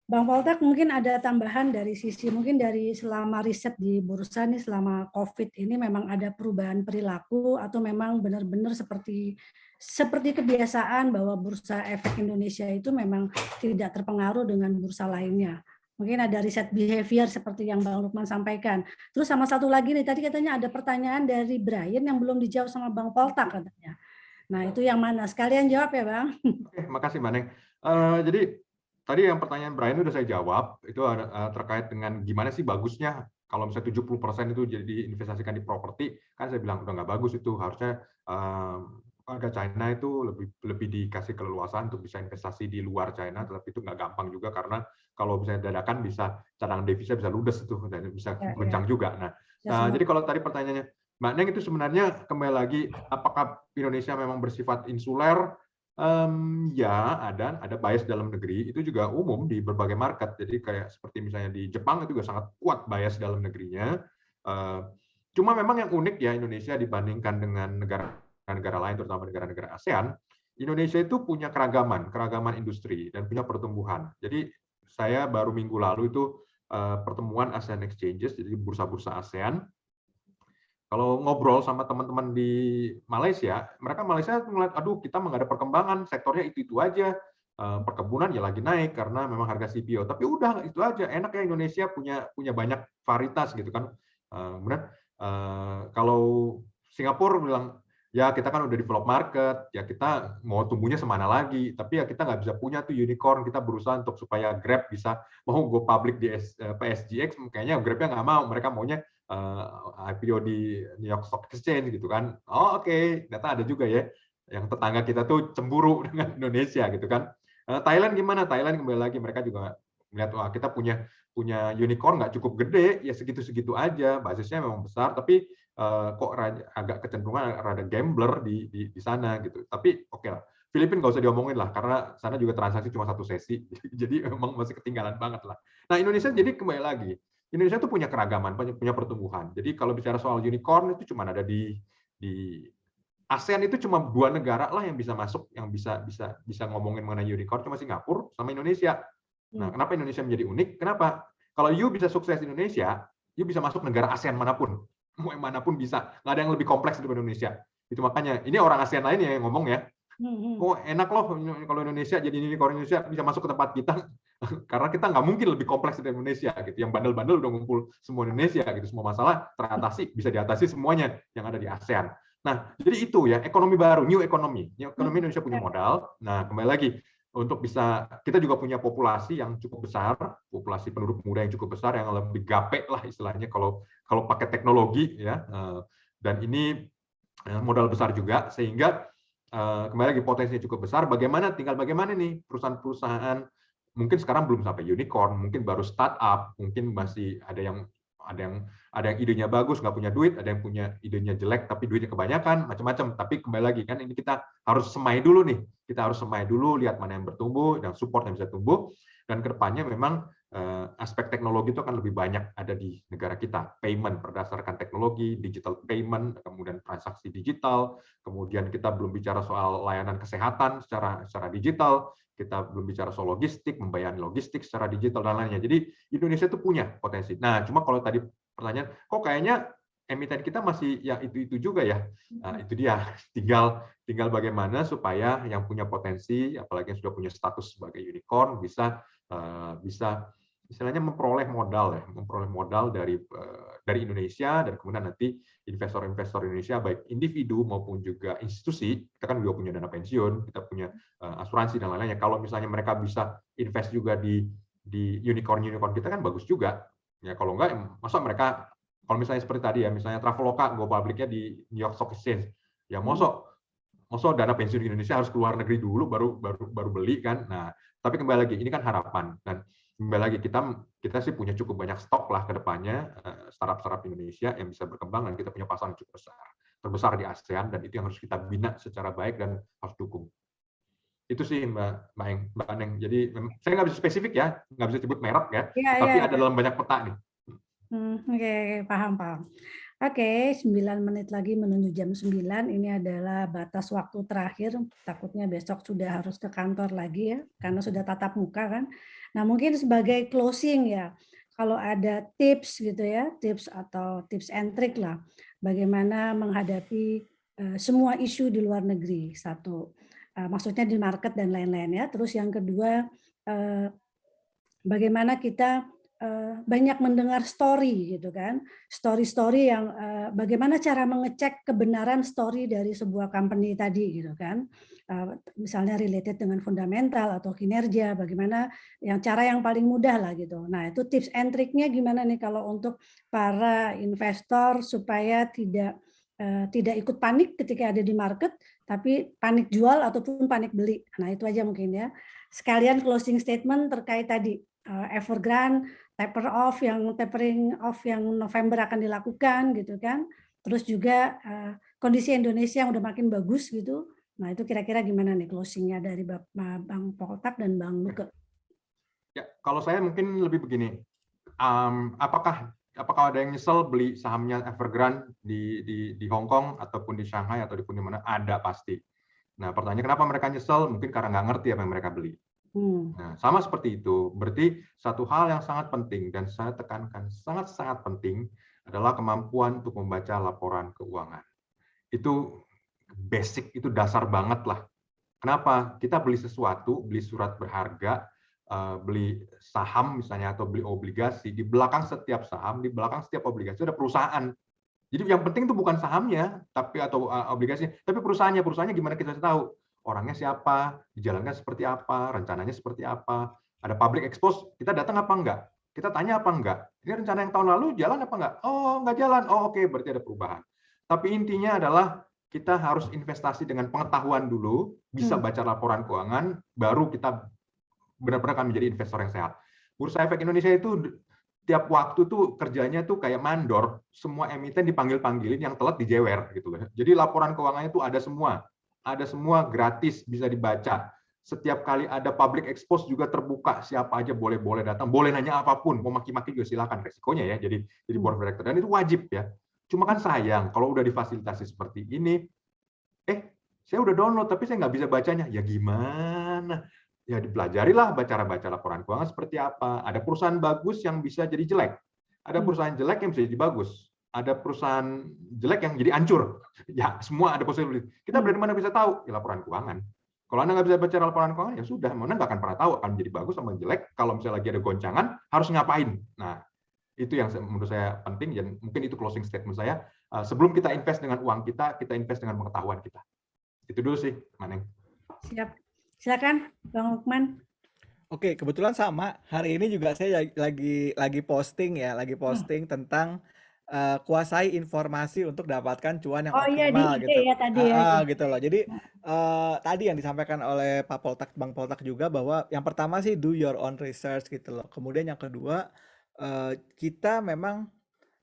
Bang Poltek, mungkin ada tambahan dari sisi mungkin dari selama riset di bursa nih selama COVID ini memang ada perubahan perilaku atau memang benar-benar seperti kebiasaan bahwa bursa efek Indonesia itu memang tidak terpengaruh dengan bursa lainnya. Mungkin ada riset behavior seperti yang Bang Lukman sampaikan. Terus sama satu lagi nih, tadi katanya ada pertanyaan dari Brian yang belum dijawab sama Bang Poltek katanya. Nah itu yang mana? Sekalian jawab ya Bang. Oke, makasih Mbak Neng. Jadi tadi yang pertanyaan Brian udah saya jawab, itu terkait dengan gimana sih bagusnya kalau misalnya 70% itu jadi diinvestasikan di properti, kan saya bilang udah nggak bagus itu, harusnya warga China itu lebih dikasih keleluasaan untuk bisa investasi di luar China, tetapi itu nggak gampang juga karena kalau misalnya dadakan bisa cadangan devisa bisa ludes itu dan bisa goncang juga. Nah, jadi kalau tadi pertanyaannya Mbak Neng itu sebenarnya kembali lagi apakah Indonesia memang bersifat insuler? Ya, ada bias dalam negeri itu juga umum di berbagai market. Jadi kayak seperti misalnya di Jepang itu juga sangat kuat bias dalam negerinya. Cuma memang yang unik ya Indonesia dibandingkan dengan negara-negara lain, terutama negara-negara ASEAN, Indonesia itu punya keragaman industri dan punya pertumbuhan. Jadi saya baru minggu lalu itu pertemuan ASEAN Exchanges, jadi bursa-bursa ASEAN. Kalau ngobrol sama teman-teman di Malaysia, mereka ngeliat, aduh kita nggak ada perkembangan, sektornya itu aja. Perkebunan ya lagi naik karena memang harga CPO. Tapi udah itu aja, enak ya Indonesia punya banyak varietas gitu kan. Kemudian kalau Singapura bilang, ya kita kan udah develop market, ya kita mau tumbuhnya semana lagi. Tapi ya kita nggak bisa punya tuh unicorn, kita berusaha untuk supaya Grab bisa mau go public di PSGX, kayaknya Grabnya nggak mau, mereka maunya IPO di New York Stock Exchange gitu kan. Oh oke, data ada juga ya. Yang tetangga kita tuh cemburu dengan Indonesia gitu kan. Thailand gimana? Thailand kembali lagi mereka juga melihat wah kita punya unicorn nggak cukup gede, ya segitu-segitu aja. Basisnya memang besar, tapi kok agak kecenderungan rada gambler di sana gitu. Tapi oke lah. Filipina nggak usah diomongin lah, karena sana juga transaksi cuma 1 sesi, jadi memang masih ketinggalan banget lah. Nah Indonesia jadi kembali lagi. Indonesia tuh punya keragaman, punya pertumbuhan. Jadi kalau bicara soal unicorn itu cuma ada di ASEAN itu cuma 2 negara lah yang bisa masuk, yang bisa ngomongin mengenai unicorn, cuma Singapura sama Indonesia. Nah, kenapa Indonesia menjadi unik? Kenapa? Kalau you bisa sukses di Indonesia, you bisa masuk negara ASEAN manapun, mau manapun bisa. Nggak ada yang lebih kompleks daripada Indonesia. Itu makanya ini orang ASEAN lain yang ngomong ya. Oh enak loh kalau Indonesia jadi unicorn, Indonesia bisa masuk ke tempat kita. Karena kita nggak mungkin lebih kompleks dari Indonesia gitu. Yang bandel-bandel udah ngumpul semua Indonesia gitu. Semua masalah teratasi, bisa diatasi semuanya yang ada di ASEAN. Nah, jadi itu ya ekonomi baru, new economy. New economy Indonesia punya modal. Nah, kembali lagi untuk bisa kita juga punya populasi yang cukup besar, populasi penduduk muda yang cukup besar yang lebih gape lah istilahnya kalau pakai teknologi ya. Dan ini modal besar juga sehingga kembali lagi potensinya cukup besar. Bagaimana nih perusahaan-perusahaan mungkin sekarang belum sampai unicorn, mungkin baru startup, mungkin masih ada yang ada yang idenya bagus nggak punya duit, ada yang punya idenya jelek tapi duitnya kebanyakan, macam-macam. Tapi kembali lagi kan ini kita harus semai dulu nih, kita harus semai dulu, lihat mana yang bertumbuh dan support yang bisa tumbuh. Dan kedepannya memang aspek teknologi itu akan lebih banyak ada di negara kita. Payment berdasarkan teknologi, digital payment, kemudian transaksi digital, kemudian kita belum bicara soal layanan kesehatan secara digital, kita belum bicara soal logistik, membayar logistik secara digital dan lainnya. Jadi Indonesia itu punya potensi. Nah, cuma kalau tadi pertanyaan, kok kayaknya emiten kita masih yang itu juga ya. Nah, itu dia. Tinggal bagaimana supaya yang punya potensi, apalagi yang sudah punya status sebagai unicorn, bisa istilahnya memperoleh modal dari Indonesia, dan kemudian nanti investor-investor Indonesia baik individu maupun juga institusi, kita kan juga punya dana pensiun, kita punya asuransi dan lain-lainnya. Kalau misalnya mereka bisa invest juga di unicorn kita kan bagus juga. Ya kalau enggak, masa mereka kalau misalnya seperti tadi ya, misalnya Traveloka go publiknya di New York Stock Exchange, ya mosok dana pensiun di Indonesia harus keluar negeri dulu baru beli kan. Nah, tapi kembali lagi ini kan harapan, dan kembali lagi kita sih punya cukup banyak stok lah ke depannya startup Indonesia yang bisa berkembang, dan kita punya pasar yang cukup terbesar di ASEAN, dan itu yang harus kita bina secara baik dan harus dukung. Itu sih Mbak Neng. Jadi saya nggak bisa spesifik ya, nggak bisa sebut merek ya, tapi ada dalam banyak peta nih. Oke, paham. Oke, 9 menit lagi menuju jam 9. Ini adalah batas waktu terakhir. Takutnya besok sudah harus ke kantor lagi ya, karena sudah tatap muka kan. Nah, mungkin sebagai closing ya, kalau ada tips gitu ya, tips atau tips and trick lah, bagaimana menghadapi semua isu di luar negeri. Satu, maksudnya di market dan lain-lain ya. Terus yang kedua, bagaimana kita banyak mendengar story gitu kan, story yang bagaimana cara mengecek kebenaran story dari sebuah company tadi gitu kan, misalnya related dengan fundamental atau kinerja, bagaimana cara yang paling mudah lah gitu. Nah itu tips and trick-nya gimana nih kalau untuk para investor supaya tidak ikut panik ketika ada di market, tapi panik jual ataupun panik beli. Nah itu aja mungkin ya. Sekalian closing statement terkait tadi Evergrande tapering off yang November akan dilakukan gitu kan. Terus juga kondisi Indonesia yang udah makin bagus gitu. Nah itu kira-kira gimana nih closingnya dari Bang Poltak dan Bang Luke? Ya kalau saya mungkin lebih begini. Apakah ada yang nyesel beli sahamnya Evergrande di Hong Kong ataupun di Shanghai atau di mana? Ada pasti. Nah pertanyaannya kenapa mereka nyesel? Mungkin karena nggak ngerti apa yang mereka beli. Nah, sama seperti itu. Berarti satu hal yang sangat penting dan saya tekankan sangat-sangat penting adalah kemampuan untuk membaca laporan keuangan. Itu basic, itu dasar banget lah. Kenapa? Kita beli sesuatu, beli surat berharga, beli saham misalnya atau beli obligasi, di belakang setiap saham, di belakang setiap obligasi ada perusahaan. Jadi yang penting itu bukan sahamnya, atau obligasinya, tapi perusahaannya. Perusahaannya gimana kita tahu? Orangnya siapa, dijalankan seperti apa, rencananya seperti apa, ada public expose, kita datang apa enggak, kita tanya apa enggak, ini rencana yang tahun lalu jalan apa enggak, oh enggak jalan, oh oke, berarti ada perubahan. Tapi intinya adalah kita harus investasi dengan pengetahuan dulu, bisa baca laporan keuangan, baru kita benar-benar akan menjadi investor yang sehat. Bursa Efek Indonesia itu tiap waktu tuh kerjanya tuh kayak mandor, semua emiten dipanggil-panggilin, yang telat dijewer gitu loh. Jadi laporan keuangannya tuh ada semua gratis, bisa dibaca. Setiap kali ada public expose juga terbuka, siapa aja boleh datang, boleh nanya apapun, mau maki-maki juga silakan, resikonya ya jadi board of director, dan itu wajib ya. Cuma kan sayang kalau udah difasilitasi seperti ini, saya udah download tapi saya nggak bisa bacanya, ya gimana? Ya dipelajarilah cara baca laporan keuangan seperti apa. Ada perusahaan bagus yang bisa jadi jelek, ada perusahaan jelek yang bisa jadi bagus, ada perusahaan jelek yang jadi hancur. Ya, semua ada possibility. Kita dari mana bisa tahu? Ya, laporan keuangan. Kalau Anda nggak bisa baca laporan keuangan, ya sudah, Anda nggak akan pernah tahu akan menjadi bagus sama jelek. Kalau misalnya lagi ada goncangan, harus ngapain? Nah, itu yang menurut saya penting, dan mungkin itu closing statement saya. Sebelum kita invest dengan uang kita invest dengan pengetahuan kita. Itu dulu sih, Maneng. Siap. Silakan, Bang Lukman. Oke, kebetulan sama. Hari ini juga saya lagi posting tentang kuasai informasi untuk dapatkan cuan yang optimal di gitu. Ya, tadi ya. Gitu loh. Jadi tadi yang disampaikan oleh Pak Poltak, Bang Poltak juga, bahwa yang pertama sih do your own research gitu loh. Kemudian yang kedua kita memang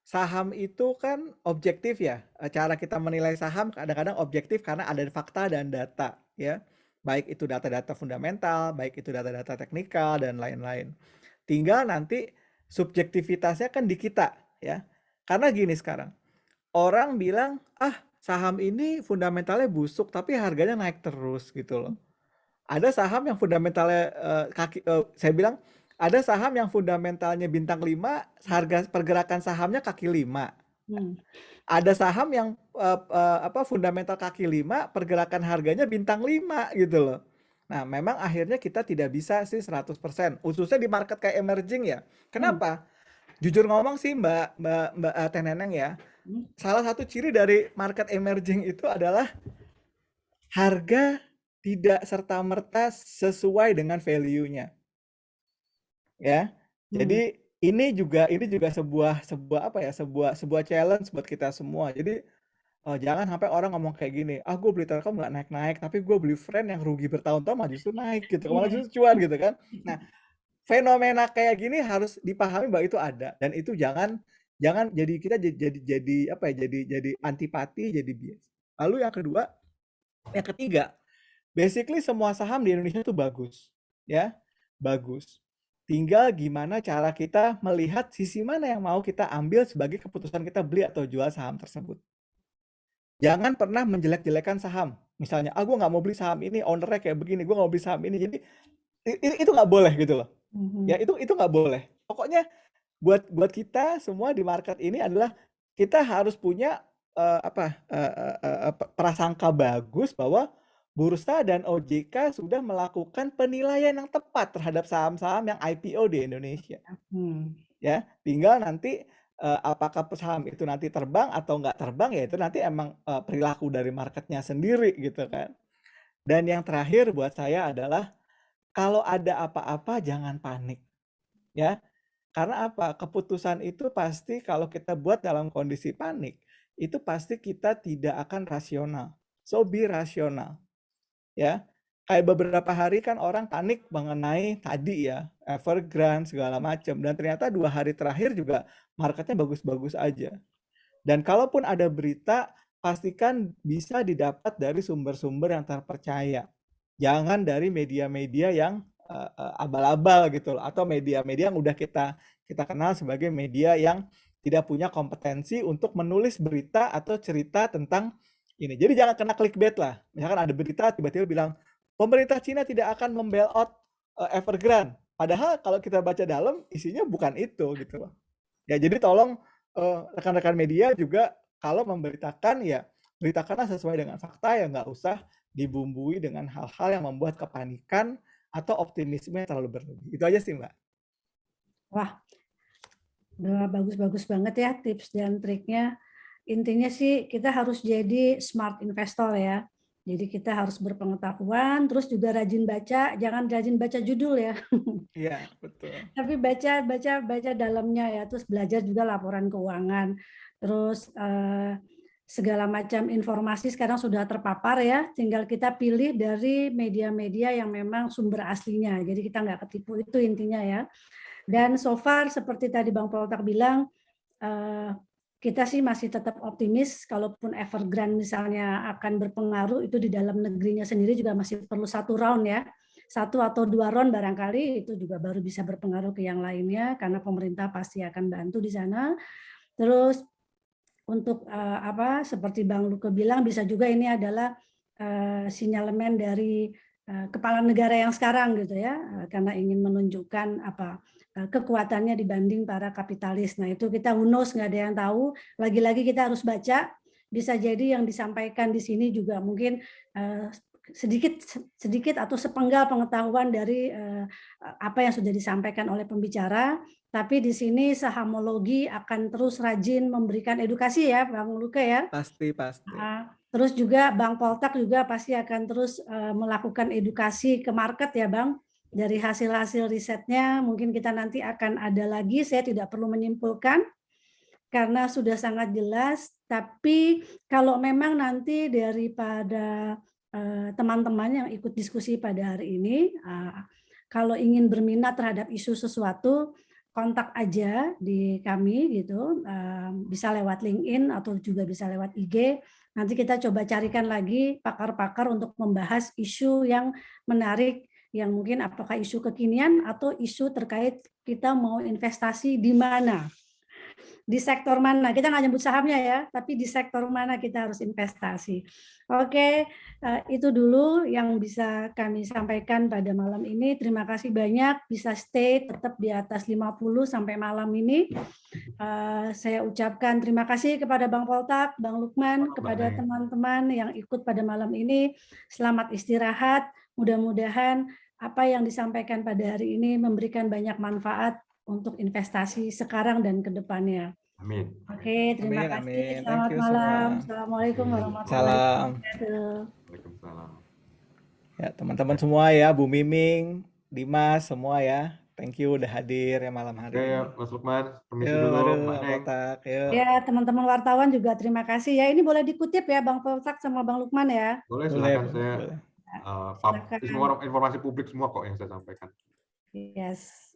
saham itu kan objektif ya. Cara kita menilai saham kadang-kadang objektif karena ada fakta dan data ya. Baik itu data-data fundamental, baik itu data-data teknikal dan lain-lain. Tinggal nanti subjektivitasnya kan di kita ya. Karena gini sekarang, orang bilang, "Ah, saham ini fundamentalnya busuk tapi harganya naik terus," gitu loh. Ada saham yang fundamentalnya saya bilang ada saham yang fundamentalnya bintang 5, harga pergerakan sahamnya kaki 5. Hmm. Ada saham yang fundamental kaki 5, pergerakan harganya bintang 5 gitu loh. Nah, memang akhirnya kita tidak bisa sih 100%, khususnya di market kayak emerging ya. Kenapa? Jujur ngomong sih Mbak Teh Neneng ya, salah satu ciri dari market emerging itu adalah harga tidak serta-merta sesuai dengan value-nya. Ya. Jadi ini juga sebuah sebuah challenge buat kita semua. Jadi jangan sampai orang ngomong kayak gini, "Ah, gue beli Telkom nggak naik-naik, tapi gue beli Friend yang rugi bertahun-tahun malah justru naik gitu, malah justru cuan," gitu kan. Nah, fenomena kayak gini harus dipahami bahwa itu ada dan itu jangan jadi kita jadi antipati, jadi bias. Lalu yang ketiga, basically semua saham di Indonesia itu bagus, ya, bagus. Tinggal gimana cara kita melihat sisi mana yang mau kita ambil sebagai keputusan kita beli atau jual saham tersebut. Jangan pernah menjelek-jelekan saham. Misalnya, gue nggak mau beli saham ini, ownernya kayak begini, gue nggak mau beli saham ini. Jadi itu nggak boleh gitu loh. Ya itu nggak boleh. Pokoknya buat kita semua di market ini adalah kita harus punya prasangka bagus bahwa Bursa dan OJK sudah melakukan penilaian yang tepat terhadap saham-saham yang IPO di Indonesia. Ya, tinggal nanti apakah saham itu nanti terbang atau nggak terbang, ya itu nanti emang perilaku dari marketnya sendiri gitu kan. Dan yang terakhir buat saya adalah kalau ada apa-apa jangan panik, ya. Karena apa? Keputusan itu pasti kalau kita buat dalam kondisi panik, itu pasti kita tidak akan rasional. So be rasional. Ya, kayak beberapa hari kan orang panik mengenai tadi ya, Evergrande segala macam, dan ternyata 2 hari terakhir juga marketnya bagus-bagus aja. Dan kalaupun ada berita, pastikan bisa didapat dari sumber-sumber yang terpercaya. Jangan dari media-media yang abal-abal gitu loh, atau media-media yang udah kita kenal sebagai media yang tidak punya kompetensi untuk menulis berita atau cerita tentang ini. Jadi jangan kena clickbait lah. Misalkan ada berita tiba-tiba bilang pemerintah Cina tidak akan membailout Evergrande. Padahal kalau kita baca dalam isinya bukan itu gitu loh. Ya jadi tolong rekan-rekan media juga kalau memberitakan ya beritakanlah sesuai dengan fakta, ya nggak usah dibumbui dengan hal-hal yang membuat kepanikan atau optimisme yang terlalu berlebih. Itu aja sih Mbak. Wah, bagus-bagus banget ya tips dan triknya. Intinya sih kita harus jadi smart investor ya. Jadi kita harus berpengetahuan, terus juga rajin baca, jangan rajin baca judul ya. Iya, betul. Tapi baca dalamnya ya, terus belajar juga laporan keuangan. Terus segala macam informasi sekarang sudah terpapar ya, tinggal kita pilih dari media-media yang memang sumber aslinya. Jadi kita nggak ketipu, itu intinya ya. Dan so far seperti tadi Bang Poltak bilang, kita sih masih tetap optimis, kalaupun Evergrande misalnya akan berpengaruh, itu di dalam negerinya sendiri juga masih perlu 1 round ya. 1 atau 2 round barangkali, itu juga baru bisa berpengaruh ke yang lainnya, karena pemerintah pasti akan bantu di sana. Terus untuk seperti Bang Luke bilang, bisa juga ini adalah sinyalemen dari kepala negara yang sekarang gitu ya, karena ingin menunjukkan kekuatannya dibanding para kapitalis. Nah itu kita who knows, nggak ada yang tahu. Lagi-lagi kita harus baca. Bisa jadi yang disampaikan di sini juga mungkin sedikit atau sepenggal pengetahuan dari apa yang sudah disampaikan oleh pembicara. Tapi di sini Sahamologi akan terus rajin memberikan edukasi ya, Bang Luke ya. Pasti. Terus juga Bang Poltak juga pasti akan terus melakukan edukasi ke market ya Bang. Dari hasil-hasil risetnya mungkin kita nanti akan ada lagi, saya tidak perlu menyimpulkan karena sudah sangat jelas. Tapi kalau memang nanti daripada teman-teman yang ikut diskusi pada hari ini, kalau ingin berminat terhadap isu sesuatu, kontak aja di kami gitu, bisa lewat LinkedIn atau juga bisa lewat IG. Nanti kita coba carikan lagi pakar-pakar untuk membahas isu yang menarik, yang mungkin apakah isu kekinian atau isu terkait kita mau investasi di mana, di sektor mana. Kita nggak nyebut sahamnya ya, tapi di sektor mana kita harus investasi. Oke, itu dulu yang bisa kami sampaikan pada malam ini. Terima kasih banyak, bisa stay tetap di atas 50 sampai malam ini. Saya ucapkan terima kasih kepada Bang Poltak, Bang Lukman, kepada teman-teman yang ikut pada malam ini. Selamat istirahat, mudah-mudahan apa yang disampaikan pada hari ini memberikan banyak manfaat untuk investasi sekarang dan ke depannya. Amin. Oke, terima Amin, kasih. amin. Thank Selamat you malam. semua. Assalamualaikum warahmatullahi Salam. wabarakatuh. Waalaikumsalam. Ya, teman-teman semua ya, Bu Miming, Dimas, semua ya. Thank you udah hadir ya malam hari Oke ini. ya, Mas Lukman, permisi Yuk, dulu, mari, Mbak Bang Neng. Poltak, yuk. Ya, teman-teman wartawan juga terima kasih ya. Ini boleh dikutip ya Bang Poltak sama Bang Lukman ya. Boleh, Boleh, silakan saya boleh. Silakan. semua informasi publik semua kok yang saya sampaikan. Yes.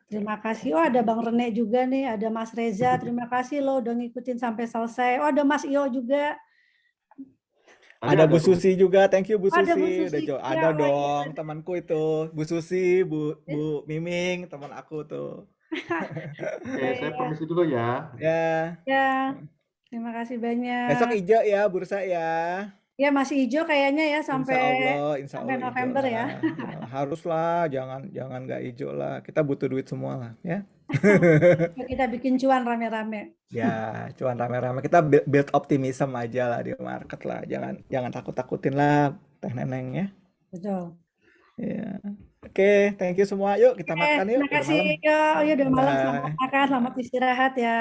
Terima kasih. Oh, ada Bang Rene juga nih, ada Mas Reza. Terima kasih loh udah ngikutin sampai selesai. Oh, ada Mas Iyo juga. Ada Bu tuh. Susi juga, thank you Bu Ada Bu Susi. Susi. Udah Ya, ada oh iya. dong temanku itu, Bu Susi, Bu Miming, teman aku tuh. Oke, saya permisi dulu ya. Ya, Ya, terima kasih banyak. besok hijau ya bursa ya. Ya masih hijau kayaknya ya Insya Allah sampai hijau November lah. ya. Ya, haruslah, jangan nggak hijau lah. Kita butuh duit semua lah, ya. Kita bikin cuan rame-rame. Ya, cuan rame-rame. Kita build optimism aja lah di market lah. Jangan takut-takutin lah, Teh Neneng ya. Betul. Ya. Oke, thank you semua. Yuk kita makan yuk. Terima Udah kasih. malam. Yo, udah malam. Bye. Selamat makan, selamat istirahat ya.